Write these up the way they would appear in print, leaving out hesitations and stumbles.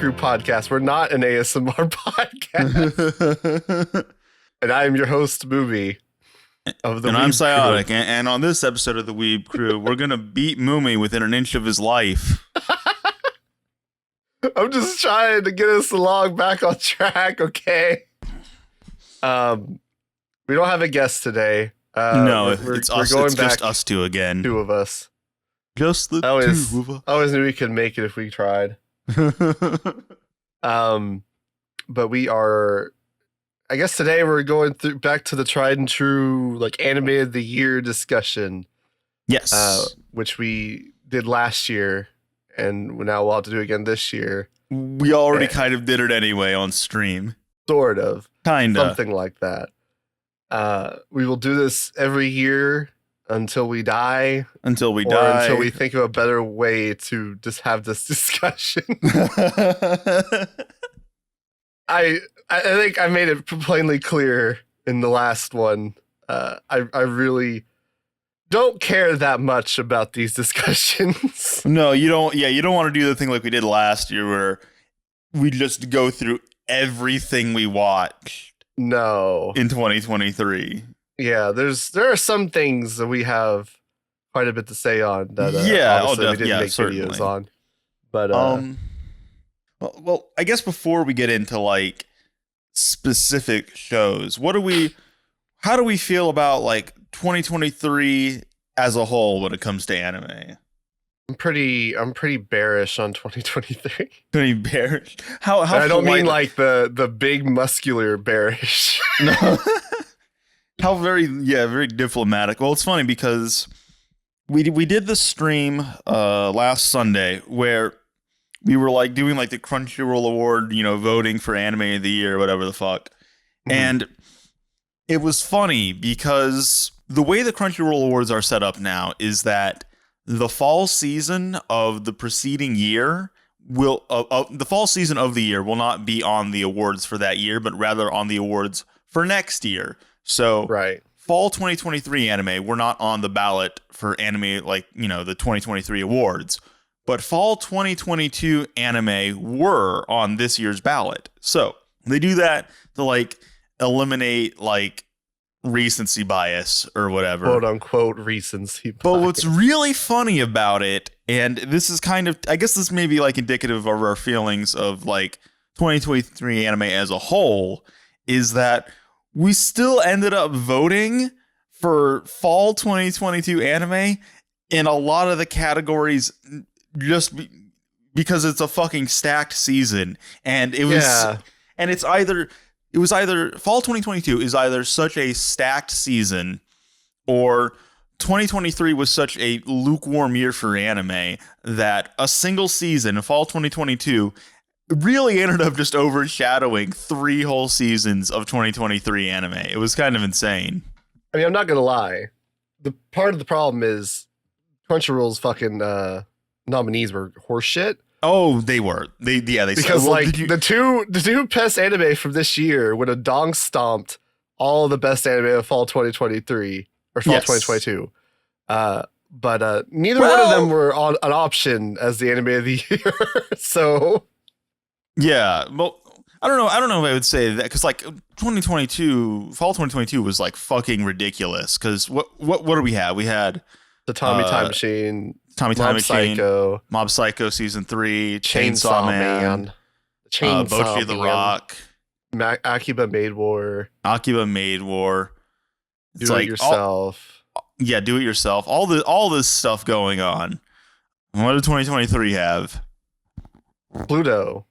Crew Podcast. We're not an ASMR podcast. And I am your host, Mumi. And I'm Psiotic. And on this episode of the Weeb Crew, we're going to beat Mumi within an inch of his life. I'm just trying to get us along back on track, okay? We don't have a guest today. It's just us two again. Two of us. Just the two of us. I always knew we could make it if we tried. But we are... I guess today we're going back to the tried and true like anime of the year discussion. Yes. Which we did last year, and now we'll have to do again this year. We already kind of did it anyway on stream. Sort of. Kinda. Something like that. We will do this every year until we die. Until we die. Until we think of a better way to just have this discussion. I think I made it plainly clear in the last one. I really don't care that much about these discussions. No, you don't. Yeah, you don't want to do the thing like we did last year where we just go through everything we watched. No. In 2023. Yeah, there are some things that we have quite a bit to say on that we didn't make videos on. But Well, I guess before we get into like specific shows, how do we feel about like 2023 as a whole when it comes to anime? I'm pretty bearish on 2023. Pretty bearish. How I don't mean like the big muscular bearish. No. How very diplomatic. Well, it's funny because we did the stream last Sunday where we were like doing like the Crunchyroll Award, voting for anime of the year, whatever the fuck. Mm-hmm. And it was funny because the way the Crunchyroll Awards are set up now is that the fall season of the preceding year the fall season of the year will not be on the awards for that year, but rather on the awards for next year. So right. Fall 2023 anime, we're not on the ballot for anime like, the 2023 awards. But fall 2022 anime were on this year's ballot. So they do that to like eliminate like recency bias or whatever. Quote unquote recency bias. But what's really funny about it, and this is kind of, I guess this may be like indicative of our feelings of like 2023 anime as a whole, is that we still ended up voting for fall 2022 anime in a lot of the categories just because it's a fucking stacked season. And it was, and it was either fall 2022 is either such a stacked season or 2023 was such a lukewarm year for anime that a single season in fall 2022 really ended up just overshadowing 3 whole seasons of 2023 anime. It was kind of insane. I mean, I'm not going to lie. The part of the problem is Crunchyroll's fucking nominees were horseshit. Oh, they were. They because the two best anime from this year would have dong stomped all the best anime of fall 2023 or fall 2022. But neither one of them were on an option as the anime of the year. So yeah, well, I don't know if I would say that because like fall 2022 was like fucking ridiculous. Because what do we have? We had the Tommy Time Machine. Psycho, Mob Psycho Season 3, Chainsaw Man, Bochi the Rock, Akiba Maid War. It's do it yourself. Do it yourself. All this stuff going on. What did 2023 have? PLUTO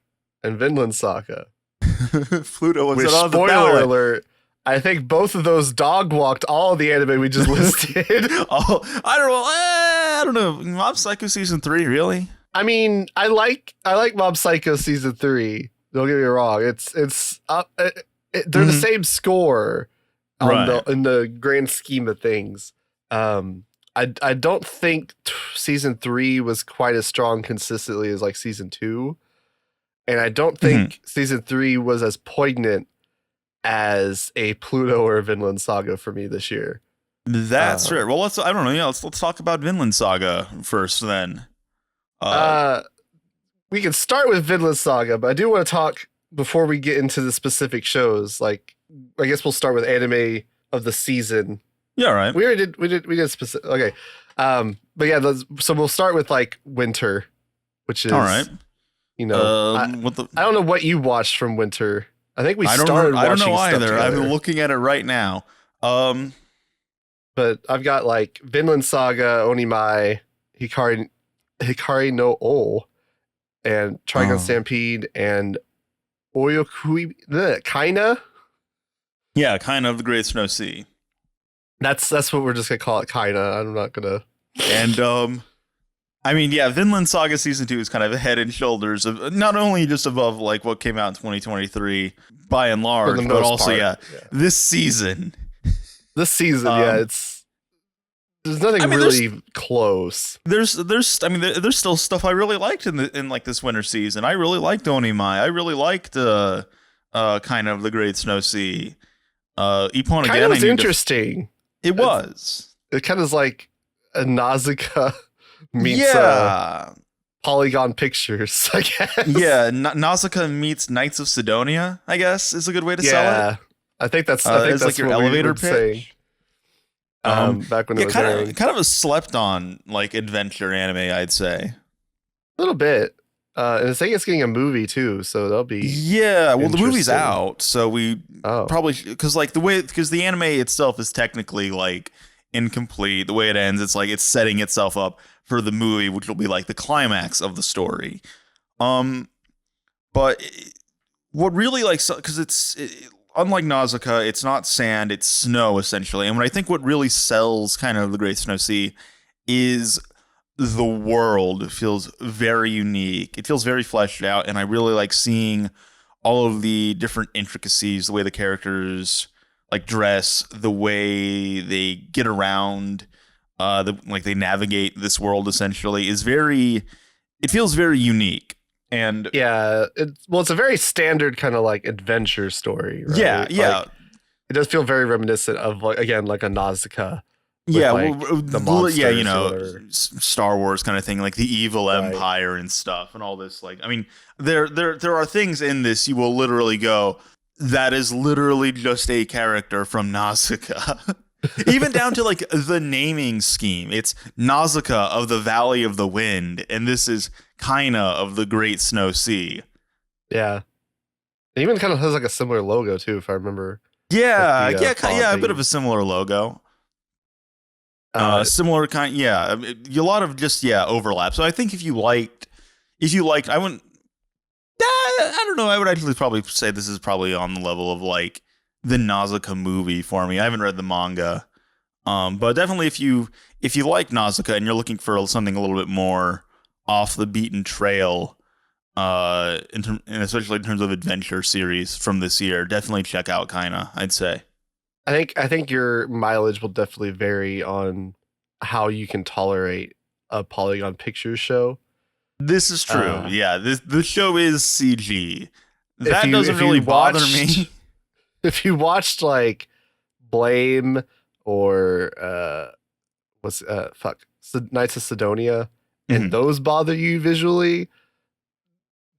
and Vinland Saga. PLUTO was it on the ballot? Spoiler alert. I think both of those dog walked all of the anime we just listed. I don't know. Mob Psycho Season 3, really? I mean, I like Mob Psycho Season 3. Don't get me wrong. It's up. They're the same score in the grand scheme of things. I don't think Season 3 was quite as strong consistently as like Season 2. And I don't think Season 3 was as poignant as a PLUTO or a Vinland Saga for me this year. That's right. Well, let's talk about Vinland Saga first then. we can start with Vinland Saga, but I do want to talk before we get into the specific shows. Like, I guess we'll start with anime of the season. Yeah, right. We did specific. Okay, but yeah, so we'll start with like winter, which is all right. You know, I don't know what you watched from winter. I think we started. I don't know either. I'm looking at it right now. But I've got like Vinland Saga, Onimai, Hikari no O, and Trigun Stampede, and Kaina. Yeah, Kaina of the Great Snow Sea. That's what we're just gonna call it, Kaina. I'm not gonna. And I mean, yeah, Vinland Saga Season 2 is kind of head and shoulders of not only just above like what came out in 2023 by and large, but also this season. This season, there's nothing really close. There's still stuff I really liked in like this winter season. I really liked Onimai. I really liked kind of the Great Snow Sea. Ippon again. Kind of was interesting. It was. It kind of is like a Nausicaa meets Polygon Pictures, I guess. Yeah, Nausicaa meets Knights of Sidonia, I guess, is a good way to sell it. I think that's like your elevator pitch. Back when it was airing. Kind of a slept on like adventure anime, I'd say. A little bit. And I think it's getting a movie too, so that'll be the movie's out, so we probably because the anime itself is technically like incomplete. The way it ends, it's like it's setting itself up for the movie, which will be like the climax of the story. But what really because unlike Nausicaa, it's not sand, it's snow essentially. And what I think what really sells kind of the Great Snow Sea is the world feels very unique. It feels very fleshed out, and I really like seeing all of the different intricacies, the way the characters like dress, the way they get around, they navigate this world essentially it feels very unique. And it's a very standard kind of like adventure story, right? Yeah. It does feel very reminiscent of like a Nausicaa. The monsters, Star Wars kind of thing, like the evil empire and stuff, and all this. Like, I mean, there are things in this you will literally go, that is literally just a character from Nausicaa. Even down to like the naming scheme. It's Nausicaa of the Valley of the Wind, and this is Kaina of the Great Snow Sea. Yeah. It even kind of has like a similar logo too, if I remember. Yeah, a bit of a similar logo. Similar kind, a lot of just overlap. So I think if you liked, I wouldn't. I don't know. I would actually probably say this is probably on the level of like the Nausicaa movie for me. I haven't read the manga, but definitely if you like Nausicaa and you're looking for something a little bit more off the beaten trail, and especially in terms of adventure series from this year, definitely check out Kaina, I'd say. I think your mileage will definitely vary on how you can tolerate a Polygon Pictures show. This is true. The show is CG. That doesn't really bother me. If you watched like Blame or Knights of Sidonia, and those bother you visually,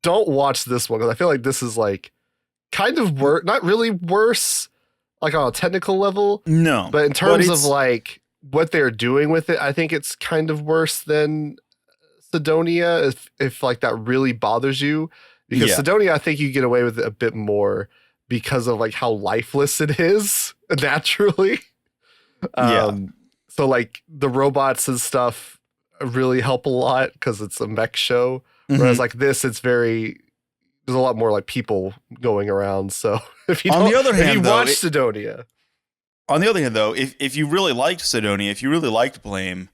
don't watch this one, because I feel like this is like kind of not really worse, like on a technical level. No, but in terms of like what they're doing with it, I think it's kind of worse than Sidonia. If like that really bothers you, because Sidonia, I think you get away with it a bit more because of like how lifeless it is naturally. So like the robots and stuff really help a lot because it's a mech show. Whereas like this, there's a lot more like people going around. So if you watch Sidonia. On the other hand, though, if you really liked Sidonia, if you really liked Blame,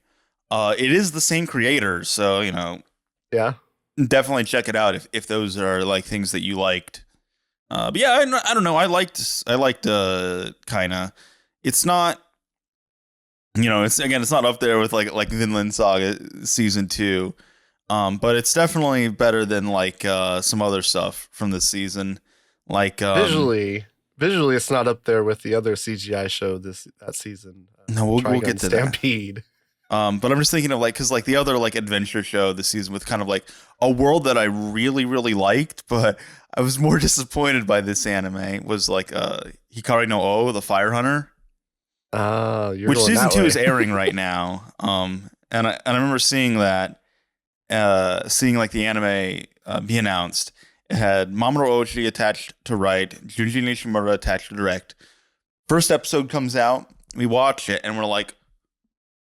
it is the same creators. So, definitely check it out if those are like things that you liked. But yeah, I don't know. I liked Kaina. It's not, it's not up there with like Vinland Saga Season 2. But it's definitely better than like some other stuff from this season. Like visually, it's not up there with the other CGI show that season. No, we'll get to Stampede. But I'm just thinking of like, because like the other like adventure show this season with kind of like a world that I really, really liked, but I was more disappointed by this anime was like Hikari no O, the Fire Hunter. You're which going season that 2 way. is airing right now. And I remember seeing that, seeing like the anime be announced. It had Mamoru Oshii attached to write, Junji Nishimura attached to direct. First episode comes out, we watch it, and we're like,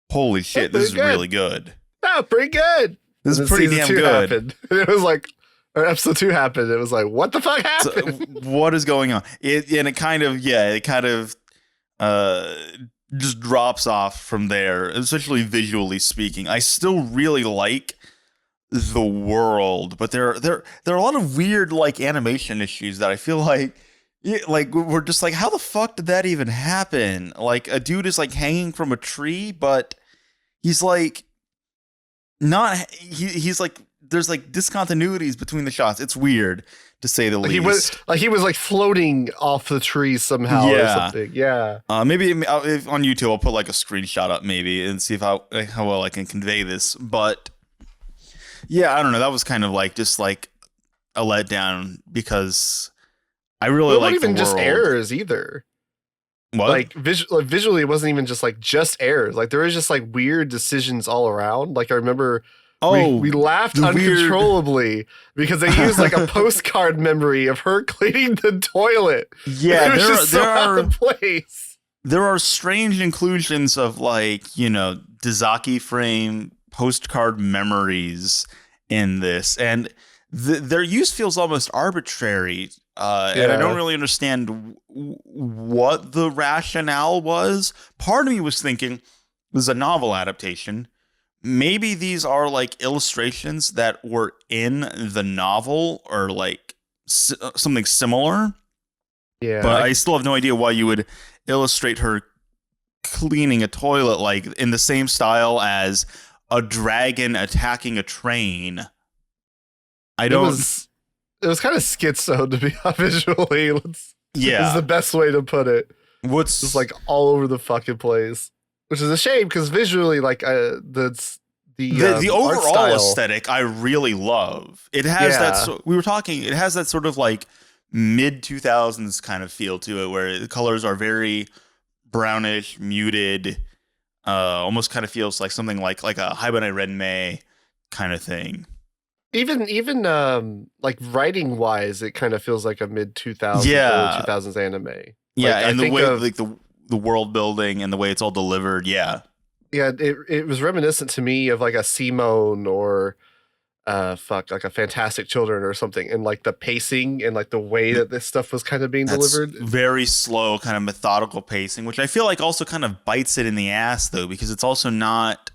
holy shit, this is really good. Oh, pretty good. This is pretty damn good. Happened. It was like, or episode 2 happened. It was like, what the fuck happened? So, what is going on? It kind of just drops off from there, especially visually speaking. I still really like the world, but there are a lot of weird like animation issues that I feel like we're just like, how the fuck did that even happen? Like a dude is like hanging from a tree, but he's like not he's like there's like discontinuities between the shots. It's weird to say the least. He was like floating off the tree somehow or something. Yeah. Maybe if on YouTube I'll put like a screenshot up maybe and see how well I can convey this. But yeah, I don't know. That was kind of like just like a letdown because I really like the world. It wasn't even just errors either. What? Like visually, it wasn't even just errors. Like there was just like weird decisions all around. Like I remember. We laughed uncontrollably because they used like a postcard memory of her cleaning the toilet. Yeah, there are strange inclusions of like, Dazaki frame postcard memories in this, and their use feels almost arbitrary. And I don't really understand what the rationale was. Part of me was thinking this is a novel adaptation. Maybe these are like illustrations that were in the novel or like something similar. Yeah. But I still have no idea why you would illustrate her cleaning a toilet like in the same style as a dragon attacking a train. It was kind of schizo to be visually. This is the best way to put it. It's just like all over the fucking place. Which is a shame because visually, like the overall aesthetic, I really love. It has that. We were talking. It has that sort of like mid 2000s kind of feel to it, where the colors are very brownish, muted. Almost kind of feels like something like a Haibane Renmei kind of thing. Even like writing wise, it kind of feels like a mid 2000s, early 2000s anime. Yeah, and the way like the world building and the way it's all delivered. Yeah, it was reminiscent to me of like a Simone or like a Fantastic Children or something, and like the pacing and like the way that this stuff was kind of being delivered. Very slow, kind of methodical pacing, which I feel like also kind of bites it in the ass though, because it's also not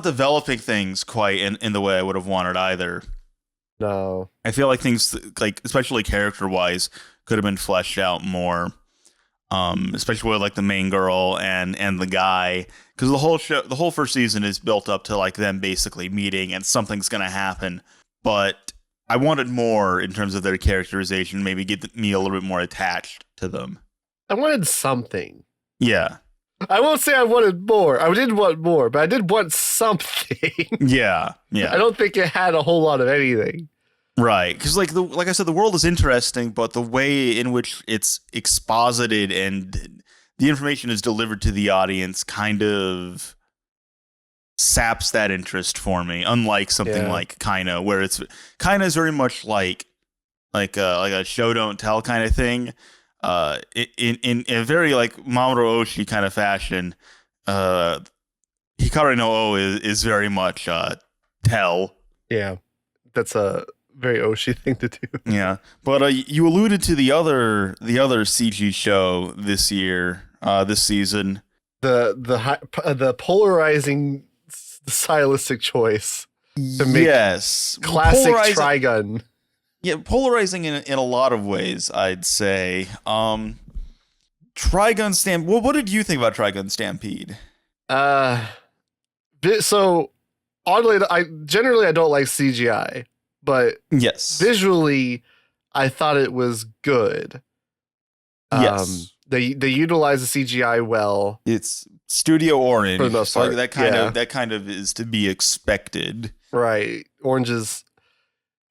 developing things quite in the way I would have wanted either. No, I feel like things like especially character wise could have been fleshed out more. Especially with like the main girl and the guy, because the whole first season is built up to like them basically meeting and something's gonna happen. But I wanted more in terms of their characterization, maybe get me a little bit more attached to them. I wanted something. Yeah. I won't say I wanted more. I did want more, but I did want something. Yeah. I don't think it had a whole lot of anything. Right, because like I said, the world is interesting, but the way in which it's exposited and the information is delivered to the audience kind of saps that interest for me. Unlike something like Kaina, where Kaina is very much like a show don't tell kind of thing. In a very like Mamoru Oshii kind of fashion, Hikari no O is very much tell. Yeah, that's a very Oshi thing to do. Yeah, but you alluded to the other CG show this season. The polarizing stylistic choice to make classic Trigun. Yeah, polarizing in a lot of ways, I'd say. Trigun Stampede. Well, what did you think about Trigun Stampede? So oddly, I don't like CGI. But yes, visually, I thought it was good. Yes, They utilize the CGI well. It's Studio Orange. For the most part, so that kind of is to be expected. Right. Orange is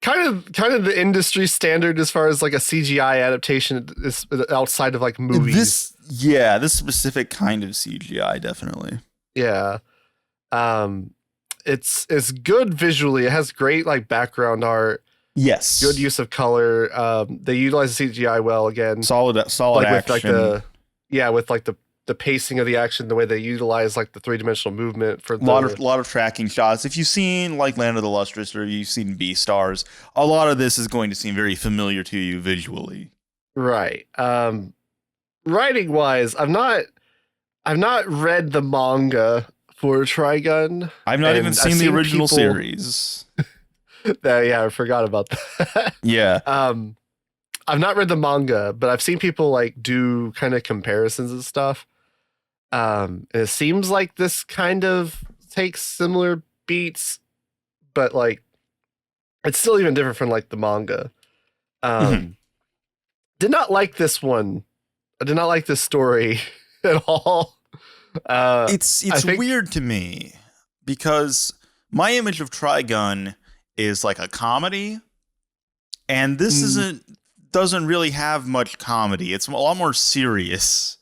kind of the industry standard as far as like a CGI adaptation is outside of like movies. This specific kind of CGI, definitely. Yeah. It's good visually. It has great like background art. Yes. Good use of color. They utilize the CGI well again. Solid like action. With like the pacing of the action, the way they utilize like the 3-dimensional movement for the lot of tracking shots. If you've seen like Land of the Lustrous or you've seen Beastars, a lot of this is going to seem very familiar to you visually. Right. Writing wise, I've not read the manga for Trigun. I've not even seen the original series. I forgot about that. Yeah. I've not read the manga, but I've seen people like do kind of comparisons and stuff. And it seems like this kind of takes similar beats, but like it's still even different from like the manga. Did not like this one. I did not like this story at all. It's weird to me because my image of Trigun is like a comedy, and this doesn't really have much comedy. It's a lot more serious.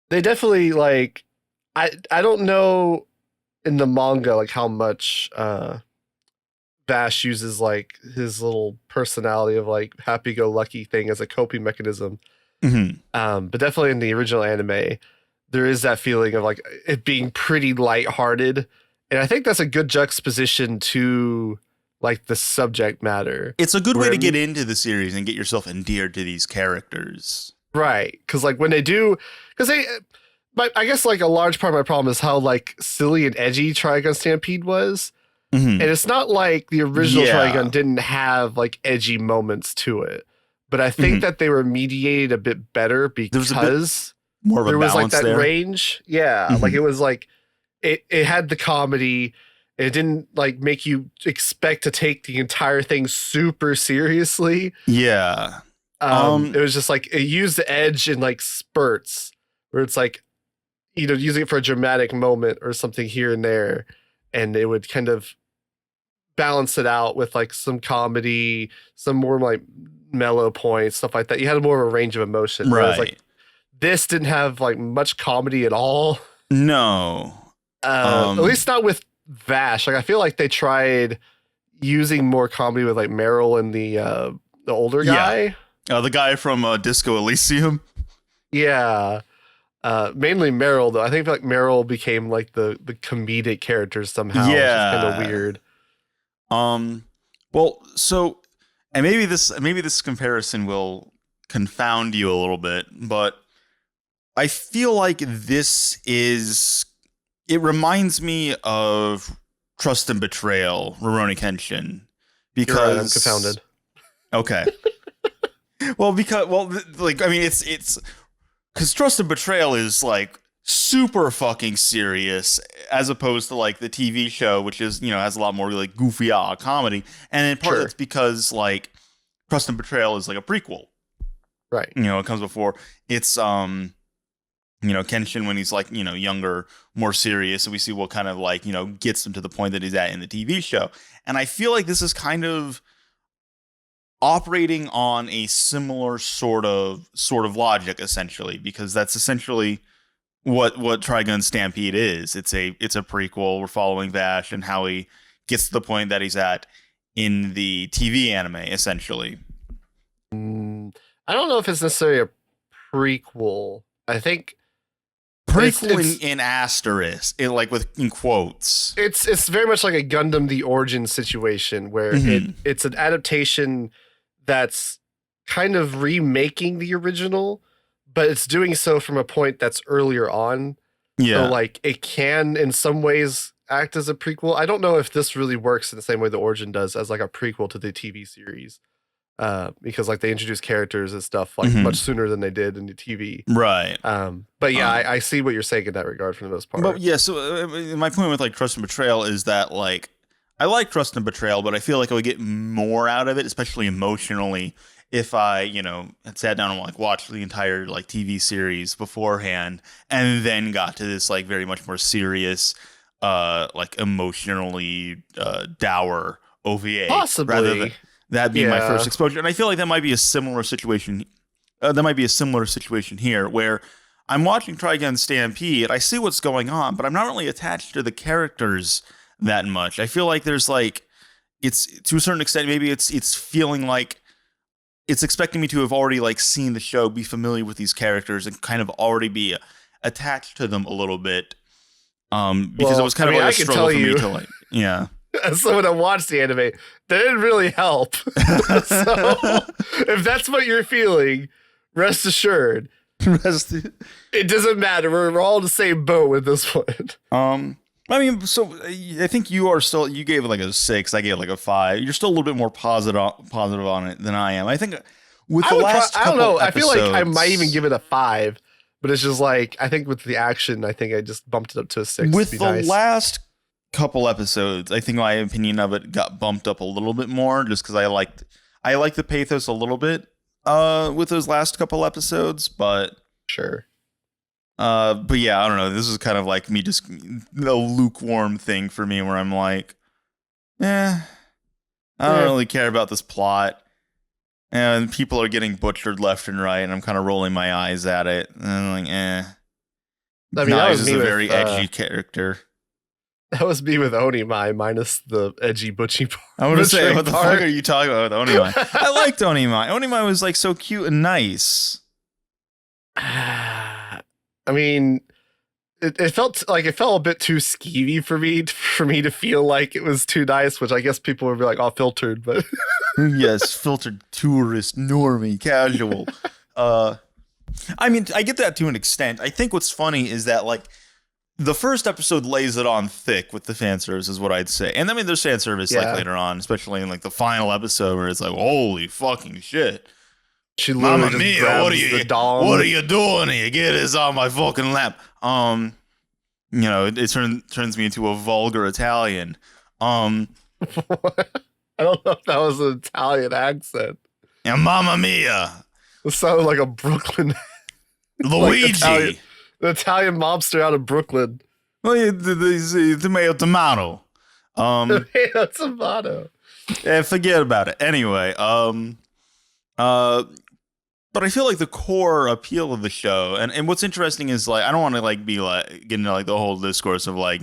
They definitely like I don't know in the manga like how much Vash uses like his little personality of like happy-go-lucky thing as a coping mechanism. But definitely in the original anime, there is that feeling of like it being pretty lighthearted, and I think that's a good juxtaposition to like the subject matter. It's a good way to get into the series and get yourself endeared to these characters. Right. Because like when they do, I guess like a large part of my problem is how like silly and edgy Trigun Stampede was. And it's not like the original Trigun didn't have like edgy moments to it. But I think that they were mediated a bit better because more of a there was like that there. range. Yeah. Like it was like, it had the comedy. It didn't like make you expect to take the entire thing super seriously. Yeah. It was just like it used the edge in like spurts where it's like, using it for a dramatic moment or something here and there. And it would kind of balance it out with like some comedy, some more like mellow points, stuff like that. You had more of a range of emotion. Right. Whereas, like this didn't have like much comedy at all. No. At least not with Vash. Like I feel like they tried using more comedy with like Meryl and the older guy. The guy from Disco Elysium. Yeah. Mainly Meryl though. I think like Meryl became like the comedic character somehow. Yeah. Which is kind of weird. Well, so and maybe this comparison will confound you a little bit, but I feel like it reminds me of Trust and Betrayal, Rurouni Kenshin, because You're right, I'm confounded. Okay. It's because Trust and Betrayal is like super fucking serious as opposed to like the TV show, which is, has a lot more like goofy comedy. And in part that's because like Trust and Betrayal is like a prequel. Right. It comes before. It's Kenshin when he's like, younger, more serious, and we see what kind of like, gets him to the point that he's at in the TV show. And I feel like this is kind of operating on a similar sort of logic, essentially, because that's essentially what Trigun Stampede is. It's a prequel. We're following Vash and how he gets to the point that he's at in the TV anime, essentially. I don't know if it's necessarily a prequel. I think prequel in asterisk, in quotes. It's very much like a Gundam the Origin situation where it's an adaptation that's kind of remaking the original, but it's doing so from a point that's earlier on. Yeah. So like it can in some ways act as a prequel. I don't know if this really works in the same way the Origin does as like a prequel to the TV series. Because like they introduce characters and stuff like much sooner than they did in the TV. Right. But yeah, I see what you're saying in that regard for the most part. But yeah, so my point with like Trust and Betrayal is that like I like Trust and Betrayal, but I feel like I would get more out of it, especially emotionally, if I, had sat down and like watched the entire like TV series beforehand and then got to this like very much more serious, like emotionally dour OVA, Possibly. rather than that being my first exposure. And I feel like that might be a similar situation. Here, where I'm watching Trigun Stampede. I see what's going on, but I'm not really attached to the characters that much. I feel like there's like, it's to a certain extent, maybe it's feeling like it's expecting me to have already like seen the show, be familiar with these characters, and kind of already be attached to them a little bit. Because it was kind of like a struggle for me to like, yeah. So when I watched the anime, that didn't really help. So if that's what you're feeling, rest assured, it doesn't matter. We're all in the same boat with this one. I mean, so I think you gave it like a 6. I gave it like a 5. You're still a little bit more positive on it than I am. I think with the last couple I don't know. episodes, I feel like I might even give it a 5, but it's just like, I think with the action, I think I just bumped it up to a 6. With the last couple episodes, I think my opinion of it got bumped up a little bit more, just because I liked the pathos a little bit with those last couple episodes, but sure. But yeah, I don't know. This is kind of like me, just a lukewarm thing for me, where I'm like, I don't really care about this plot, and people are getting butchered left and right, and I'm kind of rolling my eyes at it, and I'm like, I mean, that was a very edgy character. That was me with Onimai, minus the edgy butchy part. I want to say, what the fuck are you talking about with Onimai? I liked Onimai. Onimai was like so cute and nice. I mean, it felt a bit too skeevy for me to feel like it was too nice, which I guess people would be like, "Oh, filtered," but yes, filtered, tourist, normie, casual. I mean, I get that to an extent. I think what's funny is that like the first episode lays it on thick with the fan service, is what I'd say. And I mean, there's fan service like later on, especially in like the final episode where it's like, holy fucking shit. She literally Mamma mia, what are you doing here? Get this on my fucking lap. It turns me into a vulgar Italian. I don't know if that was an Italian accent. And Mamma mia. It sounded like a Brooklyn Luigi. Like the Italian mobster out of Brooklyn. Well, the tomato. Tomato. Yeah, forget about it. Anyway, but I feel like the core appeal of the show, and what's interesting is like, I don't want to like be like get into like the whole discourse of like,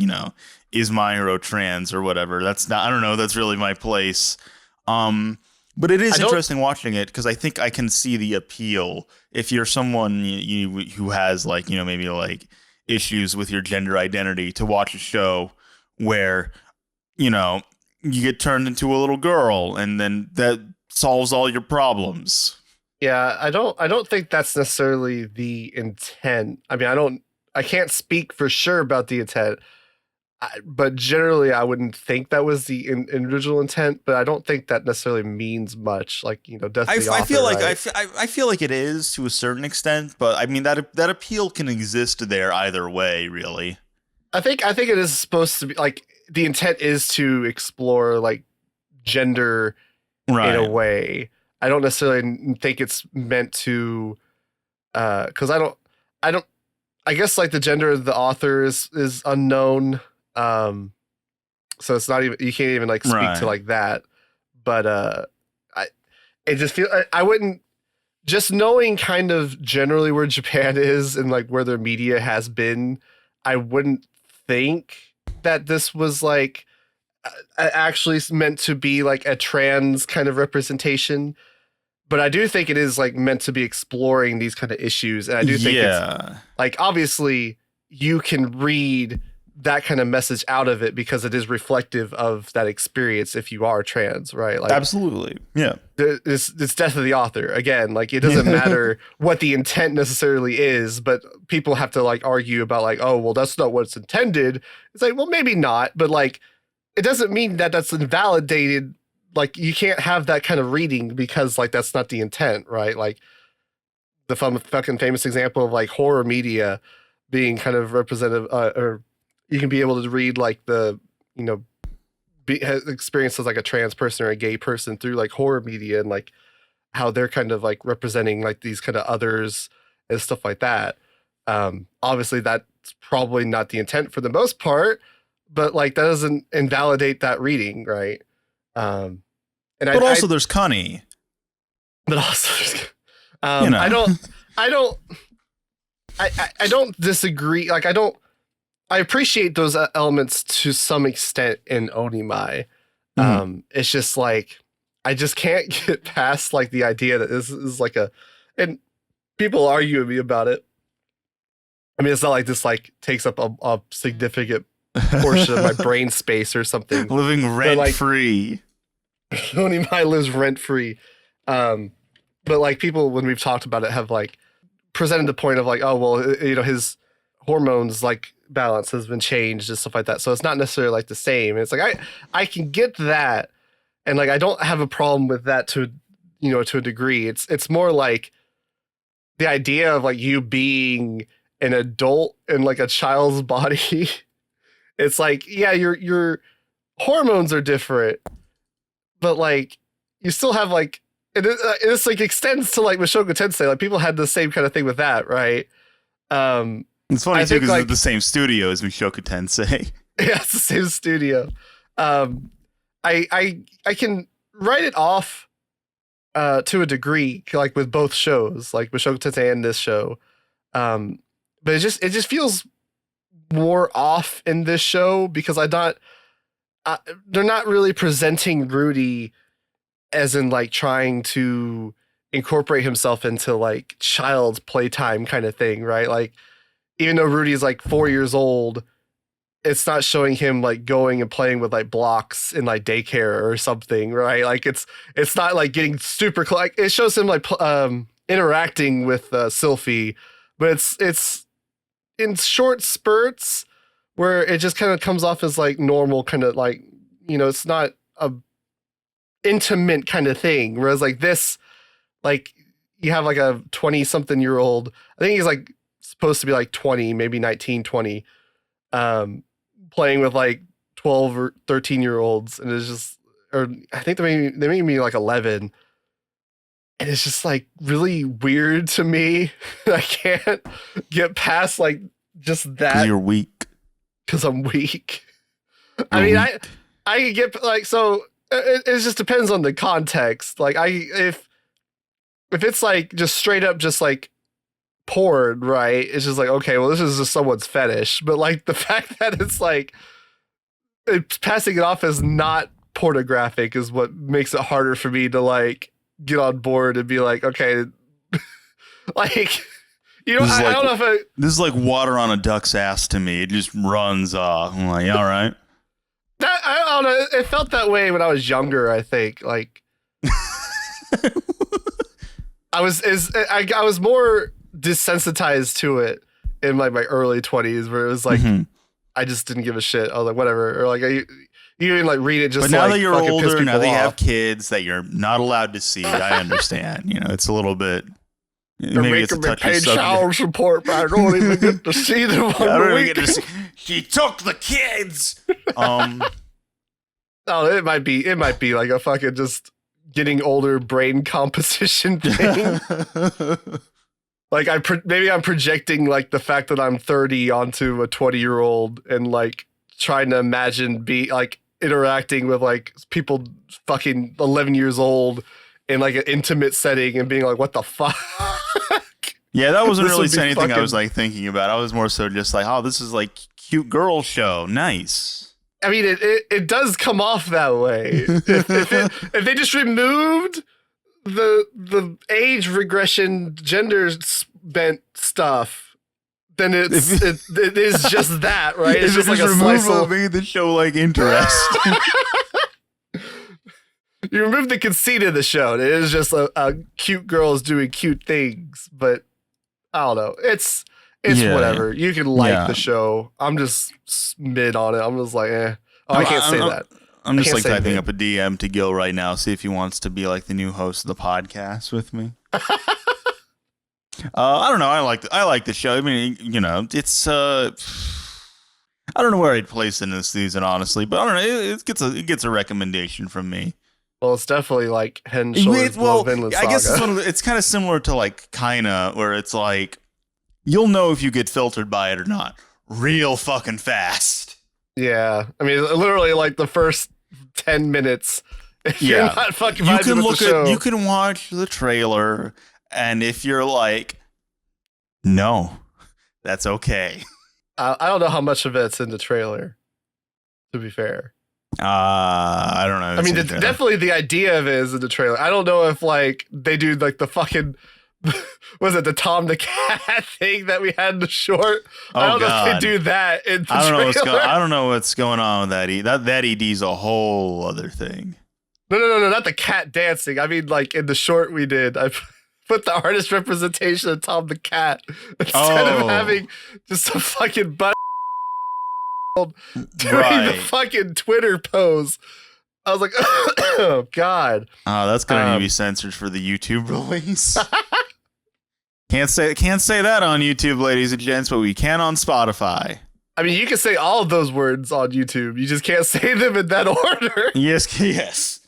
is my hero trans or whatever. That's not, I don't know, that's really my place. But it is interesting watching it, because I think I can see the appeal if you're someone who has like, maybe like issues with your gender identity, to watch a show where, you get turned into a little girl and then that solves all your problems. Yeah, I don't think that's necessarily the intent. I mean, I can't speak for sure about the intent, but generally I wouldn't think that was the original intent, but I don't think that necessarily means much. Like, death the author, I feel like right? I feel like it is to a certain extent, but I mean that appeal can exist there either way, really. I think it is supposed to be like, the intent is to explore like gender in a way. I don't necessarily think it's meant to, because I guess like the gender of the author is unknown. So it's not even, you can't even like speak to like that. But I wouldn't, just knowing kind of generally where Japan is and like where their media has been, I wouldn't think that this was like actually meant to be like a trans kind of representation. But I do think it is like meant to be exploring these kind of issues. And I do think it's like, obviously you can read that kind of message out of it because it is reflective of that experience if you are trans, right? Like, absolutely. Yeah. It's death of the author. Again, like, it doesn't matter what the intent necessarily is, but people have to like argue about like, oh, well, that's not what's intended. It's like, well, maybe not, but like, it doesn't mean that that's invalidated. Like, you can't have that kind of reading because like that's not the intent, right? Like the fucking famous example of like horror media being kind of representative, or you can be able to read like the, experience as like a trans person or a gay person through like horror media, and like how they're kind of like representing like these kind of others and stuff like that. Obviously that's probably not the intent for the most part, but like that doesn't invalidate that reading, right? And but also there's Connie. But also there's, I don't disagree. Like I appreciate those elements to some extent in Onimai. It's just like I just can't get past like the idea that this is like and people argue with me about it. I mean, it's not like this like takes up a significant portion of my brain space or something. Living rent free. Onimai lives rent free. But like people, when we've talked about it, have like presented the point of like, oh well, you know, his hormones like balance has been changed and stuff like that. So it's not necessarily like the same. And it's like I can get that. And like I don't have a problem with that to a degree. It's more like the idea of like you being an adult in like a child's body. It's like, yeah, your hormones are different, but like you still have like it's like extends to like Mushoku Tensei. Like people had the same kind of thing with that, right? It's funny too because it's the same studio as Mushoku Tensei. Yeah, it's the same studio. I can write it off to a degree, like with both shows, like Mushoku Tensei and this show. But it just feels more off in this show because they're not really presenting Rudy as in like trying to incorporate himself into like child's playtime kind of thing, right? Like even though Rudy's like 4 years old, it's not showing him like going and playing with like blocks in like daycare or something, right? Like it's not like getting super close. Like, it shows him like interacting with Sylphie, but it's in short spurts where it just kind of comes off as like normal kind of like, you know, it's not a intimate kind of thing. Whereas like this, like you have like a 20-something year old, I think he's like supposed to be like 20, maybe 19, 20, playing with like 12 or 13-year-olds, and it's just, or I think they made me like 11, and it's just like really weird to me. I can't get past like just that. 'Cause you're weak. Because I'm weak. I mean, I get like, so it just depends on the context. Like if it's like just straight up just like porn, right? It's just like, okay, well, this is just someone's fetish. But like the fact that it's like it's passing it off as not pornographic is what makes it harder for me to like get on board and be like, okay, like, you know, I don't know if this is like water on a duck's ass to me. It just runs off. I'm like, all right. I don't know. It felt that way when I was younger, I think. Like I was more desensitized to it in like my early 20s, where it was like I just didn't give a shit. I was like, whatever. Or like you even like read it just. But now like, that you're older, now that you off. have kids that you're not allowed to see, I understand. You know, it's a little bit. They're making me pay child support, but I don't even get to see them. I don't even get to see. She took the kids. Oh, it might be like a fucking just getting older brain composition thing. Like maybe I'm projecting like the fact that I'm 30 onto a 20-year-old and like trying to imagine like interacting with like people fucking 11 years old in like an intimate setting and being like, what the fuck? Yeah, that wasn't really anything I was like thinking about. I was more so just like, oh, this is like cute girl show. Nice. I mean, it does come off that way. if they just removed the age regression, gender bent stuff, then it is just that, right? It's just like a slice of made the show like interesting. You remove the conceit of the show. It is just a cute girls doing cute things, but I don't know. It's whatever. You can like the show. I'm just mid on it. I'm just like, eh. Oh, I can't say that. I'm just like typing up a DM to Gil right now, see if he wants to be like the new host of the podcast with me. I don't know. I like the show. I mean, you know, it's I don't know where I'd place it in this season, honestly, but I don't know. It gets a recommendation from me. Well, it's definitely like Head and Shoulders below Vinland Saga. I guess it's kind of similar to like Kaina, where it's like you'll know if you get filtered by it or not real fucking fast. Yeah, I mean, literally like the first 10 minutes. If you're not fucking you can look at, you can watch the trailer, and if you're like, no, that's okay. I don't know how much of it's in the trailer, to be fair. I don't know. I mean, definitely the idea of it is in the trailer. I don't know if like they do like the fucking was it the Tom the Cat thing that we had in the short? I don't know if they do that in the trailer. I don't know what's going on with that. That ED's a whole other thing. No, not the cat dancing. I mean, like in the short we did, I put the artist representation of Tom the Cat instead of having just a fucking butt doing the fucking Twitter pose. I was like, oh god. Oh, that's gonna need to be censored for the YouTube release. Can't say that on YouTube, ladies and gents, but we can on Spotify. I mean, you can say all of those words on YouTube. You just can't say them in that order. Yes.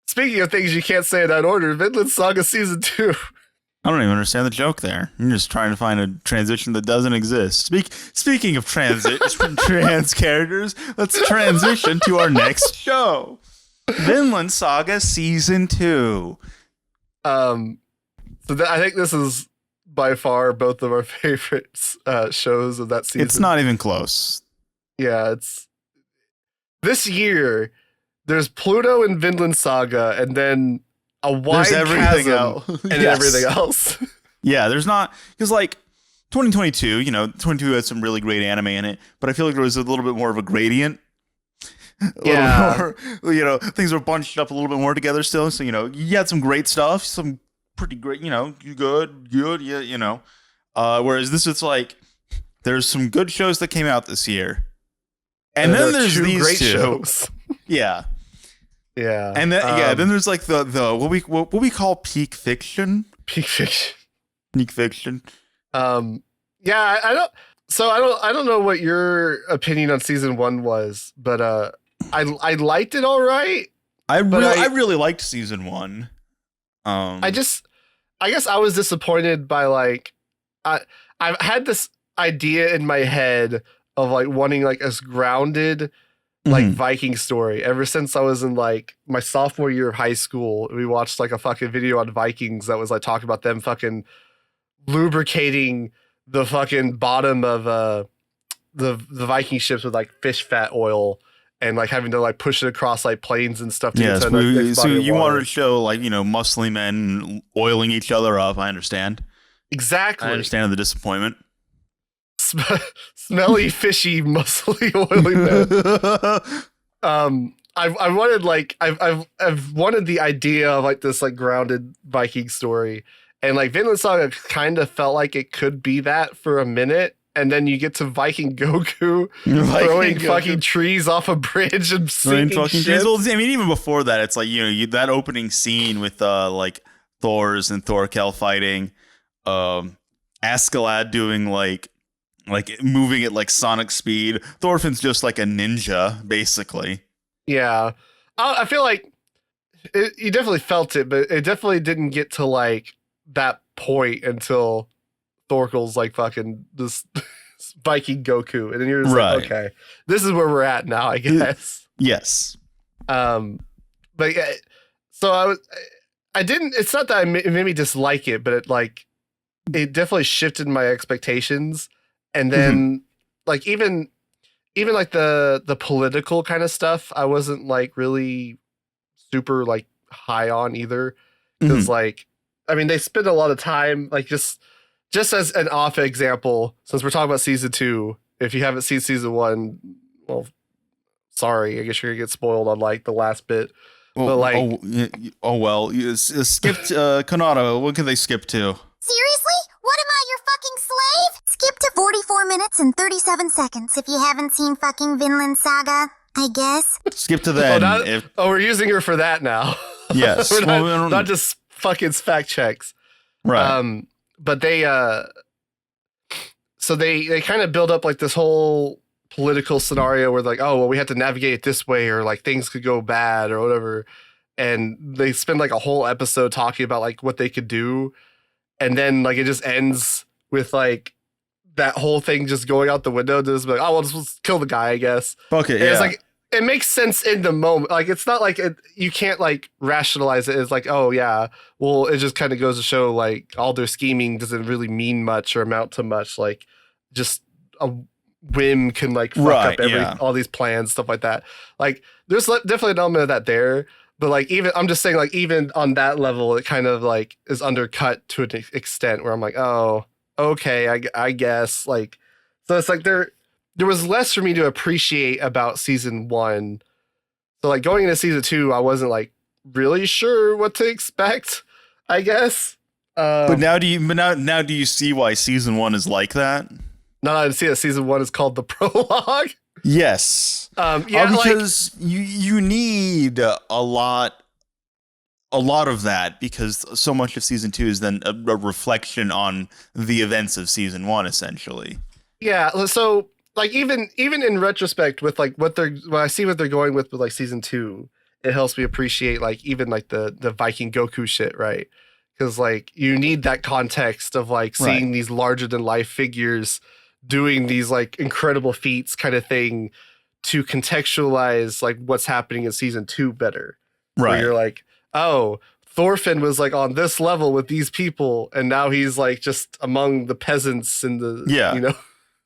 Speaking of things you can't say in that order, Vinland Saga Season 2. I don't even understand the joke there. You're just trying to find a transition that doesn't exist. Speaking of trans characters, let's transition to our next show. Vinland Saga Season 2. I think this is by far both of our favorite shows of that season. It's not even close. Yeah, it's this year. There's PLUTO and Vinland Saga, and then a wide chasm and everything else. Yeah, there's not because like 2022, 22 had some really great anime in it, but I feel like there was a little bit more of a gradient. A little more, things were bunched up a little bit more together still. So you had some great stuff, some pretty great, good, yeah, whereas this is like there's some good shows that came out this year, and then there's these great two shows. Yeah. Yeah. And then then there's like the what we call peak fiction. Peak fiction. Peak fiction. Yeah, I don't know what your opinion on season 1 was, but I liked it all right. I really liked season 1. I guess I was disappointed by like I've had this idea in my head of like wanting like as grounded like Viking story ever since I was in like my sophomore year of high school. We watched like a fucking video on Vikings that was like talking about them fucking lubricating the fucking bottom of the Viking ships with like fish fat oil and like having to like push it across like planes and stuff. Yes, so you wanted to show like muscly men oiling each other up. I understand. Exactly. I understand the disappointment. Smelly, fishy, muscly, oily men. I wanted like I've wanted the idea of like this like grounded Viking story, and like Vinland Saga kind of felt like it could be that for a minute, and then you get to Viking Goku throwing fucking trees off a bridge and sinking ships. Well, I mean, even before that, it's like that opening scene with like Thor's and Thorkel fighting, Askeladd doing like moving at like sonic speed. Thorfinn's just like a ninja, basically. Yeah. I feel like you definitely felt it, but it definitely didn't get to like that point until Thorkel's like fucking this Viking Goku. And then you're just like, okay, this is where we're at now, I guess. Yes. But so I didn't, it's not that it made me dislike it, but it definitely shifted my expectations. And then like even like the political kind of stuff, I wasn't like really super like high on either. Because like, I mean, they spend a lot of time like just as an off example, since we're talking about season 2, if you haven't seen season 1, well, sorry, I guess you're gonna get spoiled on like the last bit. But like, skipped Konata. What can they skip to? Seriously? What am I, your fucking slave? Skip to 44 minutes and 37 seconds if you haven't seen fucking Vinland Saga, I guess. Skip to that. We're using her for that now. Yes. We're not just fucking fact checks. Right. But they so they kind of build up like this whole political scenario where like, oh well, we had to navigate it this way, or like things could go bad or whatever, and they spend like a whole episode talking about like what they could do, and then like it just ends with like that whole thing just going out the window. Just like, oh well, just kill the guy, I guess. Okay, and it's like it makes sense in the moment. Like it's not like you can't like rationalize it. It's like, oh yeah, well it just kind of goes to show like all their scheming doesn't really mean much or amount to much. Like just a whim can like fuck up all these plans, stuff like that. Like there's definitely an element of that there, but like even I'm just saying like even on that level, it kind of like is undercut to an extent where I'm like, oh okay, I guess like so it's like there was less for me to appreciate about season 1. So like going into season 2, I wasn't like really sure what to expect, I guess. But now do you see why season 1 is like that? Now I see that season 1 is called the prologue. Yes. Because you need a lot of that, because so much of season 2 is then a reflection on the events of season 1, essentially. Yeah. So like even in retrospect with like when I see what they're going with like season 2, it helps me appreciate like even like the Viking Goku shit, right? Because like you need that context of like seeing these larger than life figures doing these like incredible feats kind of thing to contextualize like what's happening in season 2 better. Right. Where you're like, oh, Thorfinn was like on this level with these people, and now he's like just among the peasants and the you know.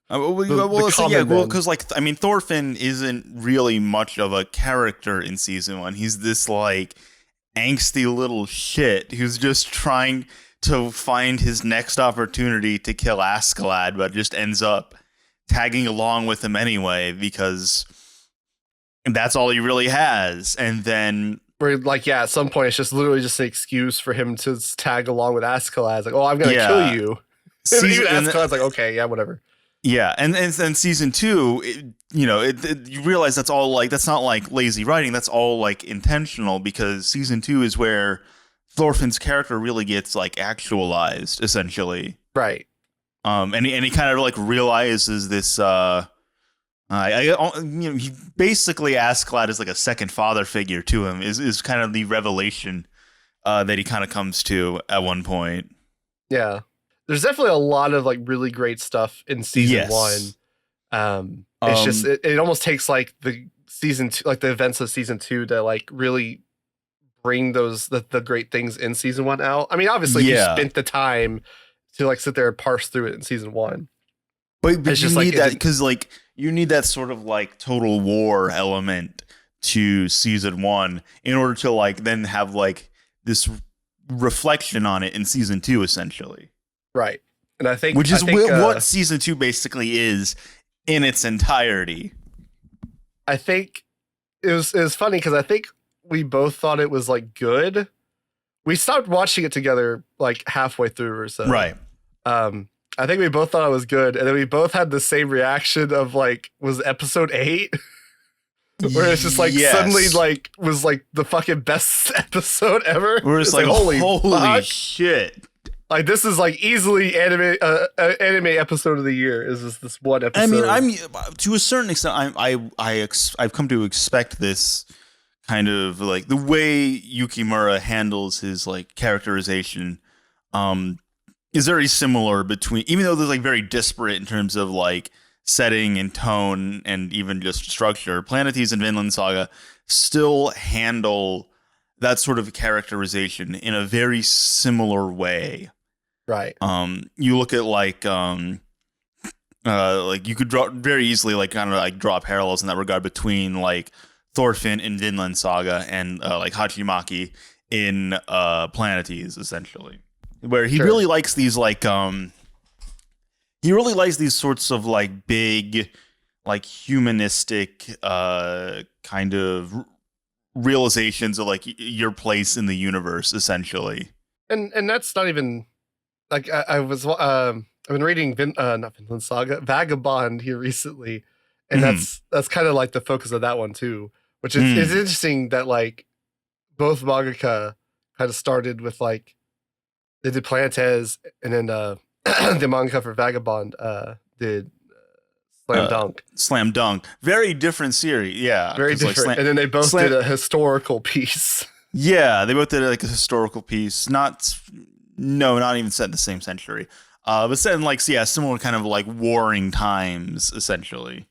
Because like I mean, Thorfinn isn't really much of a character in season 1. He's this like angsty little shit who's just trying to find his next opportunity to kill Askeladd, but just ends up tagging along with him anyway because that's all he really has. And then where like at some point it's just literally just an excuse for him to tag along with Askeladd. It's like, oh, I'm gonna kill you. And even Askeladd's like, okay, yeah, whatever. Yeah, and season 2, you realize that's not like lazy writing. That's all like intentional, because season 2 is where Thorfinn's character really gets like actualized, essentially. Right. And he kind of like realizes this. He basically Askeladd is like a second father figure to him. Is kind of the revelation that he kind of comes to at one point. Yeah. There's definitely a lot of like really great stuff in season 1. It's just it almost takes like the season 2, like the events of season 2 to like really bring those the great things in season 1 out. I mean, obviously you spent the time to like sit there and parse through it in season 1. But it's you just need that because like you need that sort of like total war element to season 1 in order to like then have like this reflection on it in season 2, essentially. Right. And I think what season 2 basically is in its entirety. I think it was funny because I think we both thought it was like good. We stopped watching it together like halfway through or so. Right. I think we both thought it was good, and then we both had the same reaction of like, was episode 8? Where it's just like suddenly like was like the fucking best episode ever. We're just like holy shit. Like this is like easily anime episode of the year. Is this one episode? I mean, to a certain extent, I've come to expect this kind of like the way Yukimura handles his like characterization is very similar between, even though they're like very disparate in terms of like setting and tone and even just structure. Planetes and Vinland Saga still handle that sort of characterization in a very similar way. Right. You look at like you could draw very easily like kind of like draw parallels in that regard between like Thorfinn in Vinland Saga and like Hachimaki in Planetes, essentially, where he really likes these like he really likes these sorts of like big like humanistic kind of realizations of like your place in the universe, essentially. And that's not even like I've been reading not Vinland Saga, Vagabond here recently, and that's kind of like the focus of that one too, which is it's interesting that like both mangaka kind of started with like they did Planetes, and then the mangaka for Vagabond did Slam Dunk. Very different series. Yeah. Very different. And then they both did a historical piece. Yeah, they both did like a historical piece. Not even set in the same century. But set in like, similar kind of like warring times, essentially.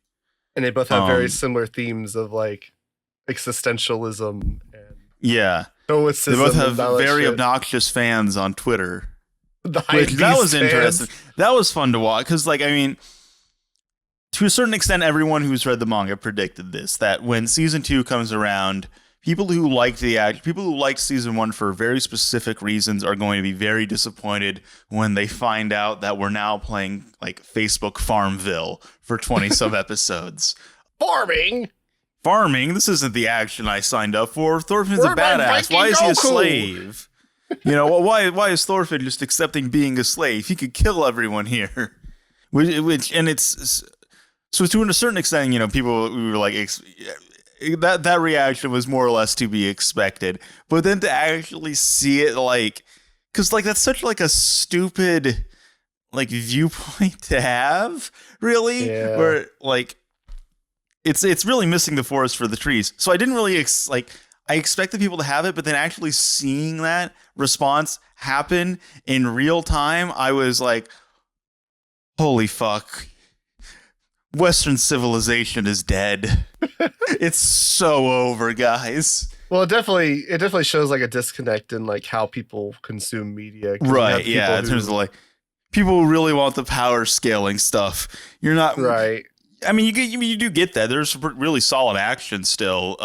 And they both have very similar themes of like existentialism and stoicism. They both have very obnoxious fans on Twitter. That was interesting. That was fun to watch because, like, I mean, to a certain extent, everyone who's read the manga predicted this, that when season 2 comes around, people who liked season 1 for very specific reasons are going to be very disappointed when they find out that we're now playing like Facebook Farmville for 20 some episodes. Farming. This isn't the action I signed up for. Thorfinn's a badass. Why is he a slave? You know, why is Thorfinn just accepting being a slave? He could kill everyone here. And it's so to a certain extent, you know, people were like that reaction was more or less to be expected. But then to actually see it, like, because like that's such like a stupid like viewpoint to have, really, where like it's really missing the forest for the trees. So I didn't really I expected people to have it, but then actually seeing that response happen in real time, I was like, holy fuck. Western civilization is dead. It's so over, guys. Well, it definitely shows like a disconnect in like how people consume media. Right, yeah. In terms of like people who really want the power scaling stuff. You're not right. I mean, you do get that. There's really solid action still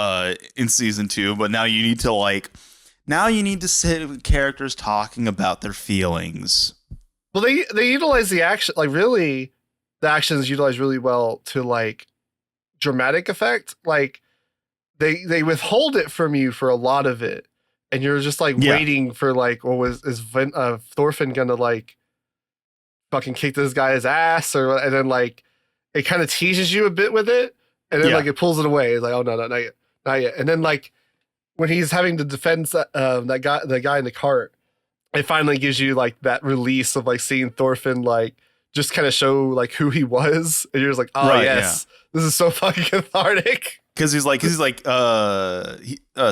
in season 2, but now you need to sit with characters talking about their feelings. Well, they utilize the action, like really, the action is utilized really well to like dramatic effect. Like they withhold it from you for a lot of it, and you're just like waiting for like, is Thorfinn gonna like fucking kick this guy's ass, and then like. It kind of teases you a bit with it, and then like it pulls it away. It's like, oh no, not yet. And then like when he's having to defend the guy in the cart, it finally gives you like that release of like seeing Thorfinn like just kind of show like who he was, and you're just like, oh this is so fucking cathartic. Because he's like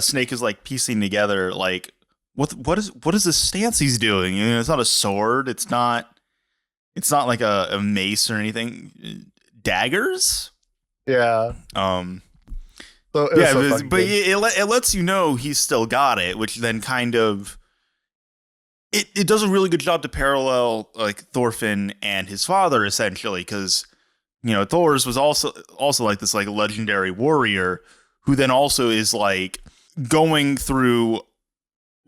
Snake is like piecing together like what is this stance he's doing? You know, it's not a sword. It's not like a mace or anything. Daggers? Yeah. But it lets you know he's still got it, which then kind of it does a really good job to parallel like Thorfinn and his father essentially, because you know Thor's was also like this like legendary warrior who then also is like going through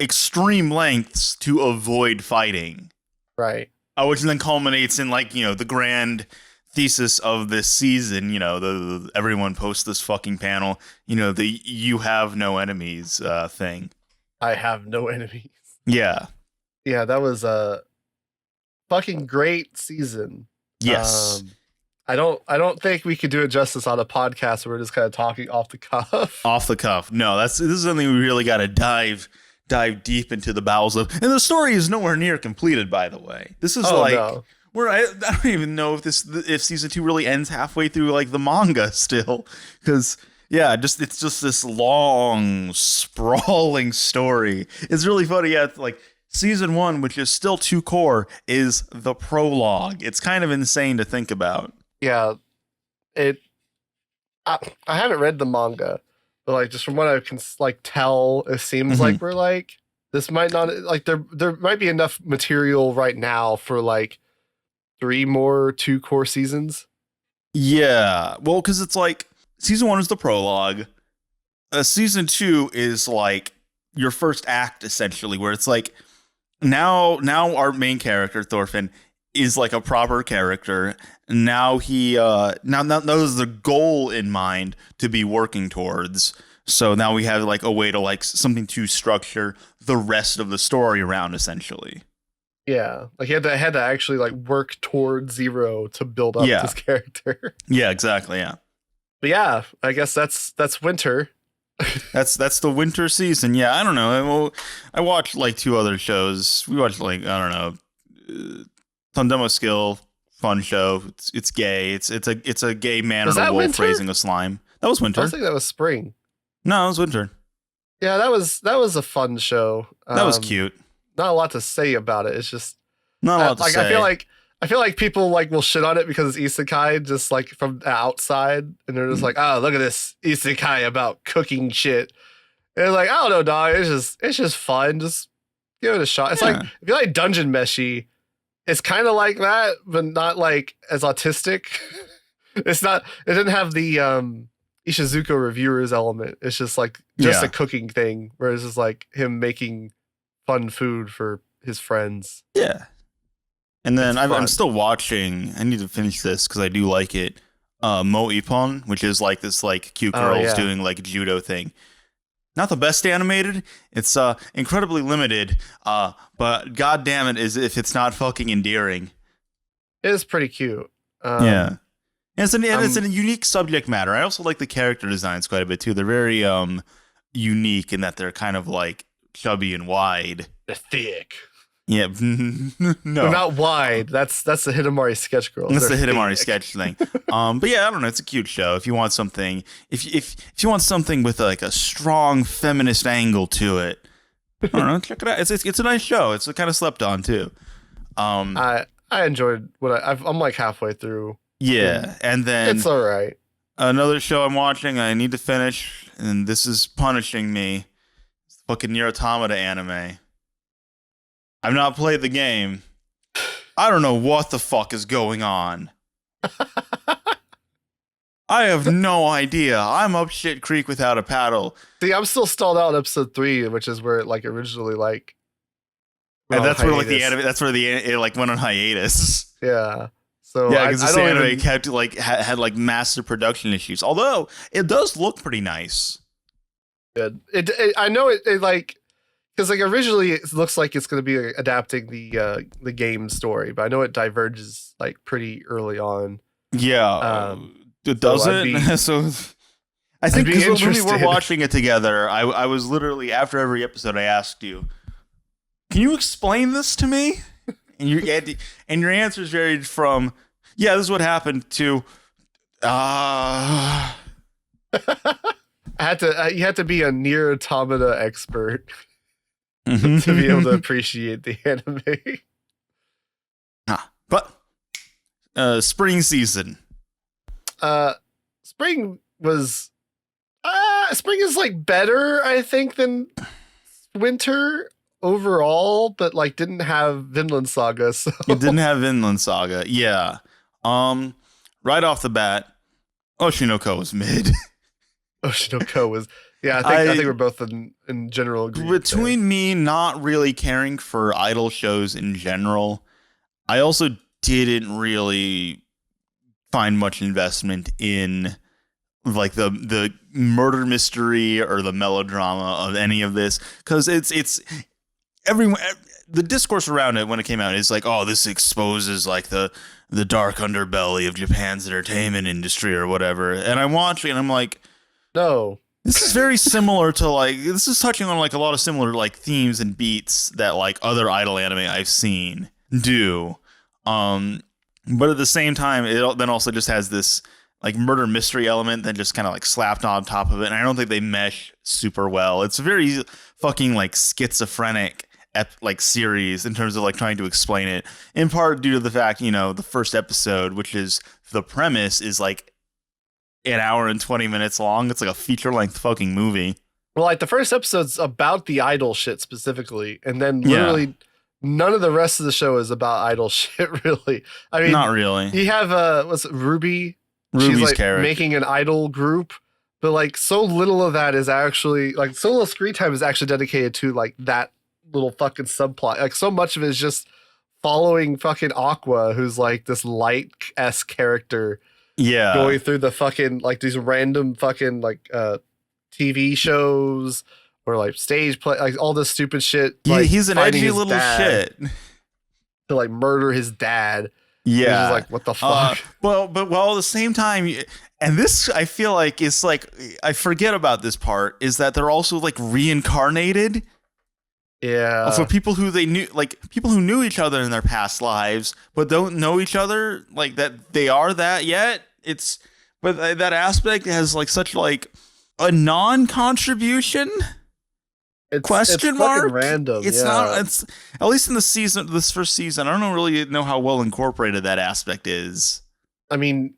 extreme lengths to avoid fighting, right? Which then culminates in like, you know, the grand thesis of this season, you know, everyone posts this fucking panel, you know, the you have no enemies thing. I have no enemies. Yeah. Yeah, that was a fucking great season. Yes. I don't think we could do it justice on a podcast where we're just kind of talking off the cuff. Off the cuff. No, this is something we really got to dive deep into the bowels of. And the story is nowhere near completed, by the way. This is where I don't even know if season 2 really ends halfway through like the manga still, because it's just this long sprawling story. It's really funny. Yeah, like season 1, which is still 2 core, is the prologue. It's kind of insane to think about. Yeah, I haven't read the manga, but like just from what I can like tell, it seems like we're like this might not like there might be enough material right now for like 3 more 2 core seasons. Yeah, well, because it's like season 1 is the prologue. Season 2 is like your first act essentially, where it's like now our main character Thorfinn is like a proper character. Now he now knows the goal in mind to be working towards. So now we have like a way to like something to structure the rest of the story around essentially. Yeah, like he had to actually like work towards 0 to build up this character. Yeah, exactly. Yeah. But yeah, I guess that's winter. that's the winter season. Yeah, I don't know. I watched like 2 other shows. We watched like, I don't know, Tondemo Skill fun show. It's gay. It's a gay man Was and a that wolf winter? raising a slime. That was winter. I think that was spring. No, it was winter. Yeah, that was a fun show. That was cute. Not a lot to say about it. It's just Not a lot to like say. I feel like people like will shit on it because it's isekai just like from the outside, and they're just like, oh, look at this isekai about cooking shit. And it's like, I don't know, dog. It's just fun. Just give it a shot. It's like if you like Dungeon Meshi, it's kind of like that, but not like as autistic. It's not. It didn't have the Ishizuka reviewers element. It's just like a cooking thing, where it's just like him making fun food for his friends. Yeah. And then I'm still watching. I need to finish this because I do like it. Mo Ippon, which is like this like cute girls doing like a judo thing. Not the best animated. It's incredibly limited. But god damn it, is if it's not fucking endearing. It is pretty cute. Yeah. And it's a unique subject matter. I also like the character designs quite a bit too. They're very unique in that they're kind of like chubby and wide. They're thick. Yeah, no, they're not wide. That's the Hidamari sketch girl. That's the Hidamari sketch thing. But yeah, I don't know. It's a cute show. If you want something, if you want something with like a strong feminist angle to it, I don't know. Check it out. It's a nice show. It's kind of slept on too. I enjoyed what I'm like halfway through. Yeah, and then it's all right. Another show I'm watching. I need to finish, and this is punishing me. It's the fucking Nier Automata anime. I've not played the game. I don't know what the fuck is going on. I have no idea. I'm up shit creek without a paddle. See, I'm still stalled out in episode 3, which is where it like originally like. And that's where like the anime. That's where it like went on hiatus. Yeah. So yeah, because this anime kept like had like massive production issues. Although it does look pretty nice. Good. I know it like. Because like originally it looks like it's going to be adapting the game story, but I know it diverges like pretty early on. Yeah, it doesn't. So I think because when we were watching it together, I was literally after every episode I asked you, "Can you explain this to me?" And your answers varied from, "Yeah, this is what happened," to I had to. You had to be a Nier Automata expert. To be able to appreciate the anime. But spring season. Spring was spring is like better, I think, than winter overall, but like didn't have Vinland Saga. So it didn't have Vinland Saga. Yeah. Right off the bat, Oshinoko was mid. Oshinoko was. Yeah, I think we're both in general agreement. Between me not really caring for idol shows in general, I also didn't really find much investment in like the murder mystery or the melodrama of any of this, because it's everyone. The discourse around it when it came out is like, oh, this exposes like the dark underbelly of Japan's entertainment industry or whatever. And I'm watching and I'm like, no. This is very similar to like, this is touching on like a lot of similar like themes and beats that like other idol anime I've seen do. But at the same time, it then also just has this like murder mystery element that just kind of like slapped on top of it. And I don't think they mesh super well. It's a very fucking like schizophrenic like series in terms of like trying to explain it, in part due to the fact, you know, the first episode, which is the premise, is like an hour and 20 minutes long. It's like a feature-length fucking movie. Well, like the first episode's about the idol shit specifically, and then literally none of the rest of the show is about idol shit, really. I mean, not really. You have what's it, Ruby? Ruby's She's like character making an idol group, but like so little of that is actually like so little screen time is actually dedicated to like that little fucking subplot. Like so much of it is just following fucking Aqua, who's like this light-esque character. Yeah, going through the fucking like these random fucking like TV shows or like stage play, like all this stupid shit. Like, he's an edgy little shit to like murder his dad. Yeah, like what the fuck. But at the same time, and this I feel like is like I forget about this part is that they're also like reincarnated. Yeah. For people who they knew, like people who knew each other in their past lives, but don't know each other, like that they are that yet. But that aspect has like such like a non-contribution. Question mark? Random. It's not. It's at least in this first season. I don't really know how well incorporated that aspect is. I mean,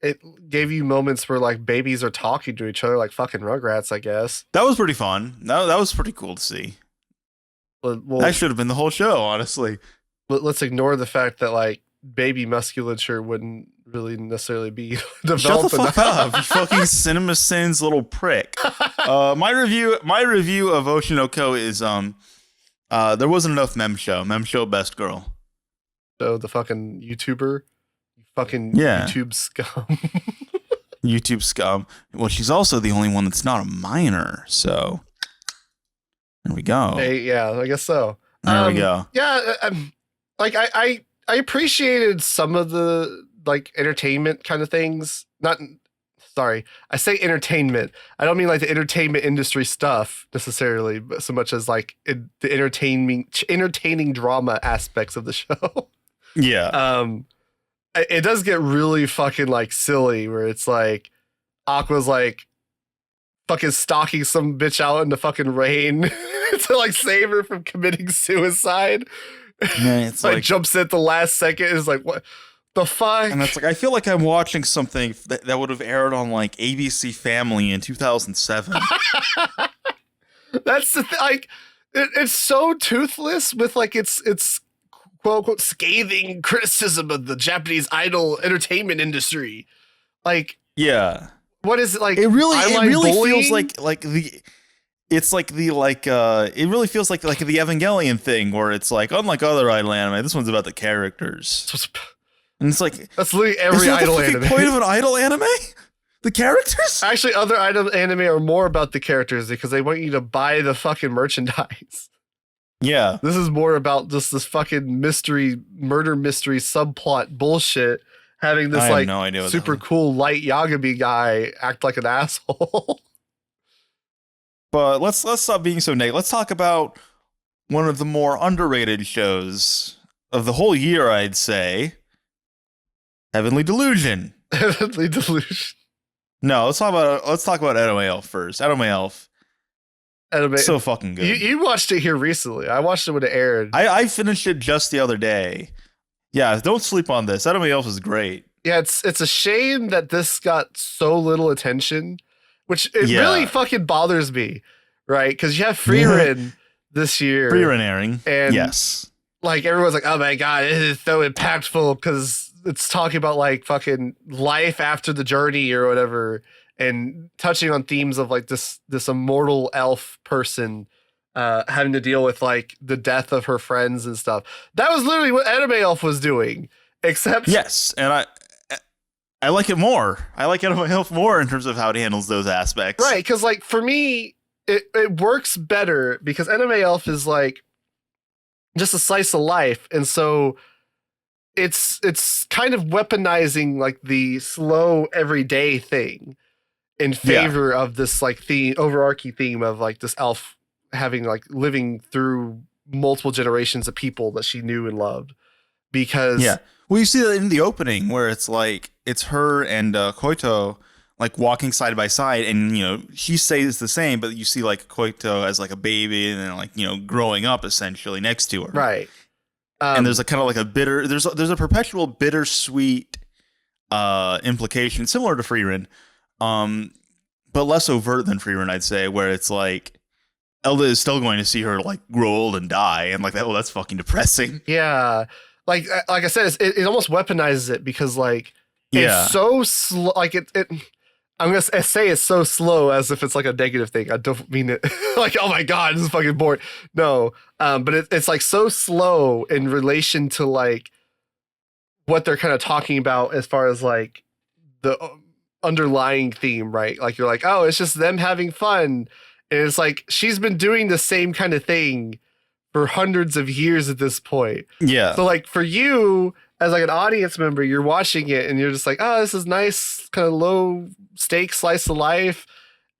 it gave you moments where like babies are talking to each other like fucking Rugrats, I guess. That was pretty fun. That was pretty cool to see. Well, that should have been the whole show, honestly. Let's ignore the fact that like baby musculature wouldn't really necessarily be developed. Shut the fuck up, you fucking Cinema Sins little prick. My review of Oshinoko is there wasn't enough Memshow best girl. So the fucking YouTuber, YouTube scum. YouTube scum. Well, she's also the only one that's not a minor, so there we go. Hey, yeah, I guess so. There we go. Yeah, like I appreciated some of the like entertainment kind of things. Sorry, I say entertainment. I don't mean like the entertainment industry stuff necessarily, but so much as like the entertaining drama aspects of the show. Yeah. It does get really fucking like silly where it's like Aqua's like fucking stalking some bitch out in the fucking rain to like save her from committing suicide. Yeah, it's like jumps in at the last second. Is like, what the fuck? And it's like, I feel like I'm watching something that would have aired on like ABC Family in 2007. That's the like, it's so toothless with like its quote unquote scathing criticism of the Japanese idol entertainment industry. Like, yeah, what is it like? It really bullying? feels like the. It's like the it really feels like the Evangelion thing where it's like, unlike other idol anime, this one's about the characters. And it's like, that's literally every idol anime. The point of an idol anime? The characters? Actually, other idol anime are more about the characters because they want you to buy the fucking merchandise. Yeah. This is more about just this fucking murder mystery subplot bullshit, having this like super cool light Yagami guy act like an asshole. But let's stop being so negative. Let's talk about one of the more underrated shows of the whole year, I'd say. Heavenly Delusion. Heavenly Delusion. No, let's talk about Edomae Elf first. Edomae Elf. So fucking good. You watched it here recently. I watched it when it aired. I finished it just the other day. Yeah, don't sleep on this. Edomae Elf is great. Yeah, it's a shame that this got so little attention. Which really fucking bothers me, right? Because you have Frieren this year. Frieren airing. And yes. Like everyone's like, oh my God, it is so impactful because it's talking about like fucking life after the journey or whatever. And touching on themes of like this immortal elf person having to deal with like the death of her friends and stuff. That was literally what Edomae Elf was doing. Except yes, and I like it more. I like Edomae Elf more in terms of how it handles those aspects. Right, because like for me, it works better because Edomae Elf is like just a slice of life, and so it's kind of weaponizing like the slow everyday thing in favor of this like overarching theme of like this elf having like living through multiple generations of people that she knew and loved. Because well, you see that in the opening where it's like it's her and Koito like walking side by side, and you know she says the same, but you see like Koito as like a baby and then like growing up essentially next to her, right? And there's a kind of like a bitter there's a perpetual bittersweet implication similar to Frieren, but less overt than Frieren, I'd say, where it's like Elda is still going to see her like grow old and die, and like that. Well, that's fucking depressing. Yeah. Like I said, it almost weaponizes it because like it's so slow. Like it I'm gonna say it's so slow as if it's like a negative thing. I don't mean it like, oh my God, this is fucking boring. No, but it's like so slow in relation to like what they're kind of talking about as far as like the underlying theme, right? Like you're like, oh, it's just them having fun, and it's like she's been doing the same kind of thing for hundreds of years at this point. Yeah. So like for you as like an audience member, you're watching it and you're just like, oh, this is nice, kind of low stakes slice of life.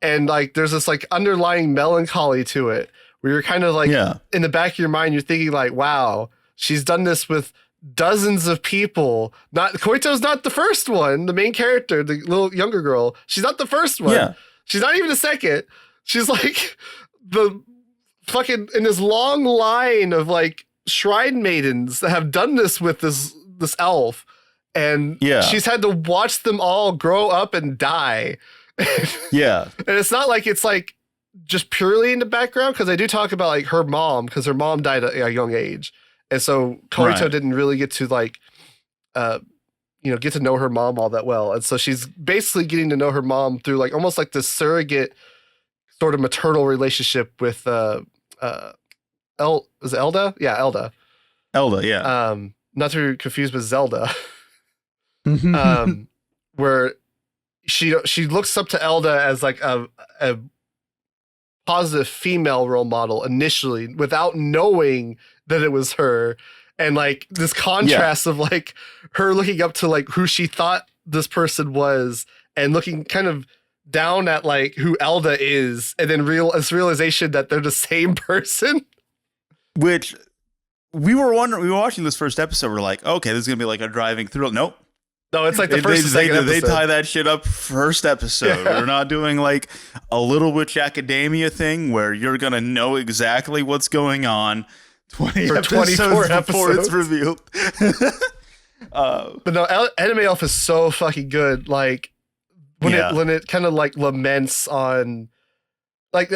And like there's this like underlying melancholy to it where you're kind of like in the back of your mind, you're thinking like, wow, she's done this with dozens of people. Not Koito's not the first one. The main character, the little younger girl, she's not the first one. Yeah. She's not even the second. She's like the fucking in this long line of like shrine maidens that have done this with this elf. And she's had to watch them all grow up and die. And it's not like it's like just purely in the background, because they do talk about like her mom, because her mom died at a young age. And so Koito didn't really get to like, get to know her mom all that well. And so she's basically getting to know her mom through like almost like this surrogate sort of maternal relationship with is it Elda? Yeah, Elda. Elda, yeah. Not to be confused with Zelda. Where she looks up to Elda as like a positive female role model initially, without knowing that it was her, and like this contrast of like her looking up to like who she thought this person was, and looking kind of down at like who Elda is, and then realization that they're the same person. Which we were watching this first episode, we're like, okay, this is gonna be like a driving thrill. Nope. No, it's like the first and second episode. They tie that shit up first episode. We're not doing like a Little Witch Academia thing where you're going to know exactly what's going on 24 episodes before it's revealed. But no, Edomae Elf is so fucking good. Like when it kind of like laments on like,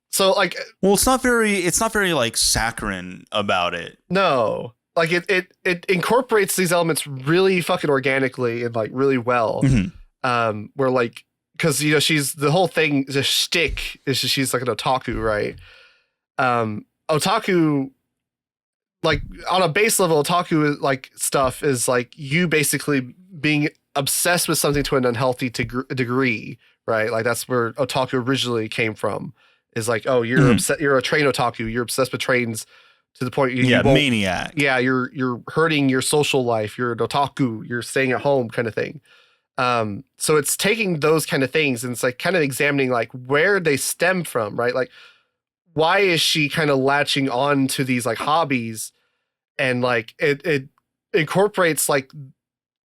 so like, well, it's not very like saccharine about it. No. Like it incorporates these elements really fucking organically and like really well. Where like, because she's the whole thing, the shtick is she's like an otaku, right? Otaku, like on a base level, otaku like stuff is like you basically being obsessed with something to an unhealthy degree, right? Like that's where otaku originally came from. Is like, oh, you're you're a train otaku, you're obsessed with trains. To the point, maniac. Yeah, you're hurting your social life. You're an otaku. You're staying at home, kind of thing. So it's taking those kind of things and it's like kind of examining like where they stem from, right? Like, why is she kind of latching on to these like hobbies, and like it incorporates like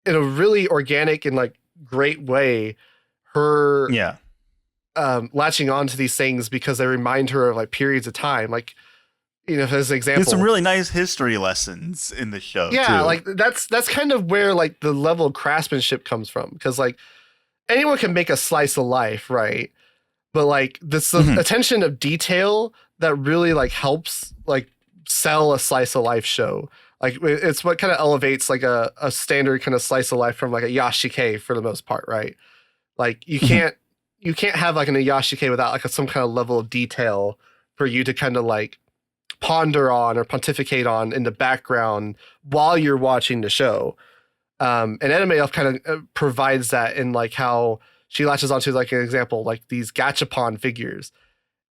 in a really organic and like great way her latching on to these things because they remind her of like periods of time, like. As an example, there's some really nice history lessons in the show. Yeah, too. like that's kind of where like the level of craftsmanship comes from, because like anyone can make a slice of life, right? But like this attention of detail that really like helps like sell a slice of life show. Like it's what kind of elevates like a standard kind of slice of life from like a yashike for the most part, right? Like you can't have like an yashike without like some kind of level of detail for you to kind of like ponder on or pontificate on in the background while you're watching the show. And Edomae Elf kind of provides that in like how she latches onto like an example, like these gachapon figures.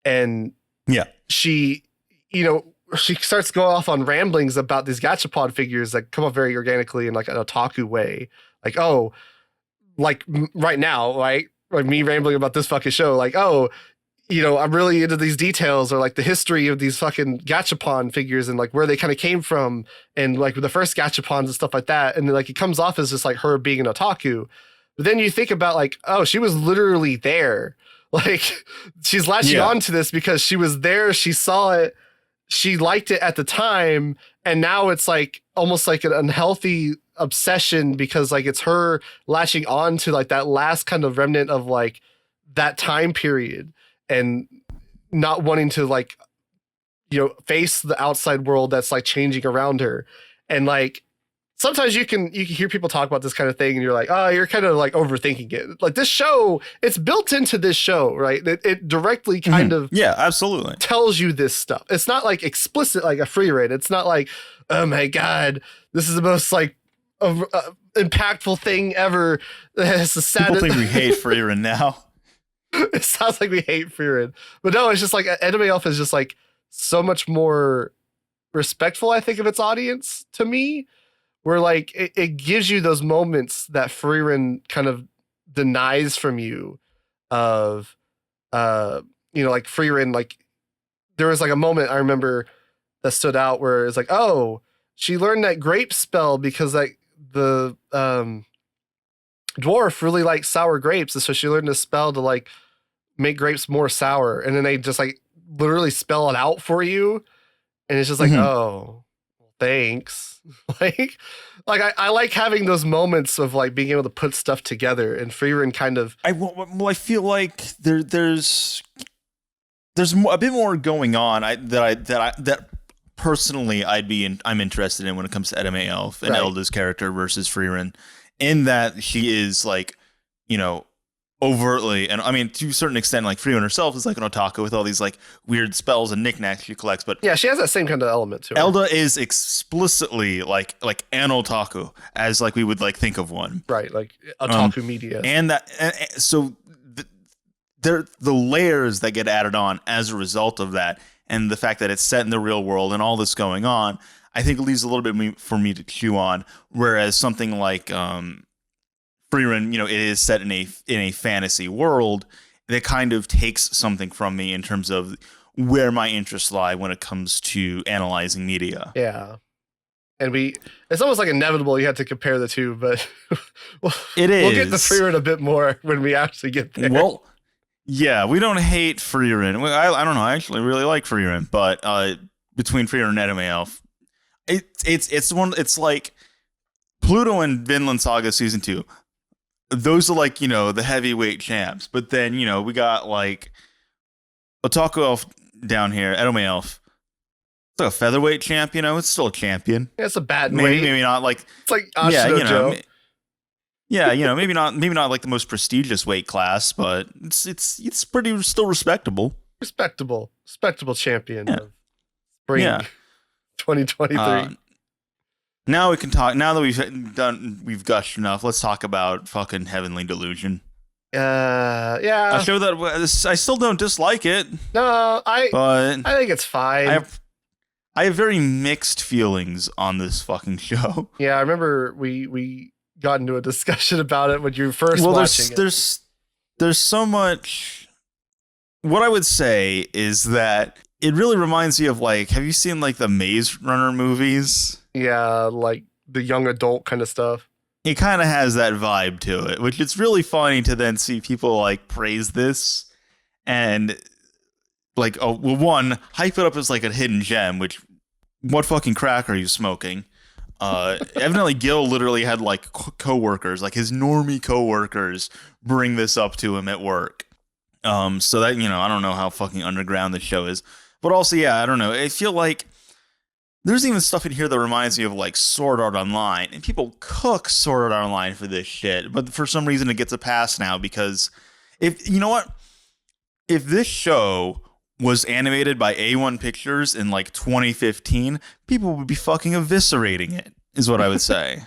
And she starts going off on ramblings about these gachapon figures that come up very organically in like an otaku way. Like, oh, like right now, right? Like me rambling about this fucking show, like, oh, I'm really into these details or like the history of these fucking gachapon figures and like where they kind of came from and like the first gachapons and stuff like that. And then like it comes off as just like her being an otaku. But then you think about like, oh, she was literally there. Like she's latching on to this because she was there. She saw it. She liked it at the time. And now it's like almost like an unhealthy obsession because like it's her latching on to like that last kind of remnant of like that time period. And not wanting to like, face the outside world that's like changing around her. And like, sometimes you can hear people talk about this kind of thing and you're like, oh, you're kind of like overthinking it. Like this show, it's built into this show, right? It directly kind of absolutely tells you this stuff. It's not like explicit, like a Frieren. It's not like, oh my God, this is the most like impactful thing ever. It's the saddest. People think we hate Frieren now. It sounds like we hate Frieren, but no, it's just like Edomae Elf is just like so much more respectful, I think, of its audience to me, where like it gives you those moments that Frieren kind of denies from you of, like Frieren, like there was like a moment I remember that stood out where it's like, oh, she learned that grape spell because like the dwarf really likes sour grapes, and so she learned a spell to like make grapes more sour, and then they just like literally spell it out for you, and it's just like, oh, thanks. like I like having those moments of like being able to put stuff together, and Frieren kind of. I feel like there's a bit more going on that personally I'm interested in when it comes to Edomae Elf and Elda's character versus Frieren, in that she is like, you know, overtly, and I mean to a certain extent, like Frieren herself is like an otaku with all these like weird spells and knickknacks she collects, but yeah, she has that same kind of element to her. Elda is explicitly like an otaku, as like we would like think of one, right? Like otaku media, and that so the layers that get added on as a result of that, and the fact that it's set in the real world and all this going on, I think it leaves a little bit for me to chew on. Whereas something like Frieren, you know, it is set in a fantasy world that kind of takes something from me in terms of where my interests lie when it comes to analyzing media. Yeah. And it's almost like inevitable you have to compare the two, but we'll get to Frieren a bit more when we actually get there. Well, yeah, we don't hate Frieren. I don't know. I actually really like Frieren, but between Frieren and Edomae Elf, it's like PLUTO and Vinland Saga Season 2. Those are like, you know, the heavyweight champs. But then, you know, we got like Otaku Elf down here, Edomae Elf. It's like a featherweight champ, you know. It's still a champion. Yeah, it's a bad weight. Maybe not like. It's like Ashino Joe. Yeah, you know, maybe not like the most prestigious weight class, but it's pretty still respectable. Respectable champion of spring 2023. Now we can talk. Now that we've gushed enough. Let's talk about fucking Heavenly Delusion. Yeah. A show that I still don't dislike it. No, I think it's fine. I have very mixed feelings on this fucking show. Yeah, I remember we got into a discussion about it when you first watching it. There's so much. What I would say is that it really reminds me of like, have you seen like the Maze Runner movies? Yeah, like the young adult kind of stuff. It kind of has that vibe to it, which it's really funny to then see people like praise this and like, oh, well, one, hype it up as like a hidden gem, which what fucking crack are you smoking? Evidently Gil literally had like co-workers, like his normie co-workers bring this up to him at work. So that, you know, I don't know how fucking underground the show is, but also, yeah, I don't know. I feel like there's even stuff in here that reminds me of like Sword Art Online, and people cook Sword Art Online for this shit, but for some reason it gets a pass now because if this show was animated by A1 Pictures in like 2015, people would be fucking eviscerating it, is what I would say.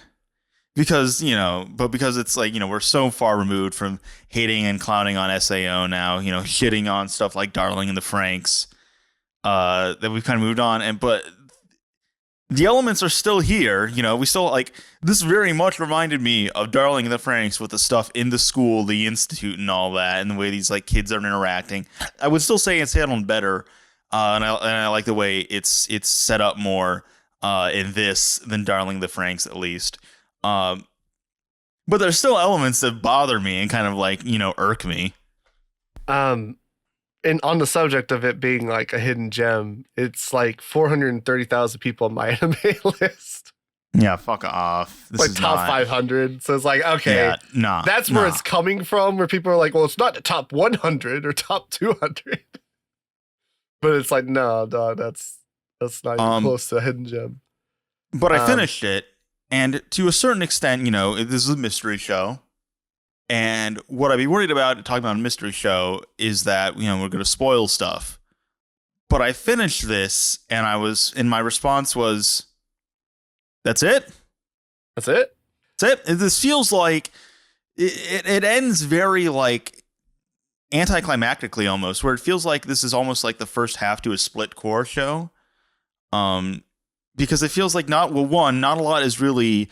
Because, you know, but because it's like, you know, we're so far removed from hating and clowning on SAO now, you know, shitting on stuff like Darling in the Franxx, that we've kind of moved on. But the elements are still here, you know, we still like, this very much reminded me of Darling in the Franxx with the stuff in the school, the institute and all that, and the way these like kids are interacting. I would still say it's handled better, and I like the way it's set up more in this than Darling in the Franxx, at least. But there's still elements that bother me and kind of like, you know, irk me. And on the subject of it being like a hidden gem, it's like 430,000 people on my anime list. Yeah, fuck off. This like is top 500. So it's like, okay, that's where it's coming from, where people are like, well, it's not the top 100 or top 200. But it's like, no, that's not even close to a hidden gem. But I finished it, and to a certain extent, you know, this is a mystery show. And what I'd be worried about talking about a mystery show is that, you know, we're going to spoil stuff. But I finished this, and my response was, that's it? That's it? That's it? This feels like, it ends very, like, anticlimactically almost, where it feels like this is almost like the first half to a split core show. Because it feels like not a lot is really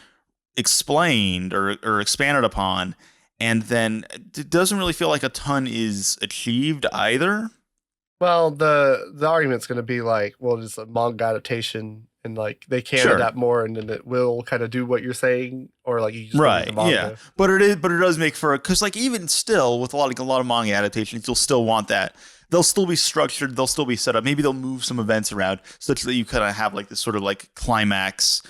explained or expanded upon. And then it doesn't really feel like a ton is achieved either. Well, the argument's going to be like, well, it's a manga adaptation, and like they can adapt more, and then it will kind of do what you're saying, or like you just read the manga. Yeah, but it does make for, because like even still with a lot of manga adaptations, you'll still want that. They'll still be structured. They'll still be set up. Maybe they'll move some events around such that you kind of have like this sort of like climax,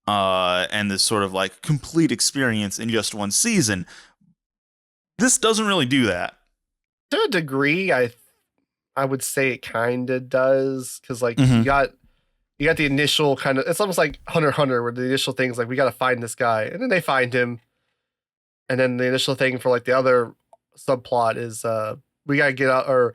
and this sort of like complete experience in just one season. This doesn't really do that. To a degree, I would say it kind of does, because like you got the initial kind of, it's almost like Hunter x Hunter, where the initial thing is like, we got to find this guy, and then they find him, and then the initial thing for like the other subplot is we got to get out, or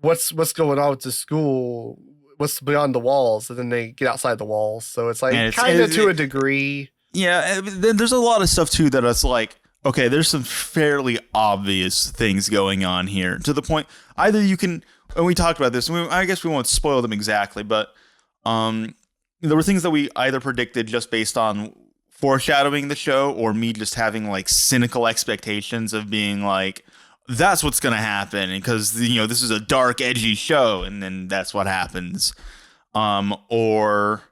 what's going on with the school, what's beyond the walls, and then they get outside the walls. So it's like kind of to a degree. Yeah, then there's a lot of stuff too that it's like, okay, there's some fairly obvious things going on here, to the point either you can, and we talked about this, and I guess we won't spoil them exactly, but there were things that we either predicted just based on foreshadowing the show, or me just having like cynical expectations of being like, that's what's going to happen, because this is a dark, edgy show, and then that's what happens. Or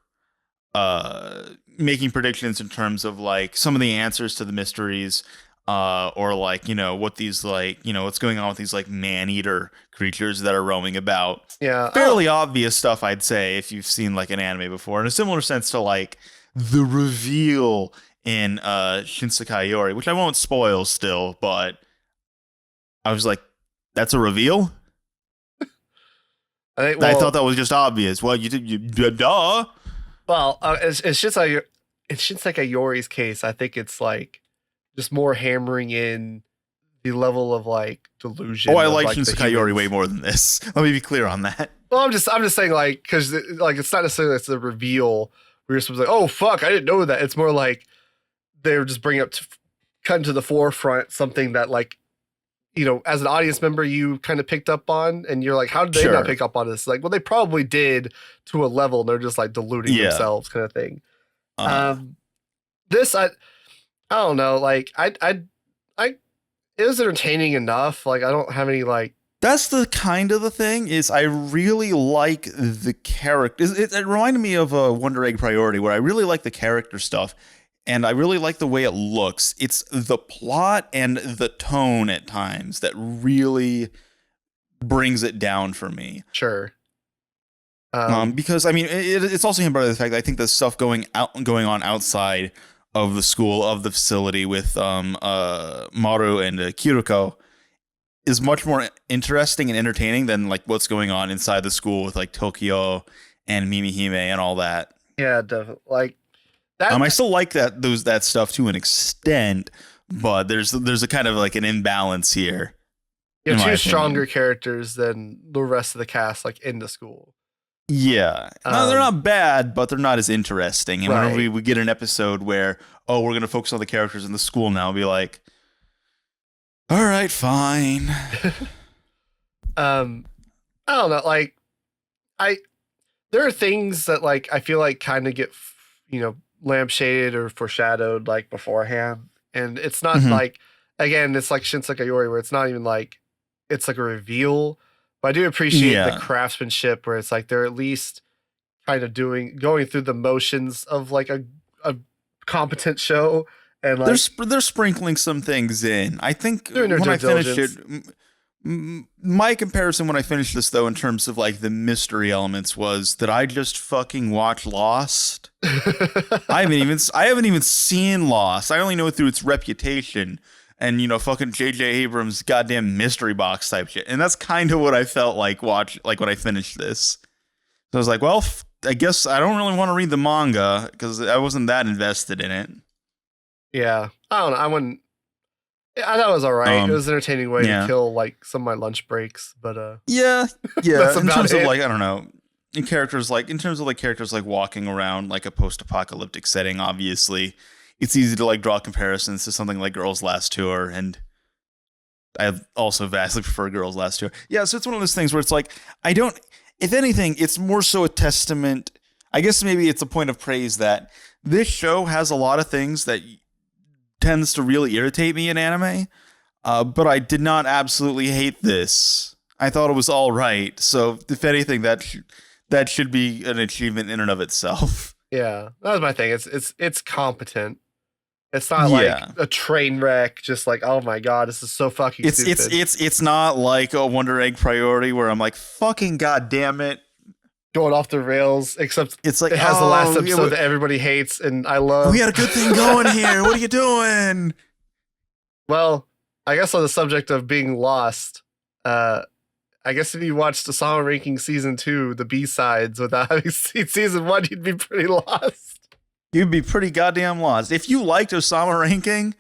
making predictions in terms of like some of the answers to the mysteries, or like what these like what's going on with these like man-eater creatures that are roaming about. Yeah, fairly obvious stuff, I'd say, if you've seen like an anime before, in a similar sense to like the reveal in Shinsekai Yori, which I won't spoil still, but I was like, that's a reveal? I thought that was just obvious. Well, you duh. Well, it's just like a Yori's case. I think it's like just more hammering in the level of like delusion. Oh, I like Shinsekai Yori way more than this. Let me be clear on that. Well, I'm just saying, like, because like it's not necessarily it's a reveal where you're supposed to like, oh fuck, I didn't know that. It's more like they're just bringing up cutting to the forefront something that like, as an audience member, you kind of picked up on, and you're like, how did they not pick up on this? Like, well, they probably did to a level, and they're just like deluding themselves, kind of thing. This, I don't know. Like, it was entertaining enough. Like, I don't have any like. That's the kind of the thing is I really like the character. It reminded me of a Wonder Egg Priority, where I really like the character stuff. And I really like the way it looks. It's the plot and the tone at times that really brings it down for me. Sure. Because I mean, it's also hampered by the fact that I think the stuff going on outside of the school, of the facility with Maru and Kiruko is much more interesting and entertaining than like what's going on inside the school with like Tokyo and Mimihime and all that. Yeah, definitely. Like. I still like that stuff to an extent, but there's a kind of like an imbalance here. You have two stronger characters than the rest of the cast, like in the school. Yeah, no, they're not bad, but they're not as interesting. And whenever we get an episode where we're gonna focus on the characters in the school now, I'll be like, all right, fine. I don't know. Like, there are things that like I feel like kind of get lampshaded or foreshadowed like beforehand, and it's not like, again, it's like Shinsekai Yori, where it's not even like it's like a reveal, but I do appreciate the craftsmanship where it's like they're at least kind of going through the motions of like a competent show, and like they're sprinkling some things in. I think when I finished it, my comparison when I finished this, though, in terms of like the mystery elements, was that I just fucking watched Lost. I haven't even seen Lost. I only know it through its reputation and fucking J.J. Abrams' goddamn mystery box type shit. And that's kind of what I felt like when I finished this. So I was like, well, I guess I don't really want to read the manga because I wasn't that invested in it. Yeah, I don't know. I thought it was all right. It was an entertaining way to kill like some of my lunch breaks, but yeah. That's in terms it. of like, I don't know, in terms of characters like walking around like a post-apocalyptic setting, obviously it's easy to like draw comparisons to something like Girls Last Tour, and I also vastly prefer Girls Last Tour. Yeah, so it's one of those things where it's like if anything, it's more so a testament. I guess maybe it's a point of praise that this show has a lot of things that tends to really irritate me in anime, but I did not absolutely hate this. I thought it was all right. So if anything, that should be an achievement in and of itself. Yeah, that was my thing. It's competent. It's not like a train wreck. Just like, oh my god, this is so fucking stupid. It's not like a Wonder Egg Priority where I'm like, fucking goddamn it, going off the rails. Except it's like it has the last episode that everybody hates, and I love. We had a good thing going here. What are you doing? Well, I guess on the subject of being lost, I guess if you watched the Song Ranking Season 2, the B-sides, without having seen Season 1, you'd be pretty lost. You'd be pretty goddamn lost. If you liked Osama Ranking,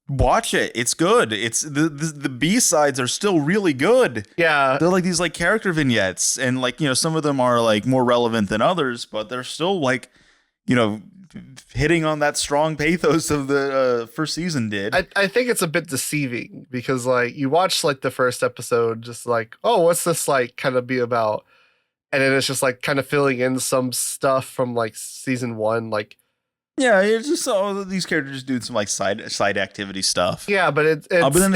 watch it. It's good. It's the B-sides are still really good. Yeah. They're like these like character vignettes, and like, you know, some of them are like more relevant than others, but they're still like, you know, hitting on that strong pathos of the first season did. I think it's a bit deceiving because like you watch like the first episode just like, oh, what's this like kind of be about? And then it's just like kind of filling in some stuff from like season 1, like yeah, it's just these characters doing some like side activity stuff. Yeah, but it's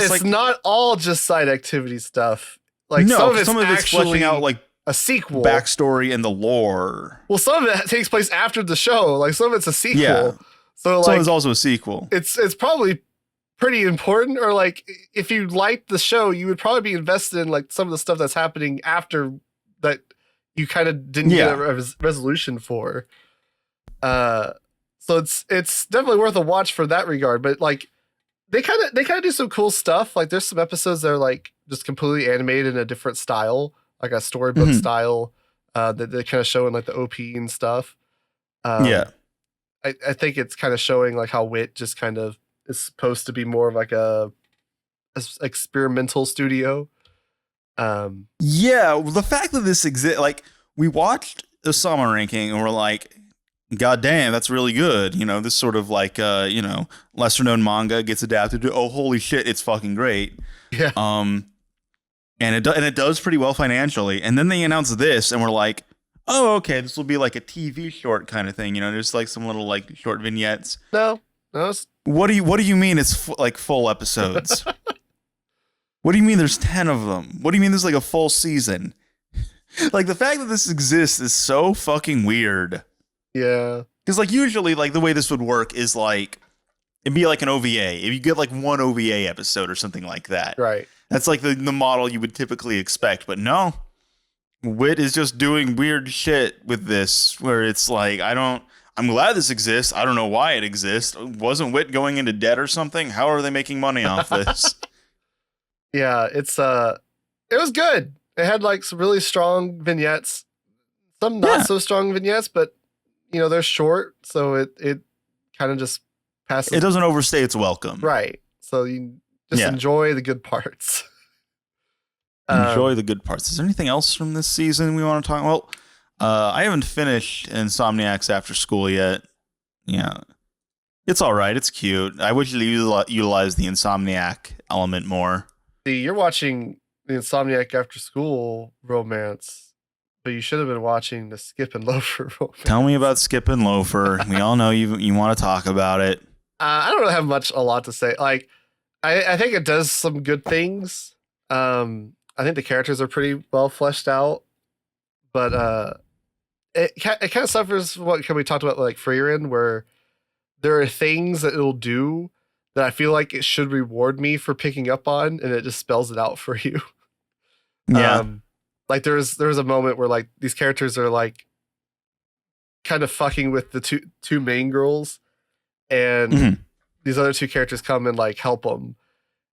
like, not all just side activity stuff. Like no, some of it's fleshing out like a sequel, backstory, and the lore. Well, some of it takes place after the show. Like some of it's a sequel. Yeah. So like some is also a sequel. It's probably pretty important. Or like if you liked the show, you would probably be invested in like some of the stuff that's happening after that. You kind of didn't get a resolution for. So it's definitely worth a watch for that regard. But like they kind of do some cool stuff. Like there's some episodes that are like just completely animated in a different style, like a storybook style that they kind of show in like the OP and stuff. I think it's kind of showing like how Wit just kind of is supposed to be more of like a experimental studio. The fact that this exists, like we watched the Summer Ranking and we're like, god damn, that's really good. You know, this sort of like you know, lesser known manga gets adapted to, oh holy shit, it's fucking great. Yeah. And it does pretty well financially. And then they announce this and we're like, oh okay, this will be like a TV short kind of thing. You know, there's like some little like short vignettes. No. What do you mean it's like full episodes? What do you mean there's 10 of them? What do you mean there's like a full season? Like the fact that this exists is so fucking weird. Yeah. Because like usually like the way this would work is like it'd be like an OVA. If you get like one OVA episode or something like that. Right. That's like the model you would typically expect. But no. Wit is just doing weird shit with this where it's like I'm glad this exists. I don't know why it exists. Wasn't Wit going into debt or something? How are they making money off this? Yeah, it was good. It had like some really strong vignettes, some not so strong vignettes, but you know, they're short, so it kind of just passes. It doesn't overstay its welcome. Right. So you just enjoy the good parts. Enjoy the good parts. Is there anything else from this season we want to talk about? Well, I haven't finished Insomniacs After School yet. Yeah. It's all right. It's cute. I wish you utilized the Insomniac element more. See, you're watching the Insomniac After School romance, but you should have been watching the Skip and Loafer romance. Tell me about Skip and Loafer. We all know you want to talk about it. I don't really have a lot to say. Like, I think it does some good things. I think the characters are pretty well fleshed out, but it kind of suffers what we talked about, like Frieren, where there are things that it'll do that I feel like it should reward me for picking up on, and it just spells it out for you. Yeah. Like there's a moment where like these characters are like kind of fucking with the two main girls, and these other two characters come and like help them,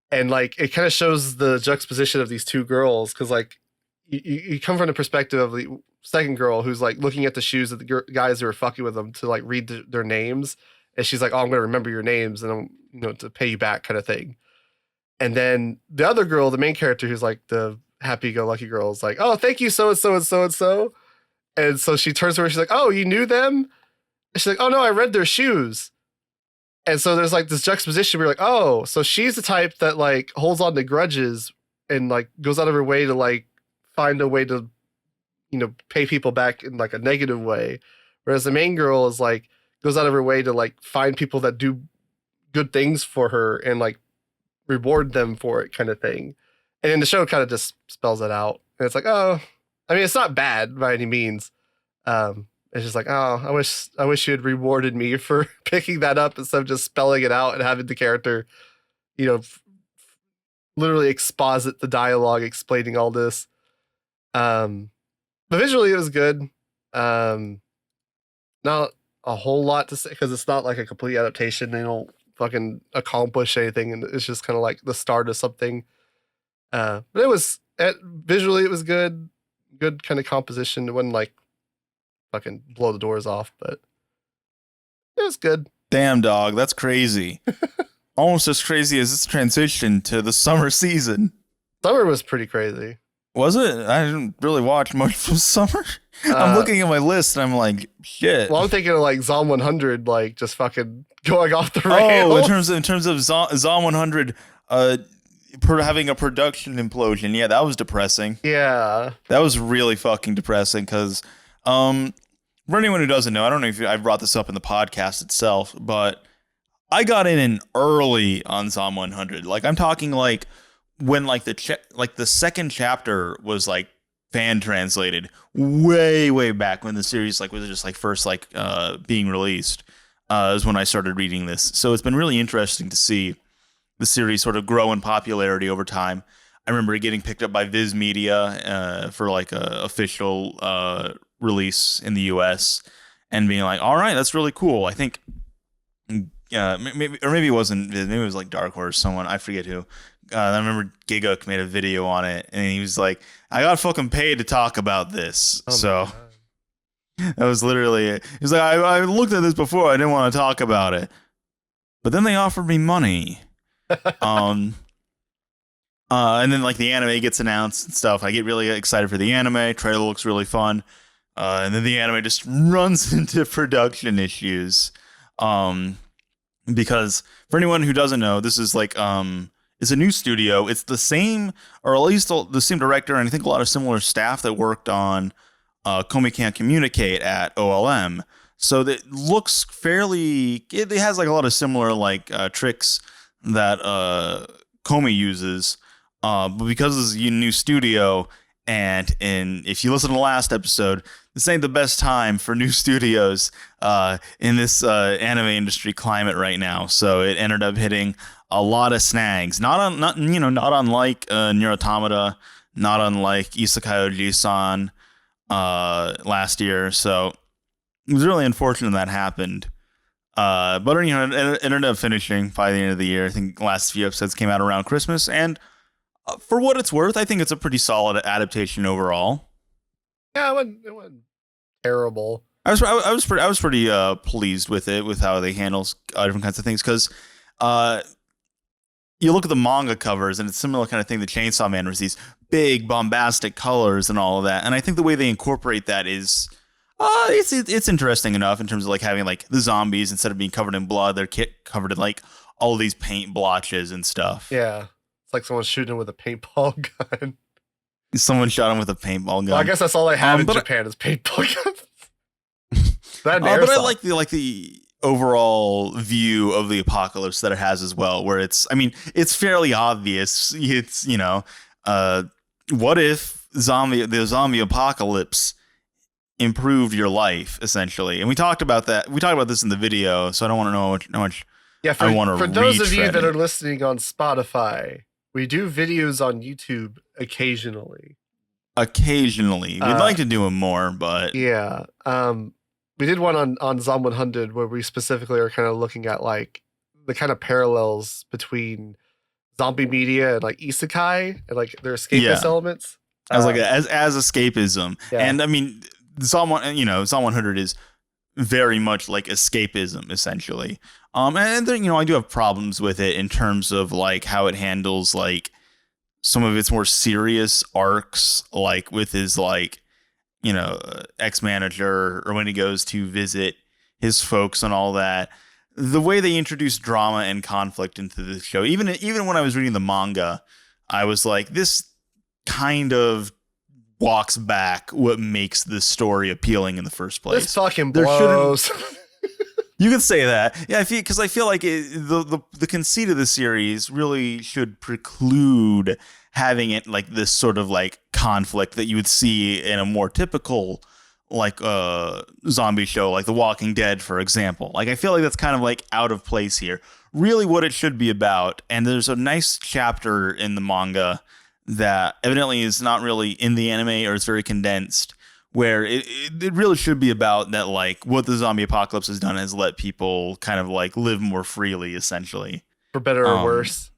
and like it kind of shows the juxtaposition of these two girls, because like you come from the perspective of the second girl who's like looking at the shoes of the guys who are fucking with them to like read their names. And she's like, oh, I'm going to remember your names and I'm, to pay you back kind of thing. And then the other girl, the main character, who's like the happy-go-lucky girl, is like, oh, thank you, so-and-so and so-and-so. And so she turns to her, she's like, oh, you knew them? And she's like, oh, no, I read their shoes. And so there's like this juxtaposition where you're like, oh, so she's the type that like holds on to grudges and like goes out of her way to like find a way to, pay people back in like a negative way. Whereas the main girl is like, goes out of her way to like find people that do good things for her and like reward them for it kind of thing. And then the show kind of just spells it out. And it's like, oh, I mean, it's not bad by any means. It's just like, oh, I wish you had rewarded me for picking that up instead of just spelling it out and having the character, literally exposit the dialogue explaining all this. But visually it was good. Not a whole lot to say because it's not like a complete adaptation. They don't fucking accomplish anything, and it's just kind of like the start of something. But it was visually it was good kind of composition. It wasn't like fucking blow the doors off, but it was good. Damn, dog, that's crazy. Almost as crazy as this transition to the summer season. Summer was pretty crazy. Was it? I didn't really watch much from summer. I'm looking at my list and I'm like, shit. Well, I'm thinking of like Zom 100, like just fucking going off the rails. Oh, in terms of Zom 100, having a production implosion. Yeah, that was depressing. Yeah, that was really fucking depressing. Because, for anyone who doesn't know, I don't know if I brought this up in the podcast itself, but I got in early on Zom 100. Like I'm talking like when like the second chapter was like fan translated way back when the series like was just like first like being released is when I started reading this. So it's been really interesting to see the series sort of grow in popularity over time. I remember it getting picked up by Viz Media for like a official release in the US and being like, all right, that's really cool. I think maybe it wasn't Viz, maybe it was like Dark Horse, someone, I forget who. I remember Gigook made a video on it, and he was like, I got fucking paid to talk about this. Oh, so that was literally it. He was like, I looked at this before, I didn't want to talk about it. But then they offered me money. And then like the anime gets announced and stuff. I get really excited for the anime. Trailer looks really fun. And then the anime just runs into production issues. Because for anyone who doesn't know, this is like it's a new studio. It's the same, or at least the same director, and I think a lot of similar staff that worked on Komi Can't Communicate at OLM. So that looks fairly. It has like a lot of similar like tricks that Komi uses, but because it's a new studio, and if you listen to the last episode, this ain't the best time for new studios in this anime industry climate right now. So it ended up hitting a lot of snags. Not unlike Nier Automata, not unlike Isekai Oji-san last year. So it was really unfortunate that happened. But it ended up finishing by the end of the year. I think the last few episodes came out around Christmas, and for what it's worth, I think it's a pretty solid adaptation overall. Yeah, it wasn't terrible. I was pretty pleased with it, with how they handle different kinds of things, because you look at the manga covers and it's similar kind of thing to Chainsaw Man, where these big bombastic colors and all of that, and I think the way they incorporate that is it's interesting enough in terms of like having like the zombies, instead of being covered in blood, they're covered in like all these paint blotches and stuff. Yeah, it's like someone's shooting with a paintball gun. Someone shot him with a paintball gun. Well, I guess that's all they have in Japan is paintball guns. But I like the overall view of the apocalypse that it has as well, where it's fairly obvious. It's what if the zombie apocalypse improved your life, essentially? And we talked about that. We talked about this in the video, so I don't want to know how much. Yeah, for those of you that are listening on Spotify, we do videos on YouTube occasionally. We'd like to do them more, but yeah. We did one on Zom 100 where we specifically are kind of looking at like the kind of parallels between zombie media and like isekai and like their escapist elements. As escapism. Yeah. And I mean, Zom 100 is very much like escapism, essentially. And then, I do have problems with it in terms of like how it handles like some of its more serious arcs, like with his like, ex-manager, or when he goes to visit his folks and all that. The way they introduce drama and conflict into the show, even when I was reading the manga, I was like, this kind of walks back what makes this story appealing in the first place. This fucking blows. You could say that. Yeah, I feel like the conceit of the series really should preclude having it like this sort of like conflict that you would see in a more typical like zombie show like The Walking Dead, for example. Like I feel like that's kind of like out of place here. Really what it should be about, and there's a nice chapter in the manga that evidently is not really in the anime, or it's very condensed, where it really should be about that, like what the zombie apocalypse has done is let people kind of like live more freely, essentially. For better or worse.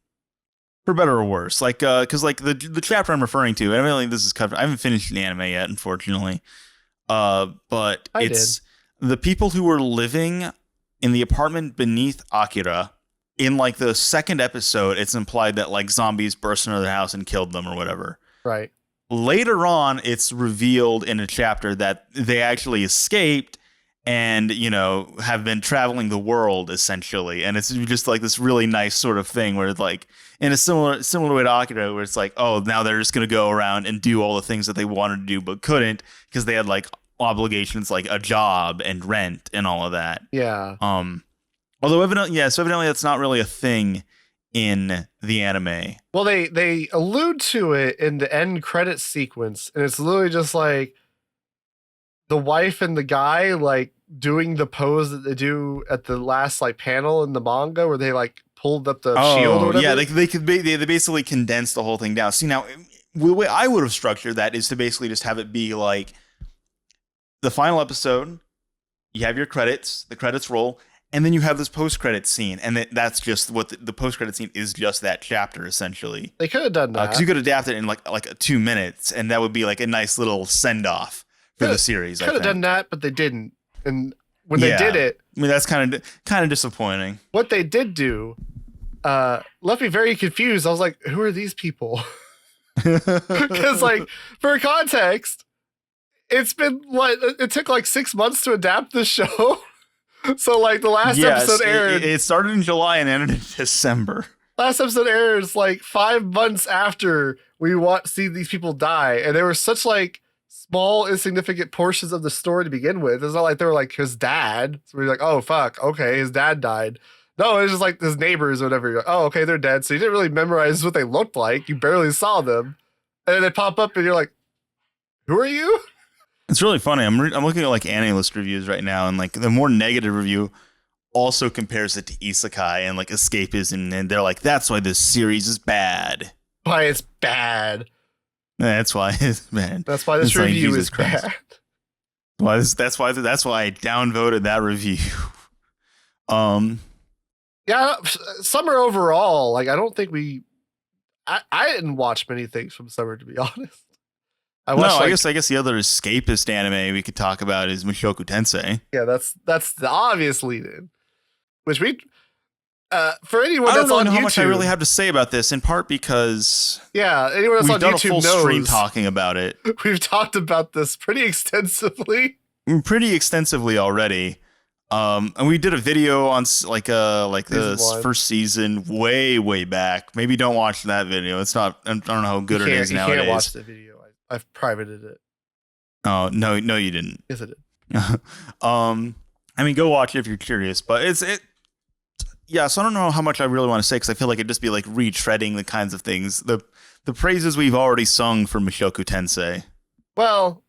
For better or worse. Like, because like the chapter I'm referring to, evidently this is covered. I haven't finished the anime yet, unfortunately. But it's the people who were living in the apartment beneath Akira. In like the second episode, it's implied that like zombies burst into their house and killed them or whatever. Right. Later on, it's revealed in a chapter that they actually escaped and, you know, have been traveling the world essentially. And it's just like this really nice sort of thing where it's like in a similar way to Akira, where it's like, oh, now they're just going to go around and do all the things that they wanted to do but couldn't because they had like obligations like a job and rent and all of that. Yeah. Although evidently that's not really a thing in the anime. Well, they allude to it in the end credit sequence, and it's literally just like the wife and the guy like doing the pose that they do at the last like panel in the manga where they like pulled up the shield or whatever. Yeah, they basically condensed the whole thing down. See, now the way I would have structured that is to basically just have it be like the final episode, you have your credits, the credits roll, and then you have this post-credit scene, and that's just what the post-credit scene is, just that chapter, essentially. They could have done that. Because you could adapt it in like 2 minutes, and that would be like a nice little send-off for the series. Could have done that, but they didn't. And when they did it... I mean, that's kind of disappointing. What they did do left me very confused. I was like, who are these people? Because, like, for context, it's been, it took like 6 months to adapt this show. So, like, the last episode aired... It started in July and ended in December. Last episode airs, like, 5 months after we see these people die. And they were such, like, small, insignificant portions of the story to begin with. It's not like they were, like, his dad. So we're like, oh, fuck, okay, his dad died. No, it's just, like, his neighbors or whatever. You're like, oh, okay, they're dead. So you didn't really memorize what they looked like. You barely saw them. And then they pop up and you're like, who are you? It's really funny. I'm looking at like AniList reviews right now, and like the more negative review also compares it to isekai and like escapism, and they're like, "That's why this series is bad." Why it's bad? That's why it's bad. That's why this review is bad. That's why I downvoted that review. Yeah, summer overall. Like, I don't think I didn't watch many things from summer, to be honest. I guess the other escapist anime we could talk about is Mushoku Tensei. Yeah, that's the obvious lead-in. Which for anyone I that's don't on know how YouTube, much I really have to say about this, in part because anyone that's we've on done YouTube a full knows stream talking about it. We've talked about this pretty extensively. Already. And we did a video on the first season way back. Maybe don't watch that video. It's not. I don't know how good it is nowadays. You can't watch the video. I've privated it. Oh no, you didn't. Yes, I did. I mean, go watch it if you're curious. But yeah. So I don't know how much I really want to say because I feel like it'd just be like retreading the kinds of things, the praises we've already sung for Mushoku Tensei. Well,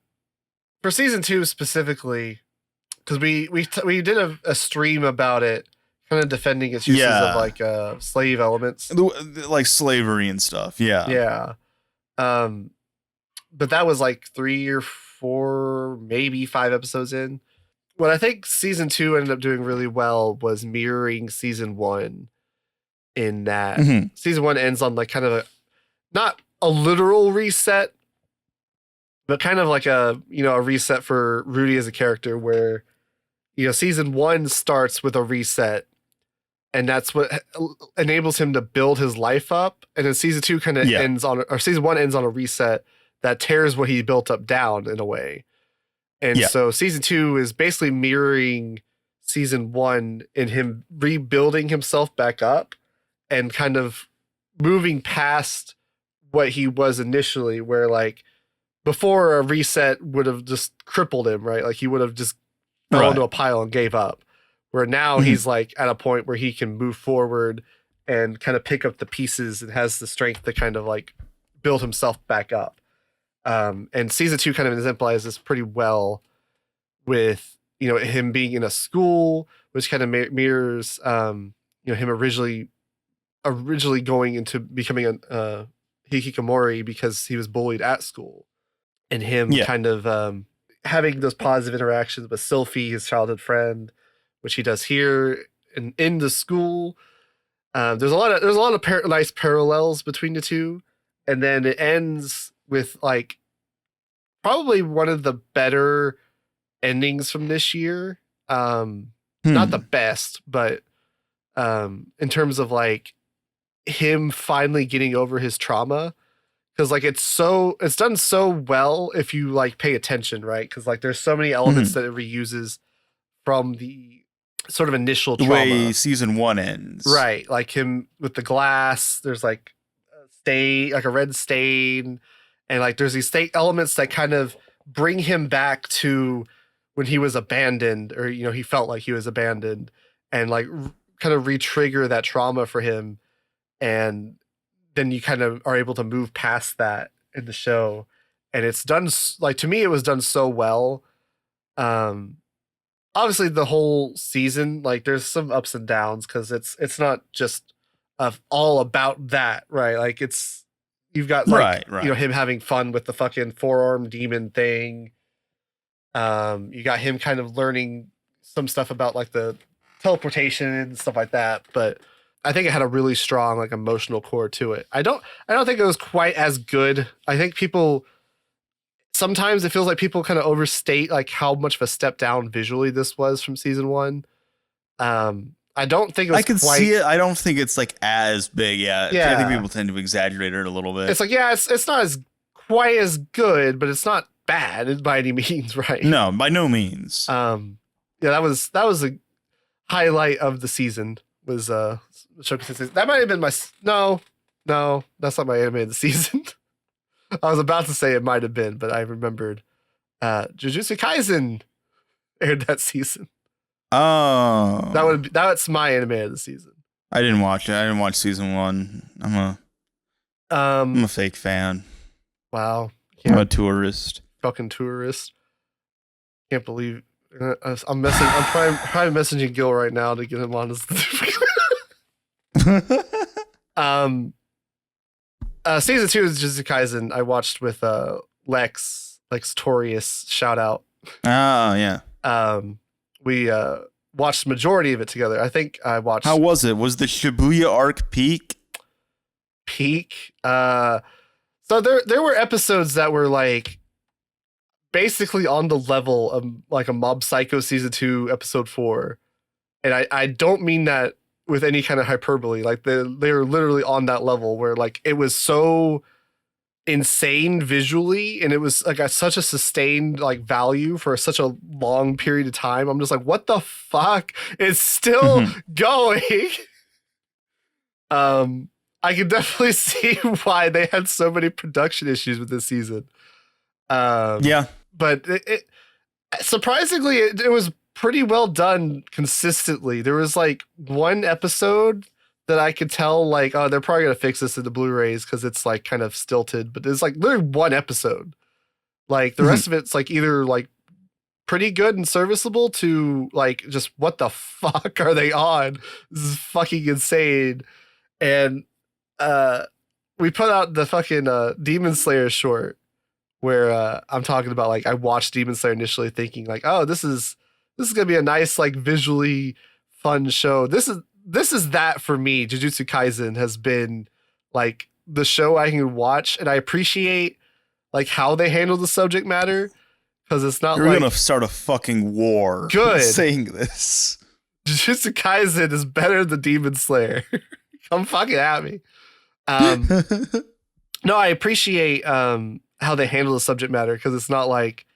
for season 2 specifically, because we did a stream about it, kind of defending its uses of like slave elements, like slavery and stuff. Yeah. But that was like 3 or 4, maybe 5 episodes in. What I think season 2 ended up doing really well was mirroring season 1 in that season 1 ends on like kind of not a literal reset, but kind of like a reset for Rudy as a character where, season 1 starts with a reset and that's what enables him to build his life up. And then season 2 kind of season 1 ends on a reset that tears what he built up down in a way. And so season 2 is basically mirroring season 1 in him rebuilding himself back up and kind of moving past what he was initially, where like before a reset would have just crippled him, right? Like he would have just fell into a pile and gave up. where now he's like at a point where he can move forward and kind of pick up the pieces and has the strength to kind of like build himself back up. And season 2 kind of exemplifies this pretty well with, you know, him being in a school, which kind of mirrors, you know, him originally going into becoming a hikikomori because he was bullied at school, and him kind of having those positive interactions with Sylphie, his childhood friend, which he does here in the school. There's a lot of nice parallels between the two, and then it ends with like probably one of the better endings from this year. Not the best, but in terms of like him finally getting over his trauma, because like it's done so well if you like pay attention, right? Because like there's so many elements that it reuses from the sort of initial trauma. The way season 1 ends, right? Like him with the glass. There's like a red stain, and like there's these elements that kind of bring him back to when he was abandoned, or you know, he felt like he was abandoned, and like kind of re-trigger that trauma for him. And then you kind of are able to move past that in the show. And it's done, like, to me, it was done so well. Obviously the whole season, like there's some ups and downs, because it's not just all about that, right? Like you've got like, you know, him having fun with the fucking forearm demon thing. You got him kind of learning some stuff about like the teleportation and stuff like that. But I think it had a really strong like emotional core to it. I don't think it was quite as good. I think sometimes it feels like people kind of overstate like how much of a step down visually this was from season 1. I don't think it was. I can see it. I don't think it's like as big. Yeah. I think people tend to exaggerate it a little bit. It's like, it's not as quite as good, but it's not bad by any means, right? No, by no means. That was a highlight of the season. Was that might have been my no, that's not my anime of the season. I was about to say it might have been, but I remembered Jujutsu Kaisen aired that season. Oh, that's my anime of the season. I didn't watch it. I didn't watch season 1. I'm a fake fan. Wow, I'm a tourist. Fucking tourist. Can't believe I'm trying messaging Gil right now to get him on his. Season 2 is Jujutsu Kaisen. I watched with Lex Torius. Shout out. Oh yeah. We watched the majority of it together. I think I watched. How was it? Was the Shibuya arc peak? So there were episodes that were like basically on the level of like a Mob Psycho season 2 episode 4, and I don't mean that with any kind of hyperbole. Like they were literally on that level where like it was so insane visually, and it was like such a sustained like value for such a long period of time. I'm just like, what the fuck? It's still going. I can definitely see why they had so many production issues with this season. Yeah, but it surprisingly it was pretty well done consistently. There was like one episode that I could tell like, oh, they're probably gonna fix this in the Blu-rays because it's like kind of stilted, but it's like literally one episode. Like the rest of it's like either like pretty good and serviceable to like just what the fuck are they on? This is fucking insane. And we put out the fucking Demon Slayer short where I'm talking about like I watched Demon Slayer initially thinking like, oh, this is gonna be a nice like visually fun show. This is that for me. Jujutsu Kaisen has been like the show I can watch, and I appreciate like how they handle the subject matter, because it's not You're like gonna start a fucking war. Good. Saying this. Jujutsu Kaisen is better than Demon Slayer. Come fucking at me. No, I appreciate how they handle the subject matter, because it's not like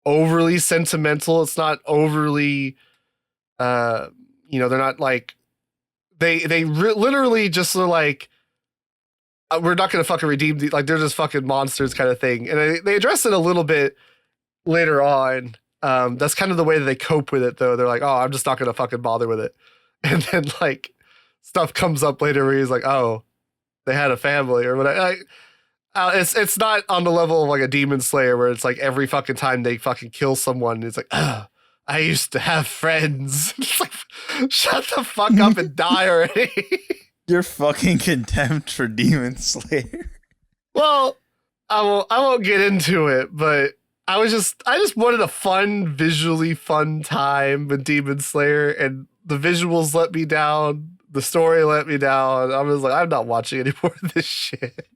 overly sentimental. It's not overly, they're not like they literally just are like, we're not gonna fucking redeem like they're just fucking monsters kind of thing. And they address it a little bit later on, That's kind of the way that they cope with it, though. They're like, oh, I'm just not gonna fucking bother with it. And then like stuff comes up later where he's like, oh, they had a family or whatever. It's not on the level of like a Demon Slayer where it's like every fucking time they fucking kill someone, it's like, oh, I used to have friends. It's like, shut the fuck up and die already. Your fucking contempt for Demon Slayer. Well, I won't get into it, but I just wanted a visually fun time with Demon Slayer, and the visuals let me down. The story let me down. I was like, I'm not watching any more of this shit.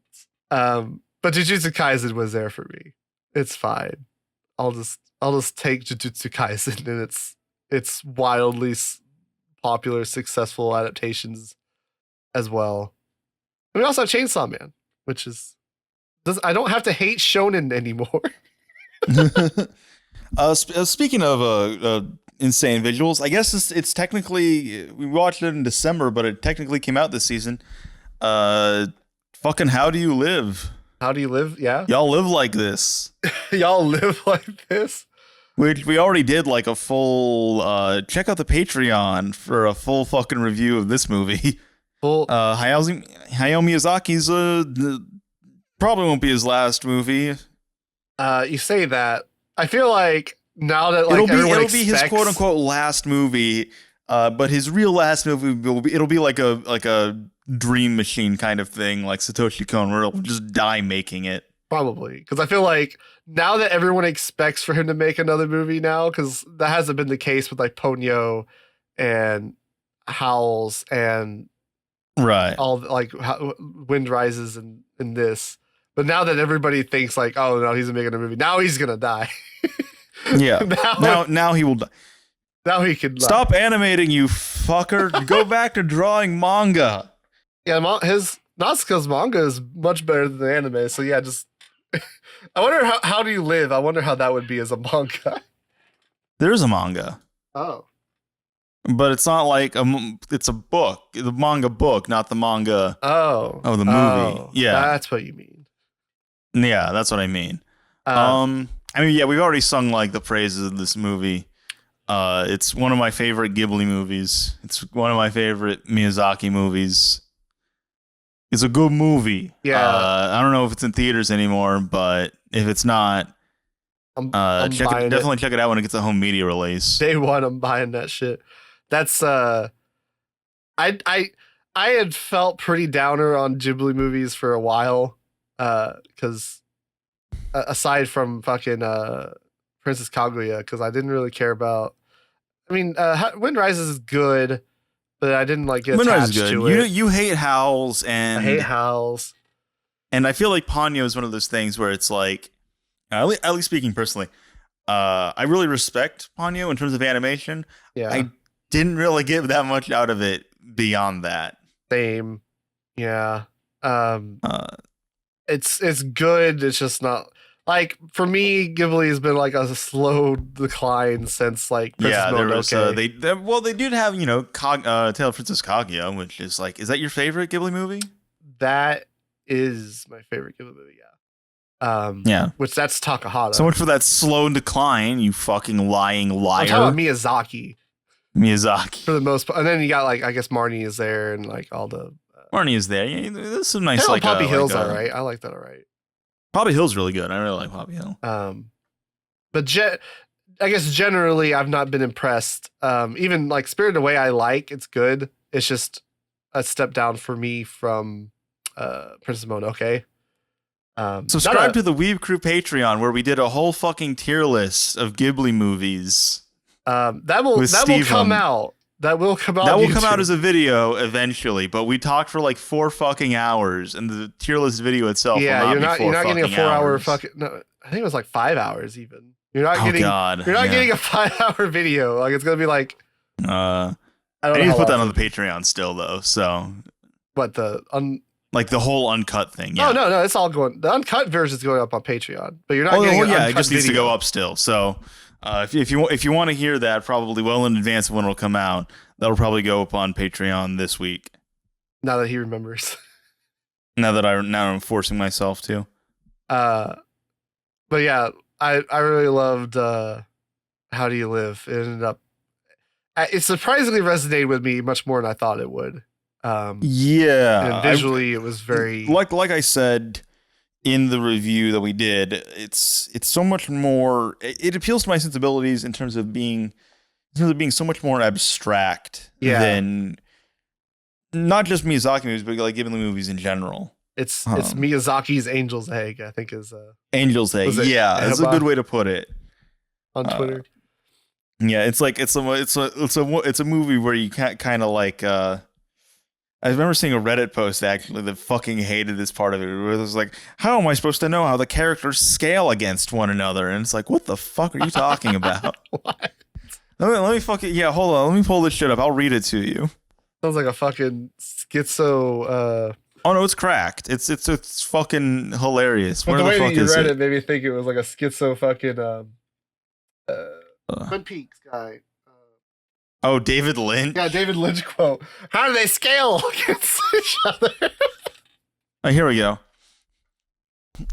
But Jujutsu Kaisen was there for me. It's fine. I'll just take Jujutsu Kaisen and its wildly popular, successful adaptations as well. And we also have Chainsaw Man, which is I don't have to hate shonen anymore. Speaking of insane visuals, I guess it's technically, we watched it in December, but it technically came out this season. Fucking How Do You Live? How do you live? Yeah. Y'all live like this. Y'all live like this. We already did like a full check out the Patreon for a full fucking review of this movie. Full Hayao Miyazaki's probably won't be his last movie. You say that. I feel like now that like it'll be his quote unquote last movie, but his real last movie it'll be like a dream machine kind of thing, like Satoshi Kon, where he'll just die making it. Probably, because I feel like now that everyone expects for him to make another movie now, because that hasn't been the case with like Ponyo and Howls and right all like Wind Rises and this. But now that everybody thinks like, oh no, he's making a movie, now he's gonna die. Yeah. now he will die. Now he can stop animating, you fucker. Go back to drawing manga. Yeah, Natsuka's manga is much better than the anime. So yeah, just I wonder how do you live? I wonder how that would be as a manga. There's a manga. Oh. But it's not like it's a book, the manga book, not the manga of the movie. Oh, yeah. That's what you mean. Yeah, that's what I mean. I mean, yeah, we've already sung like the praises of this movie. It's one of my favorite Ghibli movies. It's one of my favorite Miyazaki movies. It's a good movie. Yeah. I don't know if it's in theaters anymore, but if it's not, definitely check it out when it gets a home media release. Day one, I'm buying that shit. That's I had felt pretty downer on Ghibli movies for a while, because aside from fucking Princess Kaguya, because I didn't really care about. I mean, Wind Rises is good, but I didn't like get attached to it. You hate Howls, and I hate Howls, and I feel like Ponyo is one of those things where it's like, at least speaking personally, I really respect Ponyo in terms of animation. Yeah, I didn't really get that much out of it beyond that. Same. Yeah. It's good. It's just not like, for me, Ghibli has been like a slow decline since like Princess Mononoke. They did have, Tale of Princess Kaguya, which is like, is that your favorite Ghibli movie? That is my favorite Ghibli movie. Yeah. Yeah. Which that's Takahata. So much for that slow decline, you fucking lying liar. I'm talking about Miyazaki. For the most part. And then you got like, I guess Marnie is there and like all the Marnie is there. Yeah, there's some nice like Poppy Hill's alright. I like that alright. Poppy Hill's really good. I really like Poppy Hill. But I guess generally I've not been impressed. Even like Spirited Away, I like. It's good. It's just a step down for me from Princess Mononoke. Subscribe to the Weeb Crew Patreon, where we did a whole fucking tier list of Ghibli movies. That will come out. That will come out. That will come out as a video eventually, but we talked for like 4 fucking hours, and the tier list video itself. Yeah, you're not getting a 4-hour fucking. No, I think it was like 5 hours even. You're not getting. You're not getting a 5-hour video. Like it's gonna be like. I need to put that on the Patreon still though. So. What like the whole uncut thing? Yeah. Oh no, it's all going. The uncut version is going up on Patreon, but you're not getting. It just needs to go up still. So. If you want to hear that, probably well in advance of when it'll come out, that'll probably go up on Patreon this week. Now that he remembers. now I'm forcing myself to. But yeah, I really loved How Do You Live? It ended up. It surprisingly resonated with me much more than I thought it would. Yeah, and visually, it was very like I said in the review that we did. It's so much more. It appeals to my sensibilities in terms of being so much more abstract than not just Miyazaki movies, but like Ghibli movies in general. It's Miyazaki's Angel's Egg, I think is Angel's Egg. Yeah, that's a good way to put it. On Twitter. Yeah, it's like it's a movie where you can't kind of like. I remember seeing a Reddit post actually that fucking hated this part of it. Where it was like, how am I supposed to know how the characters scale against one another? And it's like, what the fuck are you talking about? What? Let me fucking hold on. Let me pull this shit up. I'll read it to you. Sounds like a fucking schizo. Oh no, it's cracked. It's fucking hilarious. But Where the way the fuck that you is read it? it made me think it was like a schizo fucking Twin Peaks guy. Oh, David Lynch. Yeah, David Lynch quote. How do they scale against each other? Here we go.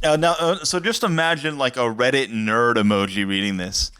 Now, so just imagine like a Reddit nerd emoji reading this.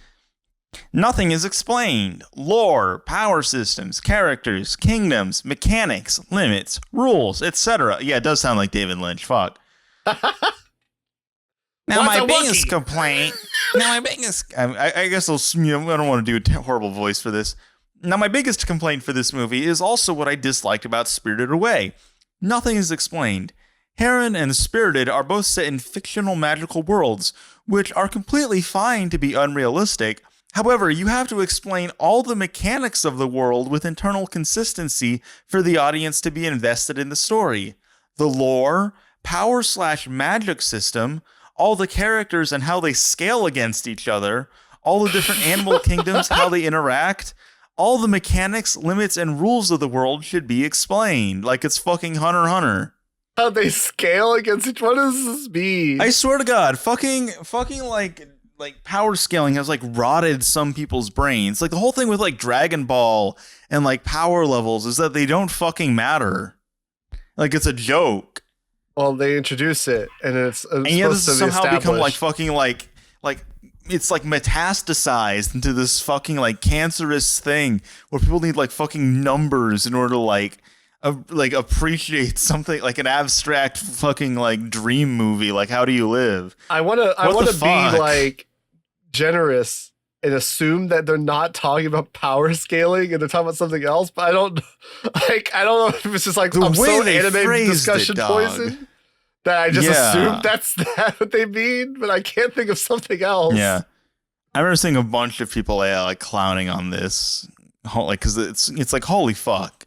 Nothing is explained. Lore, power systems, characters, kingdoms, mechanics, limits, rules, etc. Yeah, it does sound like David Lynch. Fuck. Now my biggest complaint. I guess I don't want to do a horrible voice for this. Now my biggest complaint for this movie is also what I disliked about Spirited Away. Nothing is explained. Heron and Spirited are both set in fictional magical worlds, which are completely fine to be unrealistic. However, you have to explain all the mechanics of the world with internal consistency for the audience to be invested in the story. The lore, power/magic system, all the characters and how they scale against each other, all the different animal kingdoms, how they interact, all the mechanics, limits, and rules of the world should be explained. Like it's fucking Hunter x Hunter. How they scale against each one? What does this mean? I swear to God, fucking like power scaling has like rotted some people's brains. Like the whole thing with like Dragon Ball and like power levels is that they don't fucking matter. Like it's a joke. Well, they introduce it and it's and yet this has somehow become like fucking like it's like metastasized into this fucking like cancerous thing where people need like fucking numbers in order to like appreciate something like an abstract fucking like dream movie like How Do You Live? I want to be like generous and assume that they're not talking about power scaling and they're talking about something else, but I don't know if it's just like I'm so anime discussion poison that I just assume that's what they mean, but I can't think of something else. Yeah. I remember seeing a bunch of people like clowning on this like cuz it's like holy fuck.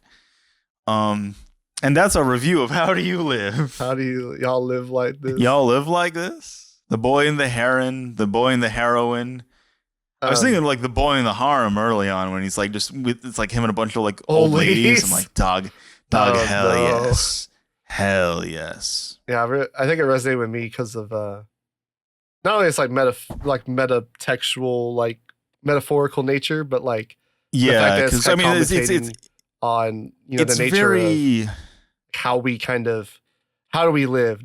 And that's a review of How Do You Live? How do y'all live like this? Y'all live like this? The Boy and the Heron, The Boy and the Heroine. I was thinking like The Boy and the Harem early on when he's like it's like him and a bunch of like old ladies. I'm like, dog, yes. Hell yes. Yeah, I think it resonated with me because of not only it's like meta textual, like metaphorical nature, but like the fact that it's I mean it's on the nature of how we how do we live,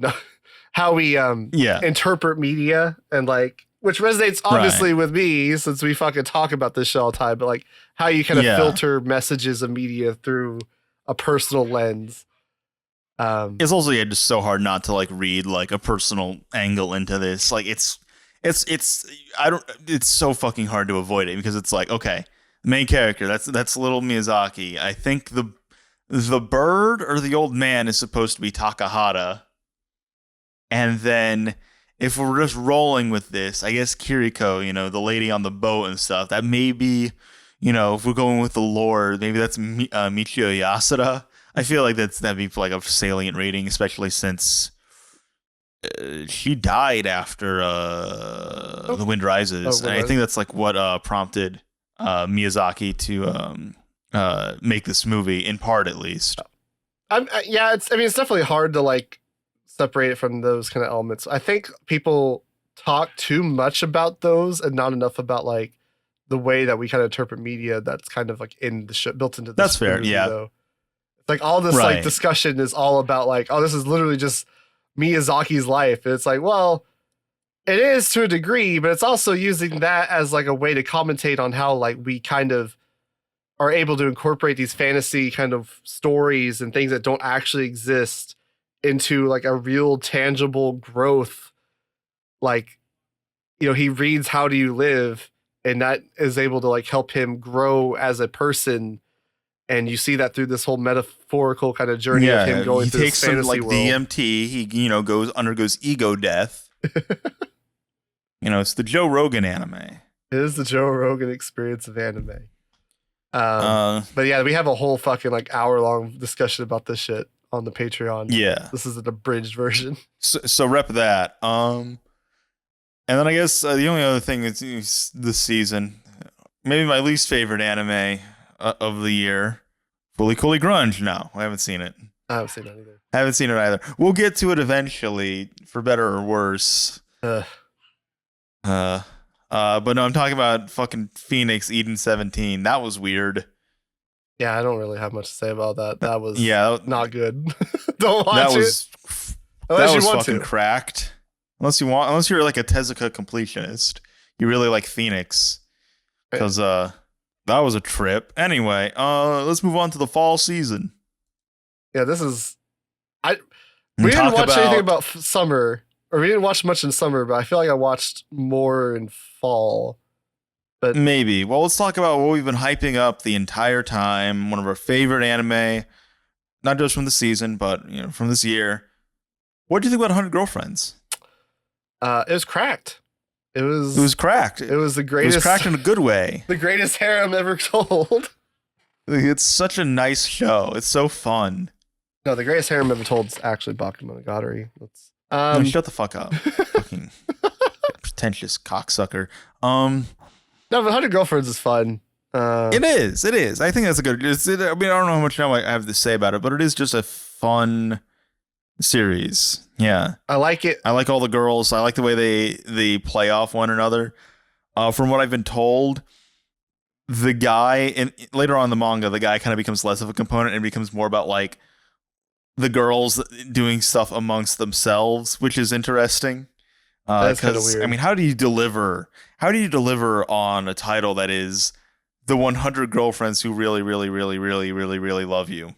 how we interpret media, and like which resonates obviously with me since we fucking talk about this shit all the time, but like how you kind of filter messages of media through a personal lens. It's also just so hard not to like read like a personal angle into this. Like it's so fucking hard to avoid it because it's like, okay, main character, that's little Miyazaki. I think the bird or the old man is supposed to be Takahata. And then if we're just rolling with this, I guess Kiriko, the lady on the boat and stuff, that may be, if we're going with the lore, maybe that's Michio Yasuda. I feel like that'd be like a salient rating, especially since she died after The Wind Rises. And I think that's like what prompted Miyazaki to make this movie, in part at least. It's definitely hard to like separate it from those kind of elements. I think people talk too much about those and not enough about like the way that we kind of interpret media that's kind of like in the show, built into the That's fair, movie, yeah. though. Like all this like discussion is all about like, oh, this is literally just Miyazaki's life. And it's like, well, It is to a degree, but it's also using that as like a way to commentate on how like we kind of are able to incorporate these fantasy kind of stories and things that don't actually exist into like a real tangible growth. Like, he reads How Do You Live, and that is able to like help him grow as a person. And you see that through this whole metaphorical kind of journey of him going through this fantasy like world. DMT. He undergoes ego death. It's the Joe Rogan anime. It is the Joe Rogan experience of anime. But yeah, we have a whole fucking like hour-long discussion about this shit on the Patreon. Yeah, this is an abridged version. So rep that. And then I guess the only other thing is this season, maybe my least favorite anime of the year, Fully Coolly Grunge. No, I haven't seen it. I haven't seen that either. I haven't seen it either. We'll get to it eventually, for better or worse. But no, I'm talking about fucking Phoenix Eden 17. That was weird. Yeah, I don't really have much to say about that. That was not good. Don't watch that it. Was, unless that you was want fucking to. Cracked. Unless you're like a Tezuka completionist. You really like Phoenix. Because that was a trip. Anyway, let's move on to the fall season. Yeah, this is... We didn't watch anything about summer. Or we didn't watch much in summer, but I feel like I watched more in fall. But maybe. Well, let's talk about what we've been hyping up the entire time. One of our favorite anime, not just from the season, but from this year. What do you think about 100 Girlfriends? It was cracked. It was cracked. It was the greatest. It was cracked in a good way. The greatest harem ever told. It's such a nice show. It's so fun. No, the greatest harem ever told is actually Bakemonogatari. No, shut the fuck up. Fucking pretentious cocksucker. No, but 100 Girlfriends is fun. It is. I think that's a good... I don't know how much now I have to say about it, but it is just a fun series. Yeah. I like it. I like all the girls. I like the way they play off one another. From what I've been told, the guy... and later on in the manga, the guy kind of becomes less of a component and becomes more about like the girls doing stuff amongst themselves, which is interesting. That's kind of weird. I mean, how do you deliver on a title that is the 100 girlfriends who really, really, really, really, really, really love you?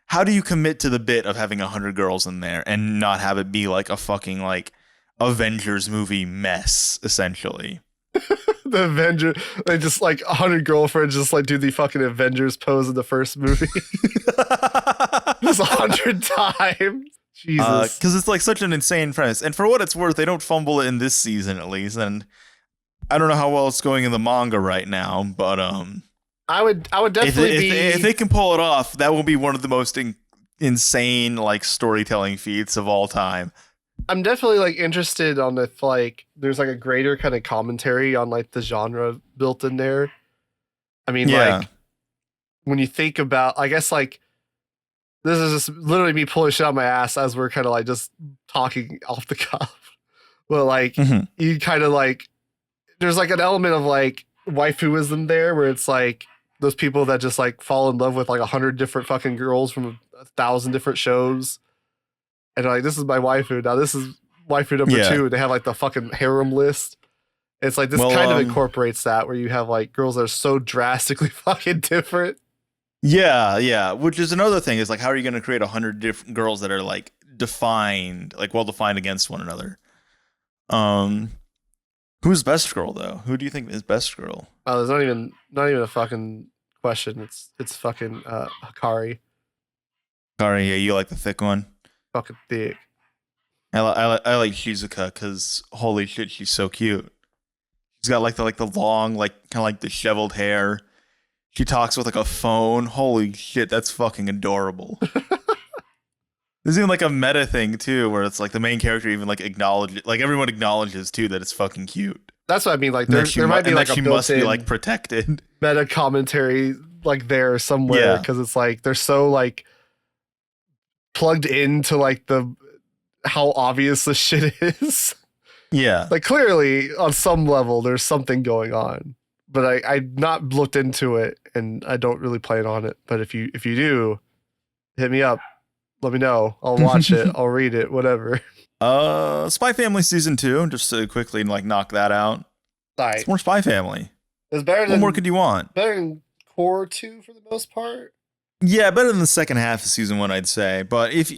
How do you commit to the bit of having 100 girls in there and not have it be like a fucking like Avengers movie mess, essentially? The Avenger, they just like 100 girlfriends just like do the fucking Avengers pose in the first movie. Just 100 times. Jesus. Because it's like such an insane premise. And for what it's worth, they don't fumble it in this season at least. And I don't know how well it's going in the manga right now, but I would definitely if they can pull it off, that will be one of the most insane like storytelling feats of all time. I'm definitely like interested on if like there's like a greater kind of commentary on like the genre built in there. I mean, like when you think about, I guess like this is just literally me pulling shit out of my ass as we're kind of like just talking off the cuff. But like you kind of like there's like an element of like waifuism there where it's like those people that just like fall in love with like 100 different fucking girls from 1,000 different shows. And like, this is my waifu. Now this is waifu number 2. They have like the fucking harem list. It's like this kind of incorporates that where you have like girls that are so drastically fucking different. Yeah. Which is another thing is like, how are you going to create 100 different girls that are like defined, like well defined against one another? Who's best girl though? Who do you think is best girl? Oh, there's not even a fucking question. It's fucking Hikari. Hikari, yeah, you like the thick one. Fucking thick. I like Shizuka because holy shit, she's so cute. She's got like the long, like kind of like disheveled hair. She talks with like a phone. Holy shit, that's fucking adorable. There's even like a meta thing too, where it's like the main character even like acknowledges, like everyone acknowledges too that it's fucking cute. That's what I mean. Like there might be like a she must be like protected meta commentary like there somewhere because it's like they're so like plugged into like how obvious this shit is. Yeah. Like clearly on some level there's something going on. But I've not looked into it and I don't really plan on it. But if you do, hit me up. let me know. I'll watch it. I'll read it. Whatever. Spy Family season 2, just to quickly like knock that out. Right. It's more Spy Family. It's better than. What more could you want? Better than Core 2 for the most part. Yeah, better than the second half of season 1, I'd say. But if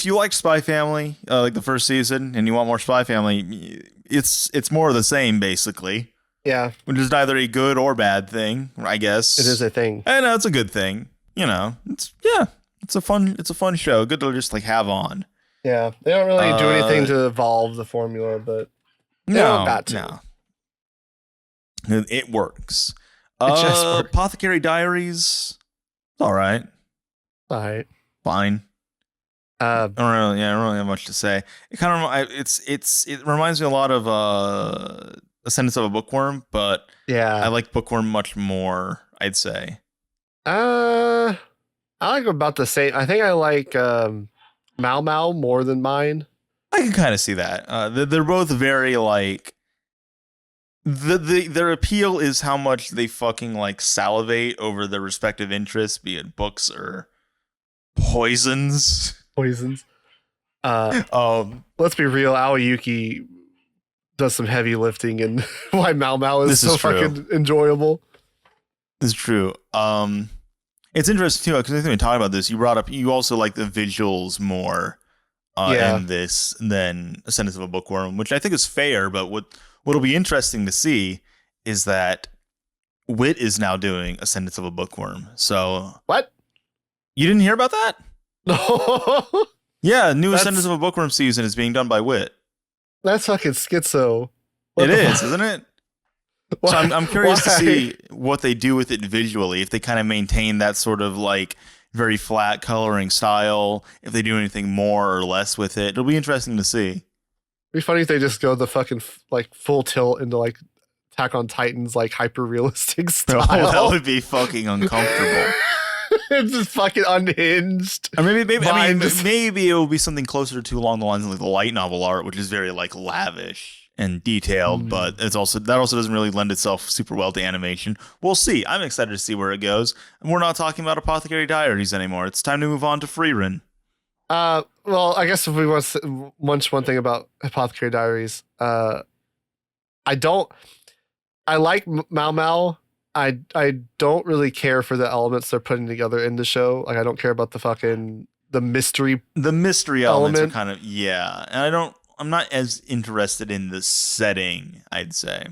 you like Spy Family, like the first season, and you want more Spy Family, it's more of the same basically. Yeah, which is neither a good or bad thing, I guess. It is a thing. I know it's a good thing. You know, it's a fun show. Good to just like have on. Yeah, they don't really do anything to evolve the formula, but they don't got to. No. It works. It just works. Apothecary Diaries. It's all right. All right. Fine. I don't really have much to say. It kind of it reminds me a lot of Ascendance of a Bookworm, but yeah, I like Bookworm much more, I'd say. I like about the same. I think I like Mau Mau more than mine. I can kind of see that. They're both very like their appeal is how much they fucking like salivate over their respective interests, be it books or poisons. Let's be real. Aoyuki does some heavy lifting, and why Mau Mau is so fucking enjoyable. This is true. It's interesting too because I think we talked about this. You also like the visuals more in this than Ascendance of a Bookworm, which I think is fair. But what'll be interesting to see is that Wit is now doing Ascendance of a Bookworm. So what? You didn't hear about that? No. Yeah, new Ascendance of a Bookworm season is being done by Wit. That's fucking schizo. It is, isn't it? Why? So I'm curious to see what they do with it visually. If they kind of maintain that sort of like very flat coloring style, if they do anything more or less with it, it'll be interesting to see. It'd be funny if they just go the fucking like full tilt into like Attack on Titan's like hyper realistic style. Oh, that would be fucking uncomfortable. It's just fucking unhinged. Or maybe it will be something closer to along the lines of like the light novel art, which is very like lavish and detailed, but that also doesn't really lend itself super well to animation. We'll see. I'm excited to see where it goes. And we're not talking about Apothecary Diaries anymore. It's time to move on to Frieren. Well, I guess if we want to munch one thing about Apothecary Diaries, I like Mau Mau. I don't really care for the elements they're putting together in the show. Like I don't care about the mystery. The mystery elements are kind of and I'm not as interested in the setting, I'd say.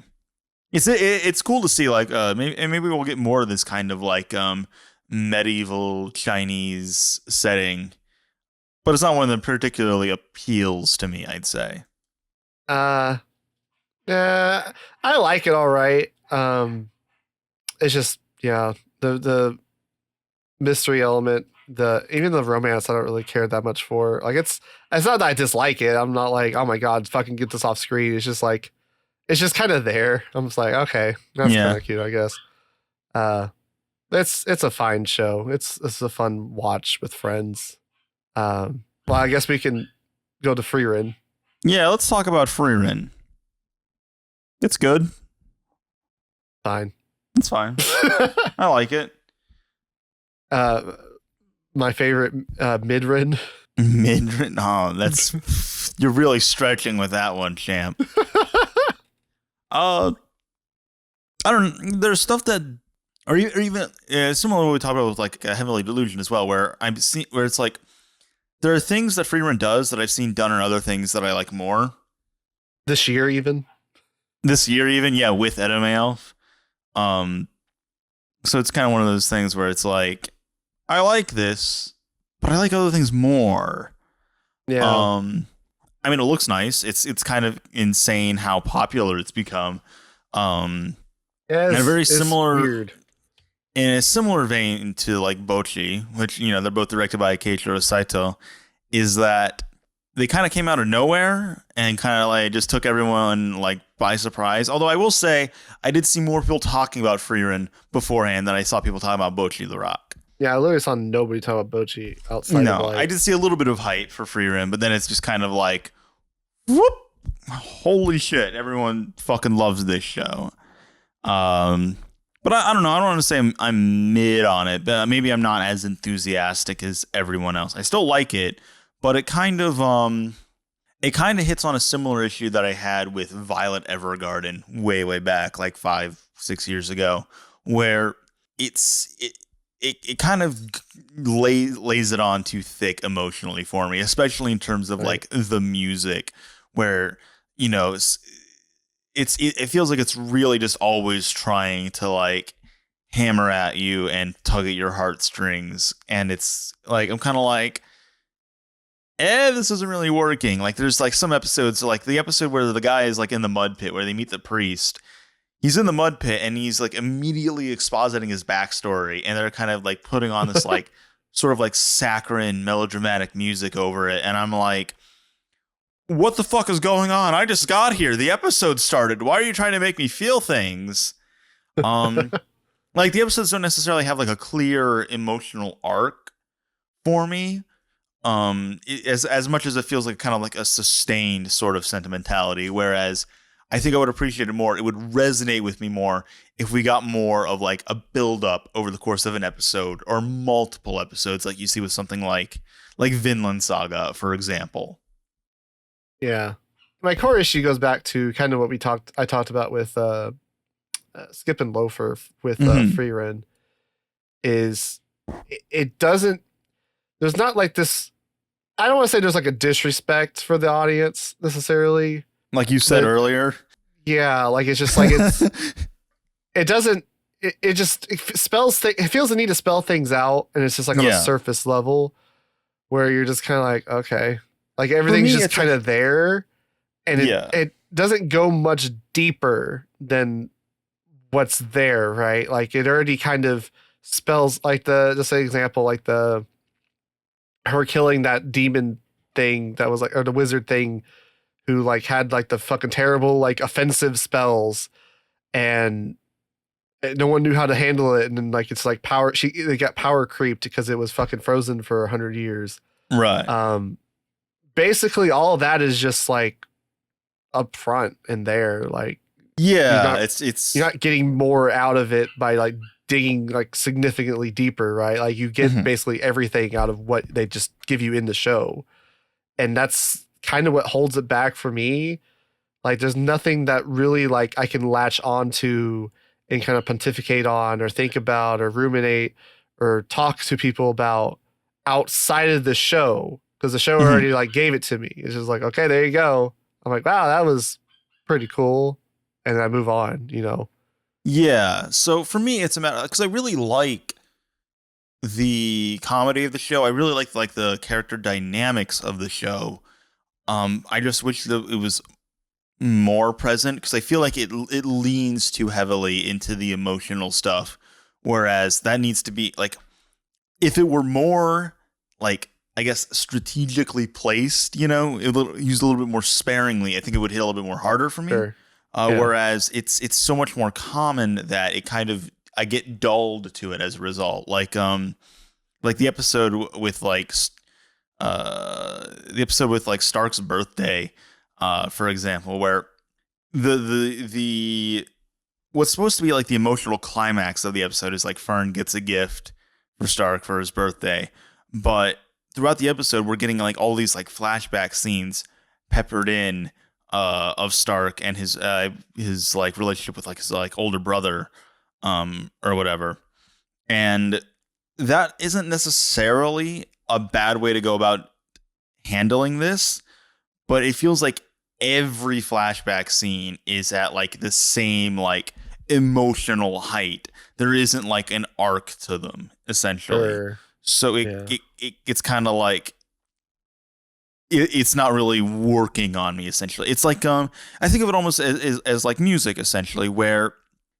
It's cool to see like maybe we'll get more of this kind of like medieval Chinese setting. But it's not one that particularly appeals to me, I'd say. Yeah, I like it all right. It's just the mystery element, even the romance I don't really care that much for. Like it's not that I dislike it. I'm not like, oh my god, fucking get this off screen. It's just like it's just kind of there. I'm just like, okay, that's kind of cute, I guess. It's a fine show. It's a fun watch with friends. Well, I guess we can go to Frieren. Yeah, let's talk about Frieren. It's good. Fine. It's fine. I like it. My favorite Midren. Midren? Oh, that's you're really stretching with that one, champ. I don't. There's stuff that, or even similar to what we talked about with like Heavenly Delusion as well, where it's like there are things that Frieren does that I've seen done in other things that I like more. This year, even, with Edomae Elf. So it's kind of one of those things where it's like, I like this, but I like other things more. Yeah. I mean, it looks nice. It's kind of insane how popular it's become. And a very similar, weird. In a similar vein to like Bocchi, which, they're both directed by Keiichiro Saito, is that they kind of came out of nowhere and kind of like just took everyone like by surprise. Although I will say I did see more people talking about Frieren beforehand than I saw people talking about Bocchi the Rock. Yeah, I literally saw nobody talk about Bocchi outside of like... I did see a little bit of hype for Frieren, but then it's just kind of like, whoop, holy shit, everyone fucking loves this show. But I don't know. I don't want to say I'm mid on it, but maybe I'm not as enthusiastic as everyone else. I still like it, but it kind of hits on a similar issue that I had with Violet Evergarden way back, like 5-6 years ago, where it kind of lays it on too thick emotionally for me, especially in terms of like the music, where it feels like it's really just always trying to like hammer at you and tug at your heartstrings, and it's like I'm kind of like, this isn't really working. Like there's like some episodes, like the episode where the guy is like in the mud pit where they meet the priest. He's in the mud pit and he's like immediately expositing his backstory, and they're kind of like putting on this like sort of like saccharine melodramatic music over it, and I'm like, what the fuck is going on? I just got here. The episode started. Why are you trying to make me feel things? Like the episodes don't necessarily have like a clear emotional arc for me. As much as it feels like kind of like a sustained sort of sentimentality, whereas I think I would appreciate it more. It would resonate with me more if we got more of like a build up over the course of an episode or multiple episodes, like you see with something like Vinland Saga, for example. Yeah, my core issue goes back to kind of what I talked about with Skip and Loafer with Frieren. Is it doesn't? There's not like this. I don't want to say there's like a disrespect for the audience necessarily. Like you said earlier. Yeah, like it's just like it doesn't. It just spells. It feels the need to spell things out, and it's just like on a surface level, where you're just kind of like, okay, like everything's just kind of there, and it doesn't go much deeper than what's there, right? Like it already kind of spells like just an example, like her killing that demon thing that was like, or the wizard thing who like had like the fucking terrible like offensive spells, and no one knew how to handle it, and then like it's like they got power creeped because it was fucking frozen for 100 years. Right. Basically all of that is just like up front and there, like it's you're not getting more out of it by like digging like significantly deeper, right? Like you get basically everything out of what they just give you in the show, and that's kind of what holds it back for me. Like there's nothing that really like I can latch onto and kind of pontificate on or think about or ruminate or talk to people about outside of the show, because the show already like gave it to me. It's just like, okay, there you go. I'm like, wow, that was pretty cool, and I move on, Yeah, so for me, it's a matter, because I really like the comedy of the show. I really like the character dynamics of the show. I just wish that it was more present, because I feel like it leans too heavily into the emotional stuff, whereas that needs to be like, if it were more like, I guess, strategically placed, used a little bit more sparingly, I think it would hit a little bit more harder for me. Sure. Whereas it's so much more common that it kind of, I get dulled to it as a result. Like the episode with Stark's birthday, for example, where the what's supposed to be like the emotional climax of the episode is like Fern gets a gift for Stark for his birthday, but throughout the episode we're getting like all these like flashback scenes peppered in of Stark and his like relationship with like his like older brother or whatever, and that isn't necessarily a bad way to go about handling this, but it feels like every flashback scene is at like the same like emotional height. There isn't like an arc to them, essentially. Sure. So it's kind of like it's not really working on me, essentially. It's like I think of it almost as like music, essentially, where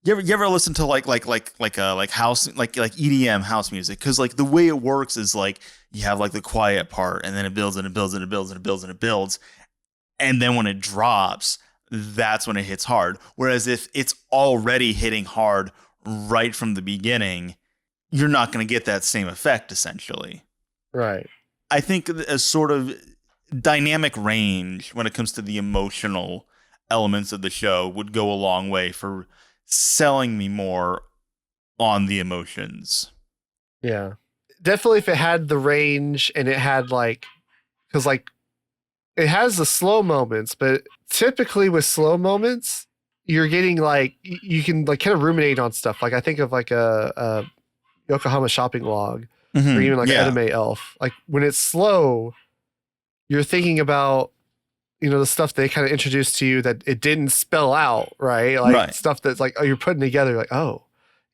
you ever listen to like house like EDM house music, because like the way it works is like you have like the quiet part, and then it builds and it builds and it builds and it builds and it builds, and then when it drops, that's when it hits hard. Whereas if it's already hitting hard right from the beginning, you're not going to get that same effect, essentially. Right. I think a sort of dynamic range when it comes to the emotional elements of the show would go a long way for selling me more on the emotions. Yeah. Definitely if it had the range and it had like, because like it has the slow moments, but typically with slow moments, you're getting like, you can like kind of ruminate on stuff. Like I think of like a Yokohama shopping log or even like Edomae Elf. Like when it's slow, you're thinking about, you know, the stuff they kind of introduced to you that it didn't spell out, right? Like stuff that's like, oh, you're putting together like, oh,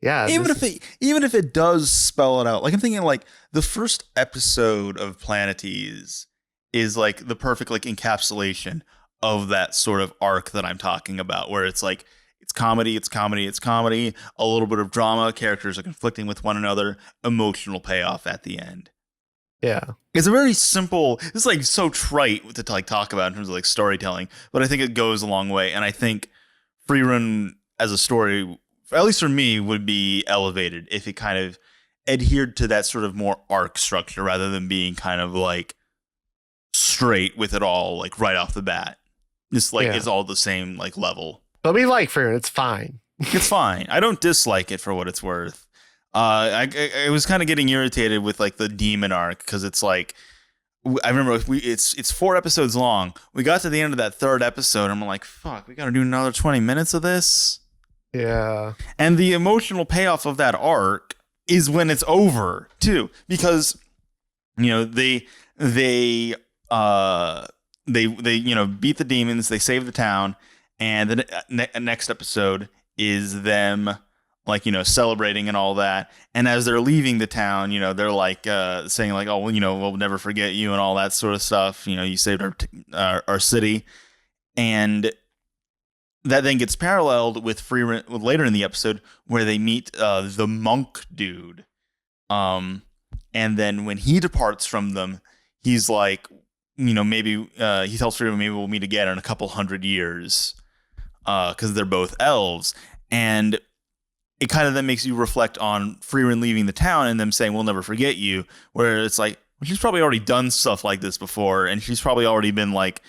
yeah. Even if it does spell it out, like I'm thinking like the first episode of Planetes is like the perfect like encapsulation of that sort of arc that I'm talking about, where it's like it's comedy, a little bit of drama, characters are conflicting with one another, emotional payoff at the end. Yeah. It's a very simple, it's like so trite to like talk about in terms of like storytelling, but I think it goes a long way. And I think Frieren as a story, at least for me, would be elevated if it kind of adhered to that sort of more arc structure rather than being kind of like straight with it all, like right off the bat. Just like it's all the same like level. But we like Frieren, it's fine. It's fine. I don't dislike it for what it's worth. I was kind of getting irritated with like the demon arc because it's like I remember it's 4 episodes long. We got to the end of that 3rd episode and I'm like, fuck, we got to do another 20 minutes of this. Yeah. And the emotional payoff of that arc is when it's over too, because you know they you know beat the demons, they save the town, and the next episode is them like, you know, celebrating and all that. And as they're leaving the town, you know, they're like saying like, oh, well, you know, we'll never forget you and all that sort of stuff. You know, you saved our city. And that then gets paralleled with Frieren later in the episode where they meet the monk dude. And then when he departs from them, he's like, you know, maybe he tells Frieren maybe we'll meet again in a couple 100 years because they're both elves. And it kind of then makes you reflect on Frieren leaving the town and them saying, we'll never forget you, where it's like, well, she's probably already done stuff like this before. And she's probably already been like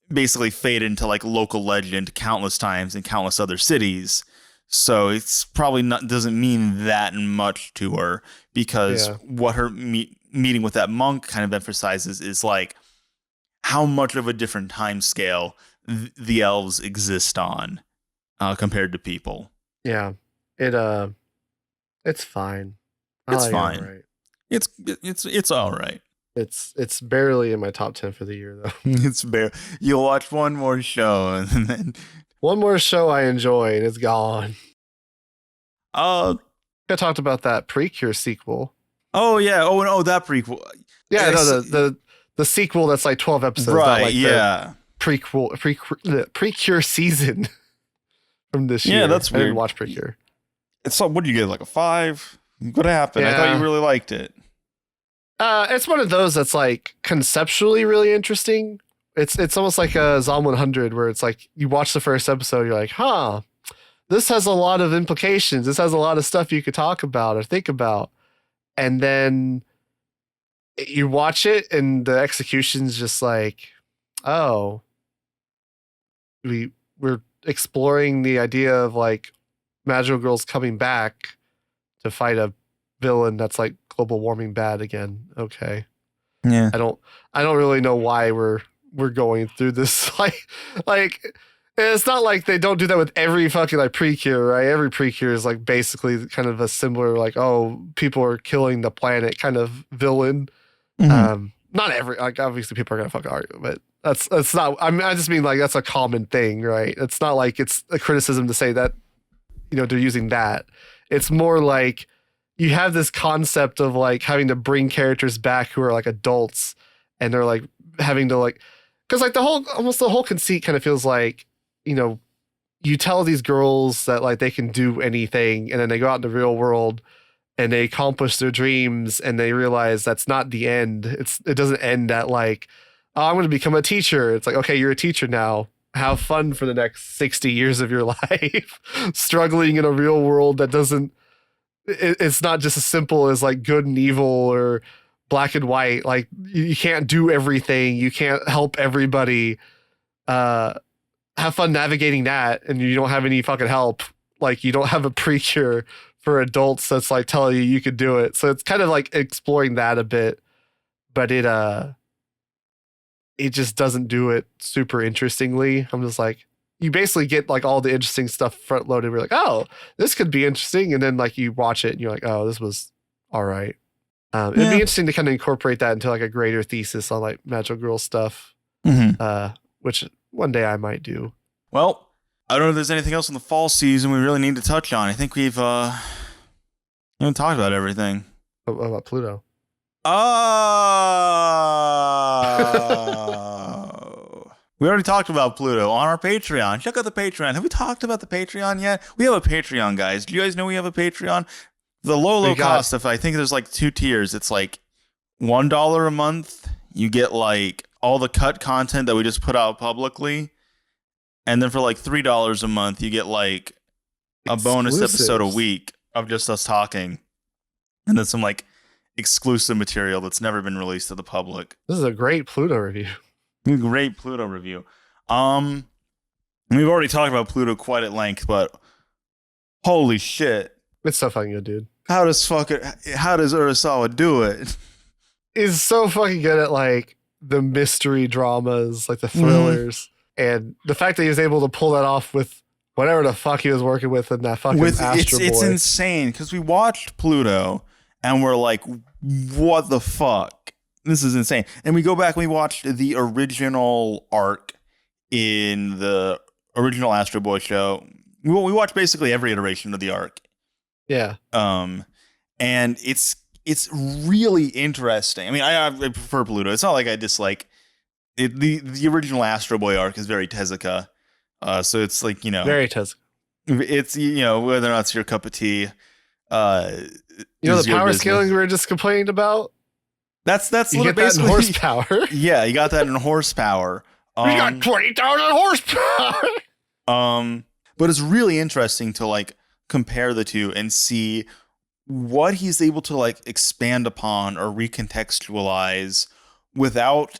basically faded into like local legend countless times in countless other cities. So it's probably doesn't mean that much to her because what her meeting with that monk kind of emphasizes is like how much of a different time scale the elves exist on compared to people. Yeah. It's fine. It's fine. Right. It's all right. It's barely in my top 10 for the year though. It's bare. You'll watch one more show and then one more show I enjoy and it's gone. I talked about that Precure sequel. Oh yeah. Oh no, that prequel. Yeah, no, the sequel that's like 12 episodes. Right. Not like yeah. The Precure season from this year. Yeah, that's weird. I didn't watch Precure. It's what did you get, like a 5? What happened? Yeah. I thought you really liked it. It's one of those that's like conceptually really interesting. It's almost like a Zom 100 where it's like you watch the first episode, you're like, huh, this has a lot of implications. This has a lot of stuff you could talk about or think about. And then you watch it and the execution's just like, oh, we're exploring the idea of like magical girls coming back to fight a villain that's like global warming bad again. Okay. Yeah. I don't really know why we're going through this. like it's not like they don't do that with every fucking like Precure, right? Every Precure is like basically kind of a similar like, oh, people are killing the planet kind of villain. Mm-hmm. Not every, like obviously people are gonna fucking argue, but that's not. I mean, I just mean like that's a common thing, right? It's not like it's a criticism to say that, you know, they're using that. It's more like you have this concept of like having to bring characters back who are like adults, and they're like having to like, because like almost the whole conceit kind of feels like, you know, you tell these girls that like they can do anything, and then they go out in the real world and they accomplish their dreams, and they realize that's not the end. It doesn't end at like, oh, I'm going to become a teacher. It's like, okay, you're a teacher now. Have fun for the next 60 years of your life, struggling in a real world that doesn't, it's not just as simple as like good and evil or black and white. Like you can't do everything. You can't help everybody. Have fun navigating that. And you don't have any fucking help. Like you don't have a Precure for adults that's like telling you could do it. So it's kind of like exploring that a bit, but it just doesn't do it super interestingly. I'm just like, you basically get like all the interesting stuff front loaded. We're like, oh, this could be interesting. And then like you watch it and you're like, oh, this was all right. It'd be interesting to kind of incorporate that into like a greater thesis on like Magical Girl stuff, which one day I might do. Well, I don't know if there's anything else in the fall season we really need to touch on. I think we've talked about everything. What about PLUTO? Oh. We already talked about PLUTO on our Patreon. Check out the Patreon. Have we talked about the Patreon yet? We have a Patreon, guys. Do you guys know we have a Patreon? The low cost of, I think there's like 2 tiers. It's like $1 a month. You get like all the cut content that we just put out publicly. And then for like $3 a month, you get like a bonus episode a week of just us talking. And then some like exclusive material that's never been released to the public. This is a great PLUTO review. Great PLUTO review. We've already talked about PLUTO quite at length, but holy shit. It's so fucking good, dude. How does Urasawa do it? He's so fucking good at like the mystery dramas, like the thrillers, and the fact that he was able to pull that off with whatever the fuck he was working with in that fucking Astro Boy. It's insane because we watched PLUTO and we're like, what the fuck? This is insane. And we go back and we watched the original arc in the original Astro Boy show. We watched basically every iteration of the arc. Yeah. And it's really interesting. I mean, I prefer PLUTO. It's not like I dislike it. The original Astro Boy arc is very Tezuka. So it's like, very Tezuka. It's, whether or not it's your cup of tea. The power scaling we were just complaining about? That's you get that in horsepower. Yeah, you got that in horsepower. We got 20,000 horsepower. But it's really interesting to like compare the two and see what he's able to like expand upon or recontextualize without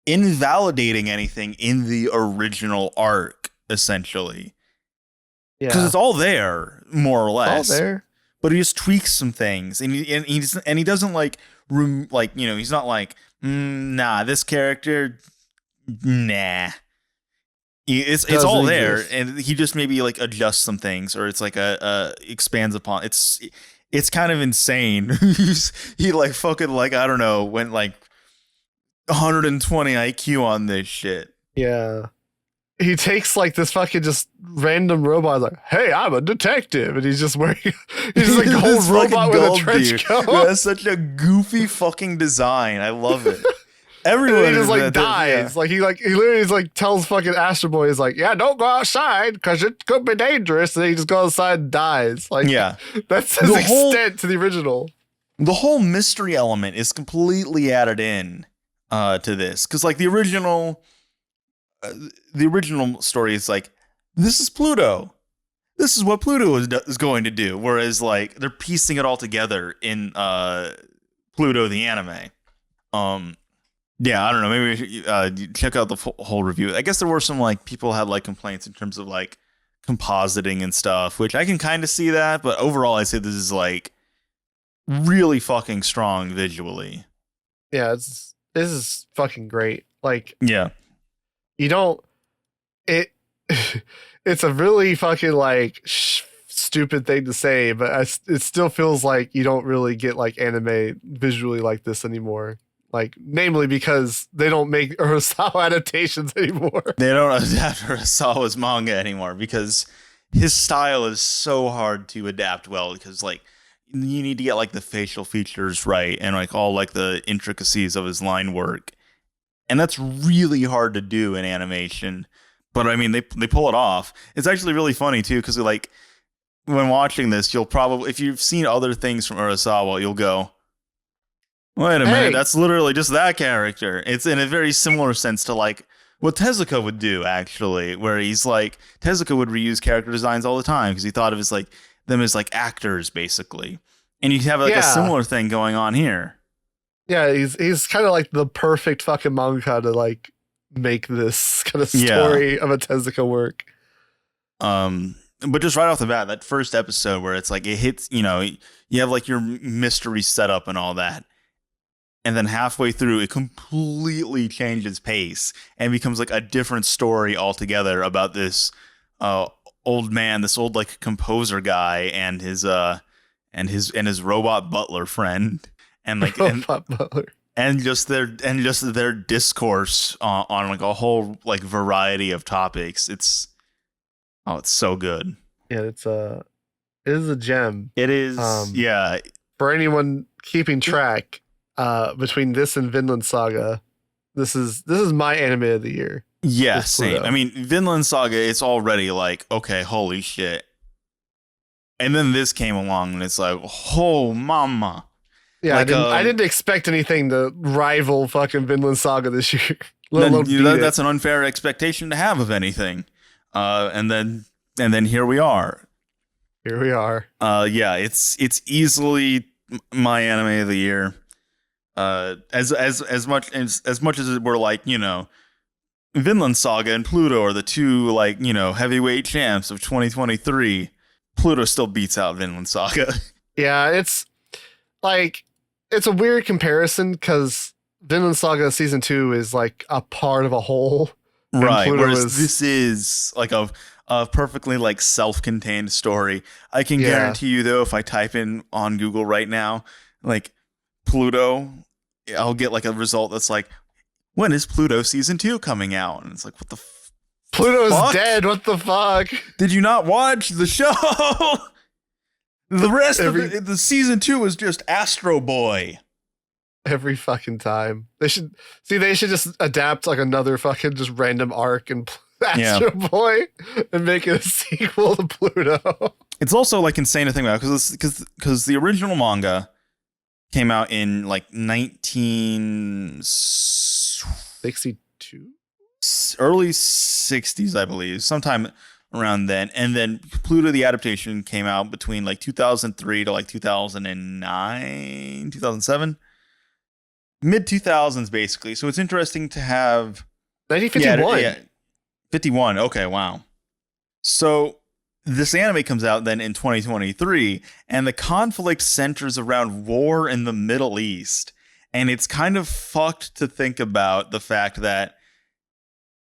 invalidating anything in the original arc, essentially. Yeah, because it's all there, more or less. All there. But he just tweaks some things, and he doesn't like he's not like nah, this character, nah. It's all there, and he just maybe like adjusts some things, or it's like expands upon. It's kind of insane. he like fucking like I don't know, went like 120 IQ on this shit. Yeah. He takes like this fucking just random robot, like, hey, I'm a detective. And he's just wearing, he's like a whole robot with a trench coat. That's such a goofy fucking design. I love it. Everyone he just like dies. Yeah. Like he literally is like tells fucking Astro Boy, he's like, yeah, don't go outside because it could be dangerous. And then he just goes outside and dies. Like, yeah, that's his extent to the original. The whole mystery element is completely added in to this. Because like the original story is like, this is PLUTO. This is what PLUTO is going to do. Whereas like they're piecing it all together in PLUTO the anime. Yeah, I don't know. Maybe we should, check out the whole review. I guess there were some like people had like complaints in terms of like compositing and stuff, which I can kind of see that. But overall, I say this is like really fucking strong visually. Yeah, this is fucking great. Like, yeah. It's a really fucking like stupid thing to say, but it still feels like you don't really get like anime visually like this anymore. Like, namely because they don't make Urasawa adaptations anymore. They don't adapt Urasawa's manga anymore because his style is so hard to adapt well because like you need to get like the facial features right and like all like the intricacies of his line work. And that's really hard to do in animation. But I mean, they pull it off. It's actually really funny too, because like when watching this, you'll probably, if you've seen other things from Urasawa, you'll go, wait a minute, that's literally just that character. It's in a very similar sense to like what Tezuka would do, actually, where he's like, Tezuka would reuse character designs all the time because he thought of them as like actors, basically. And you have like a similar thing going on here. Yeah, he's kind of like the perfect fucking manga to like make this kind of story of a Tezuka work. but just right off the bat, that first episode where it's like it hits, you know, you have like your mystery setup and all that. And then halfway through, it completely changes pace and becomes like a different story altogether about this old man, this old like composer guy and his robot butler friend, and like and just their discourse on like a whole like variety of topics. It's so good. Yeah, it is a gem. It is. Yeah. For anyone keeping track, between this and Vinland Saga, this is my anime of the year. Yeah, same. I mean, Vinland Saga, it's already like, okay, holy shit. And then this came along and it's like, oh mama. Yeah, like, I didn't expect anything to rival fucking Vinland Saga this year. That's an unfair expectation to have of anything. And then here we are. Here we are. Yeah, it's easily my anime of the year. As much as it were like, you know, Vinland Saga and PLUTO are the two like, you know, heavyweight champs of 2023. PLUTO still beats out Vinland Saga. Yeah, it's like it's a weird comparison because Vinland Saga season 2 is like a part of a whole, right? Whereas this is like a perfectly like self-contained story. I can guarantee you though, if I type in on Google right now, like PLUTO, I'll get like a result that's like, when is PLUTO season 2 coming out? And it's like, what the PLUTO's dead. What the fuck? Did you not watch the show? The rest of the season 2 was just Astro Boy. Every fucking time. They should just adapt like another fucking just random arc and Astro Boy and make it a sequel to PLUTO. It's also like insane to think about because the original manga came out in like 1962, early 60s, I believe, sometime around then. And then PLUTO the adaptation came out between like 2003 to like 2009, 2007, mid 2000s basically. So it's interesting to have 1951. 51. Okay, wow. So this anime comes out then in 2023, and the conflict centers around war in the Middle East. And it's kind of fucked to think about the fact that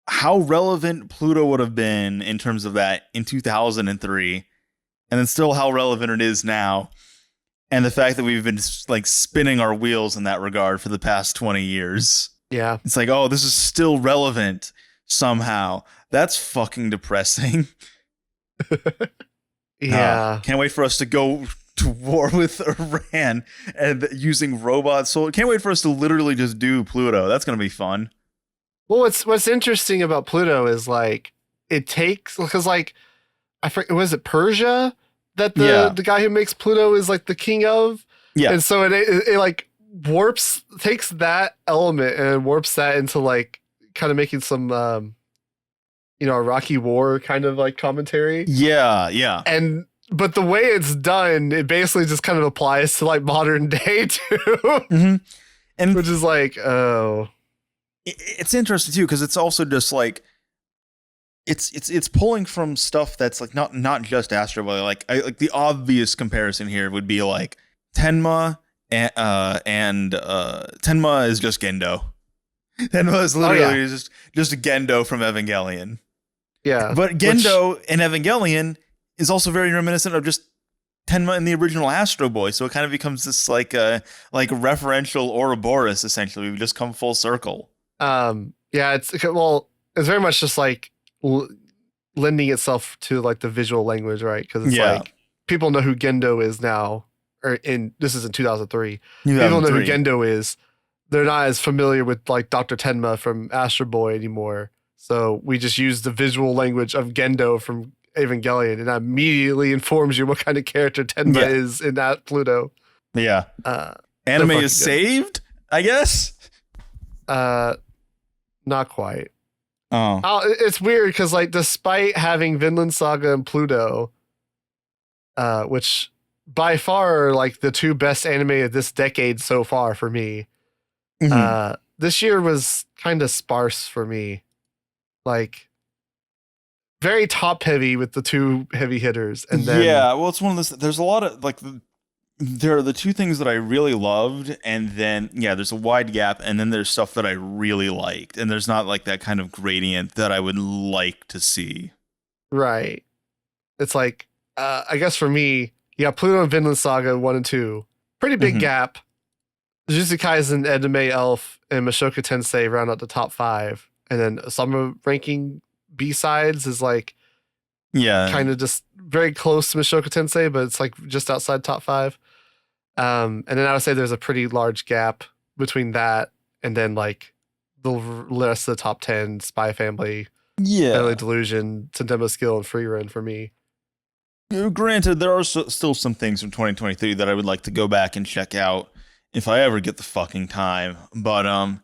how relevant PLUTO would have been in terms of that in 2003, and then still how relevant it is now. And the fact that we've been like spinning our wheels in that regard for the past 20 years. Yeah. It's like, oh, this is still relevant somehow. That's fucking depressing. Yeah. Can't wait for us to go to war with Iran and using robots. So can't wait for us to literally just do PLUTO. That's going to be fun. Well, what's interesting about PLUTO is like it takes, because like I forget, was it Persia that the guy who makes PLUTO is like the king of? Yeah. And so it like takes that element and warps that into like kind of making some Iraqi war kind of like commentary. Yeah. But the way it's done, it basically just kind of applies to like modern day too. Mm-hmm. And which is like, oh. It's interesting too, because it's also just like it's pulling from stuff that's like not just Astro Boy. Like the obvious comparison here would be like Tenma and Tenma is just Gendo. Tenma is literally just a Gendo from Evangelion. Yeah. But Gendo in Evangelion is also very reminiscent of just Tenma in the original Astro Boy. So it kind of becomes this like referential Ouroboros, essentially. We've just come full circle. It's very much just like lending itself to like the visual language, right? Because it's like people know who Gendo is now, this is in 2003. People know who Gendo is. They're not as familiar with like Dr. Tenma from Astro Boy anymore. So we just use the visual language of Gendo from Evangelion, and that immediately informs you what kind of character Tenma is in that PLUTO. Yeah. Anime is saved, I guess. Not quite. Oh. It's weird because like despite having Vinland Saga and PLUTO, which by far are like the two best anime of this decade so far for me, this year was kind of sparse for me. Like very top heavy with the two heavy hitters, and then well, it's one of those. There's a lot of like there are the two things that I really loved, and then there's a wide gap, and then there's stuff that I really liked, and there's not like that kind of gradient that I would like to see. Right. It's like I guess for me, PLUTO and Vinland Saga 1 and 2, pretty big gap. Jujutsu Kaisen, Edomae Elf, and Mushoku Tensei round out the top 5, and then some ranking B-sides is like kind of just very close to Mushoku Tensei, but it's like just outside top 5. And then I would say there's a pretty large gap between that and then like the rest of the top 10, Spy Family, Delusion, Tondemo Skill, and Frieren for me. Granted, there are still some things from 2023 that I would like to go back and check out if I ever get the fucking time. But I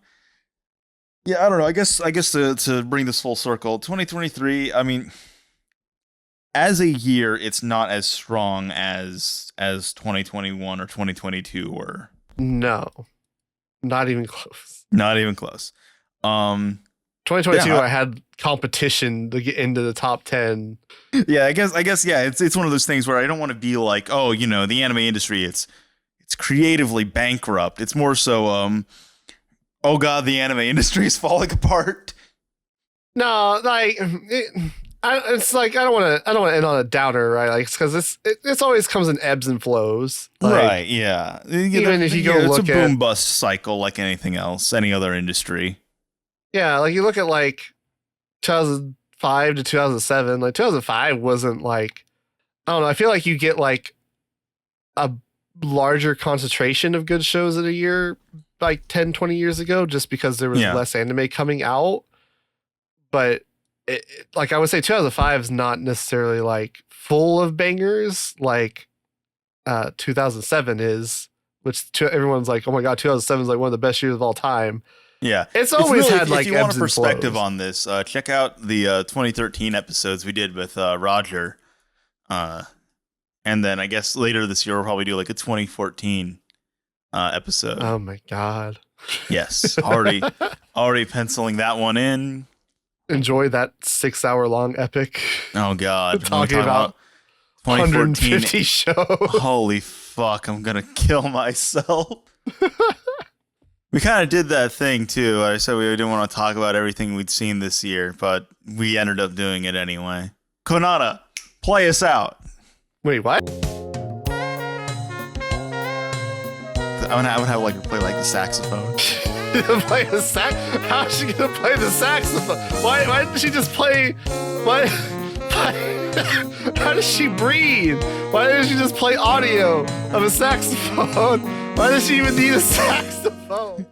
don't know. I guess to bring this full circle, 2023. I mean, as a year, it's not as strong as 2021 or 2022 were. No, not even close. Not even close. 2022, I had competition to get into the top 10. Yeah, I guess, yeah. It's one of those things where I don't want to be like, oh, the anime industry, it's creatively bankrupt. It's more so, oh god, the anime industry is falling apart. No, like it's like I don't want to end on a downer, right? Like because it's always comes in ebbs and flows, like, right? Yeah, even if you go look it's a boom bust cycle like anything else, any other industry. Yeah, like you look at like 2005 to 2007. Like 2005 wasn't like, I don't know. I feel like you get like a larger concentration of good shows in a year like 10, 20 years ago, just because there was less anime coming out. But like I would say 2005 is not necessarily like full of bangers like 2007 is, which everyone's like, oh my god, 2007 is like one of the best years of all time. Yeah, it's always had like, if you want a perspective on this, check out the 2013 episodes we did with Roger, and then I guess later this year we'll probably do like a 2014 episode. Oh my god! Yes, already penciling that one in. Enjoy that 6-hour long epic. Oh god, talking about 150 shows. Holy fuck! I'm gonna kill myself. We kind of did that thing, too. I said we didn't want to talk about everything we'd seen this year, but we ended up doing it anyway. Konata, play us out. Wait, what? I would have like play like the saxophone. Play the sax? How's she gonna play the saxophone? Why didn't she just play? Why? How does she breathe? Why didn't she just play audio of a saxophone? Why does she even need a saxophone?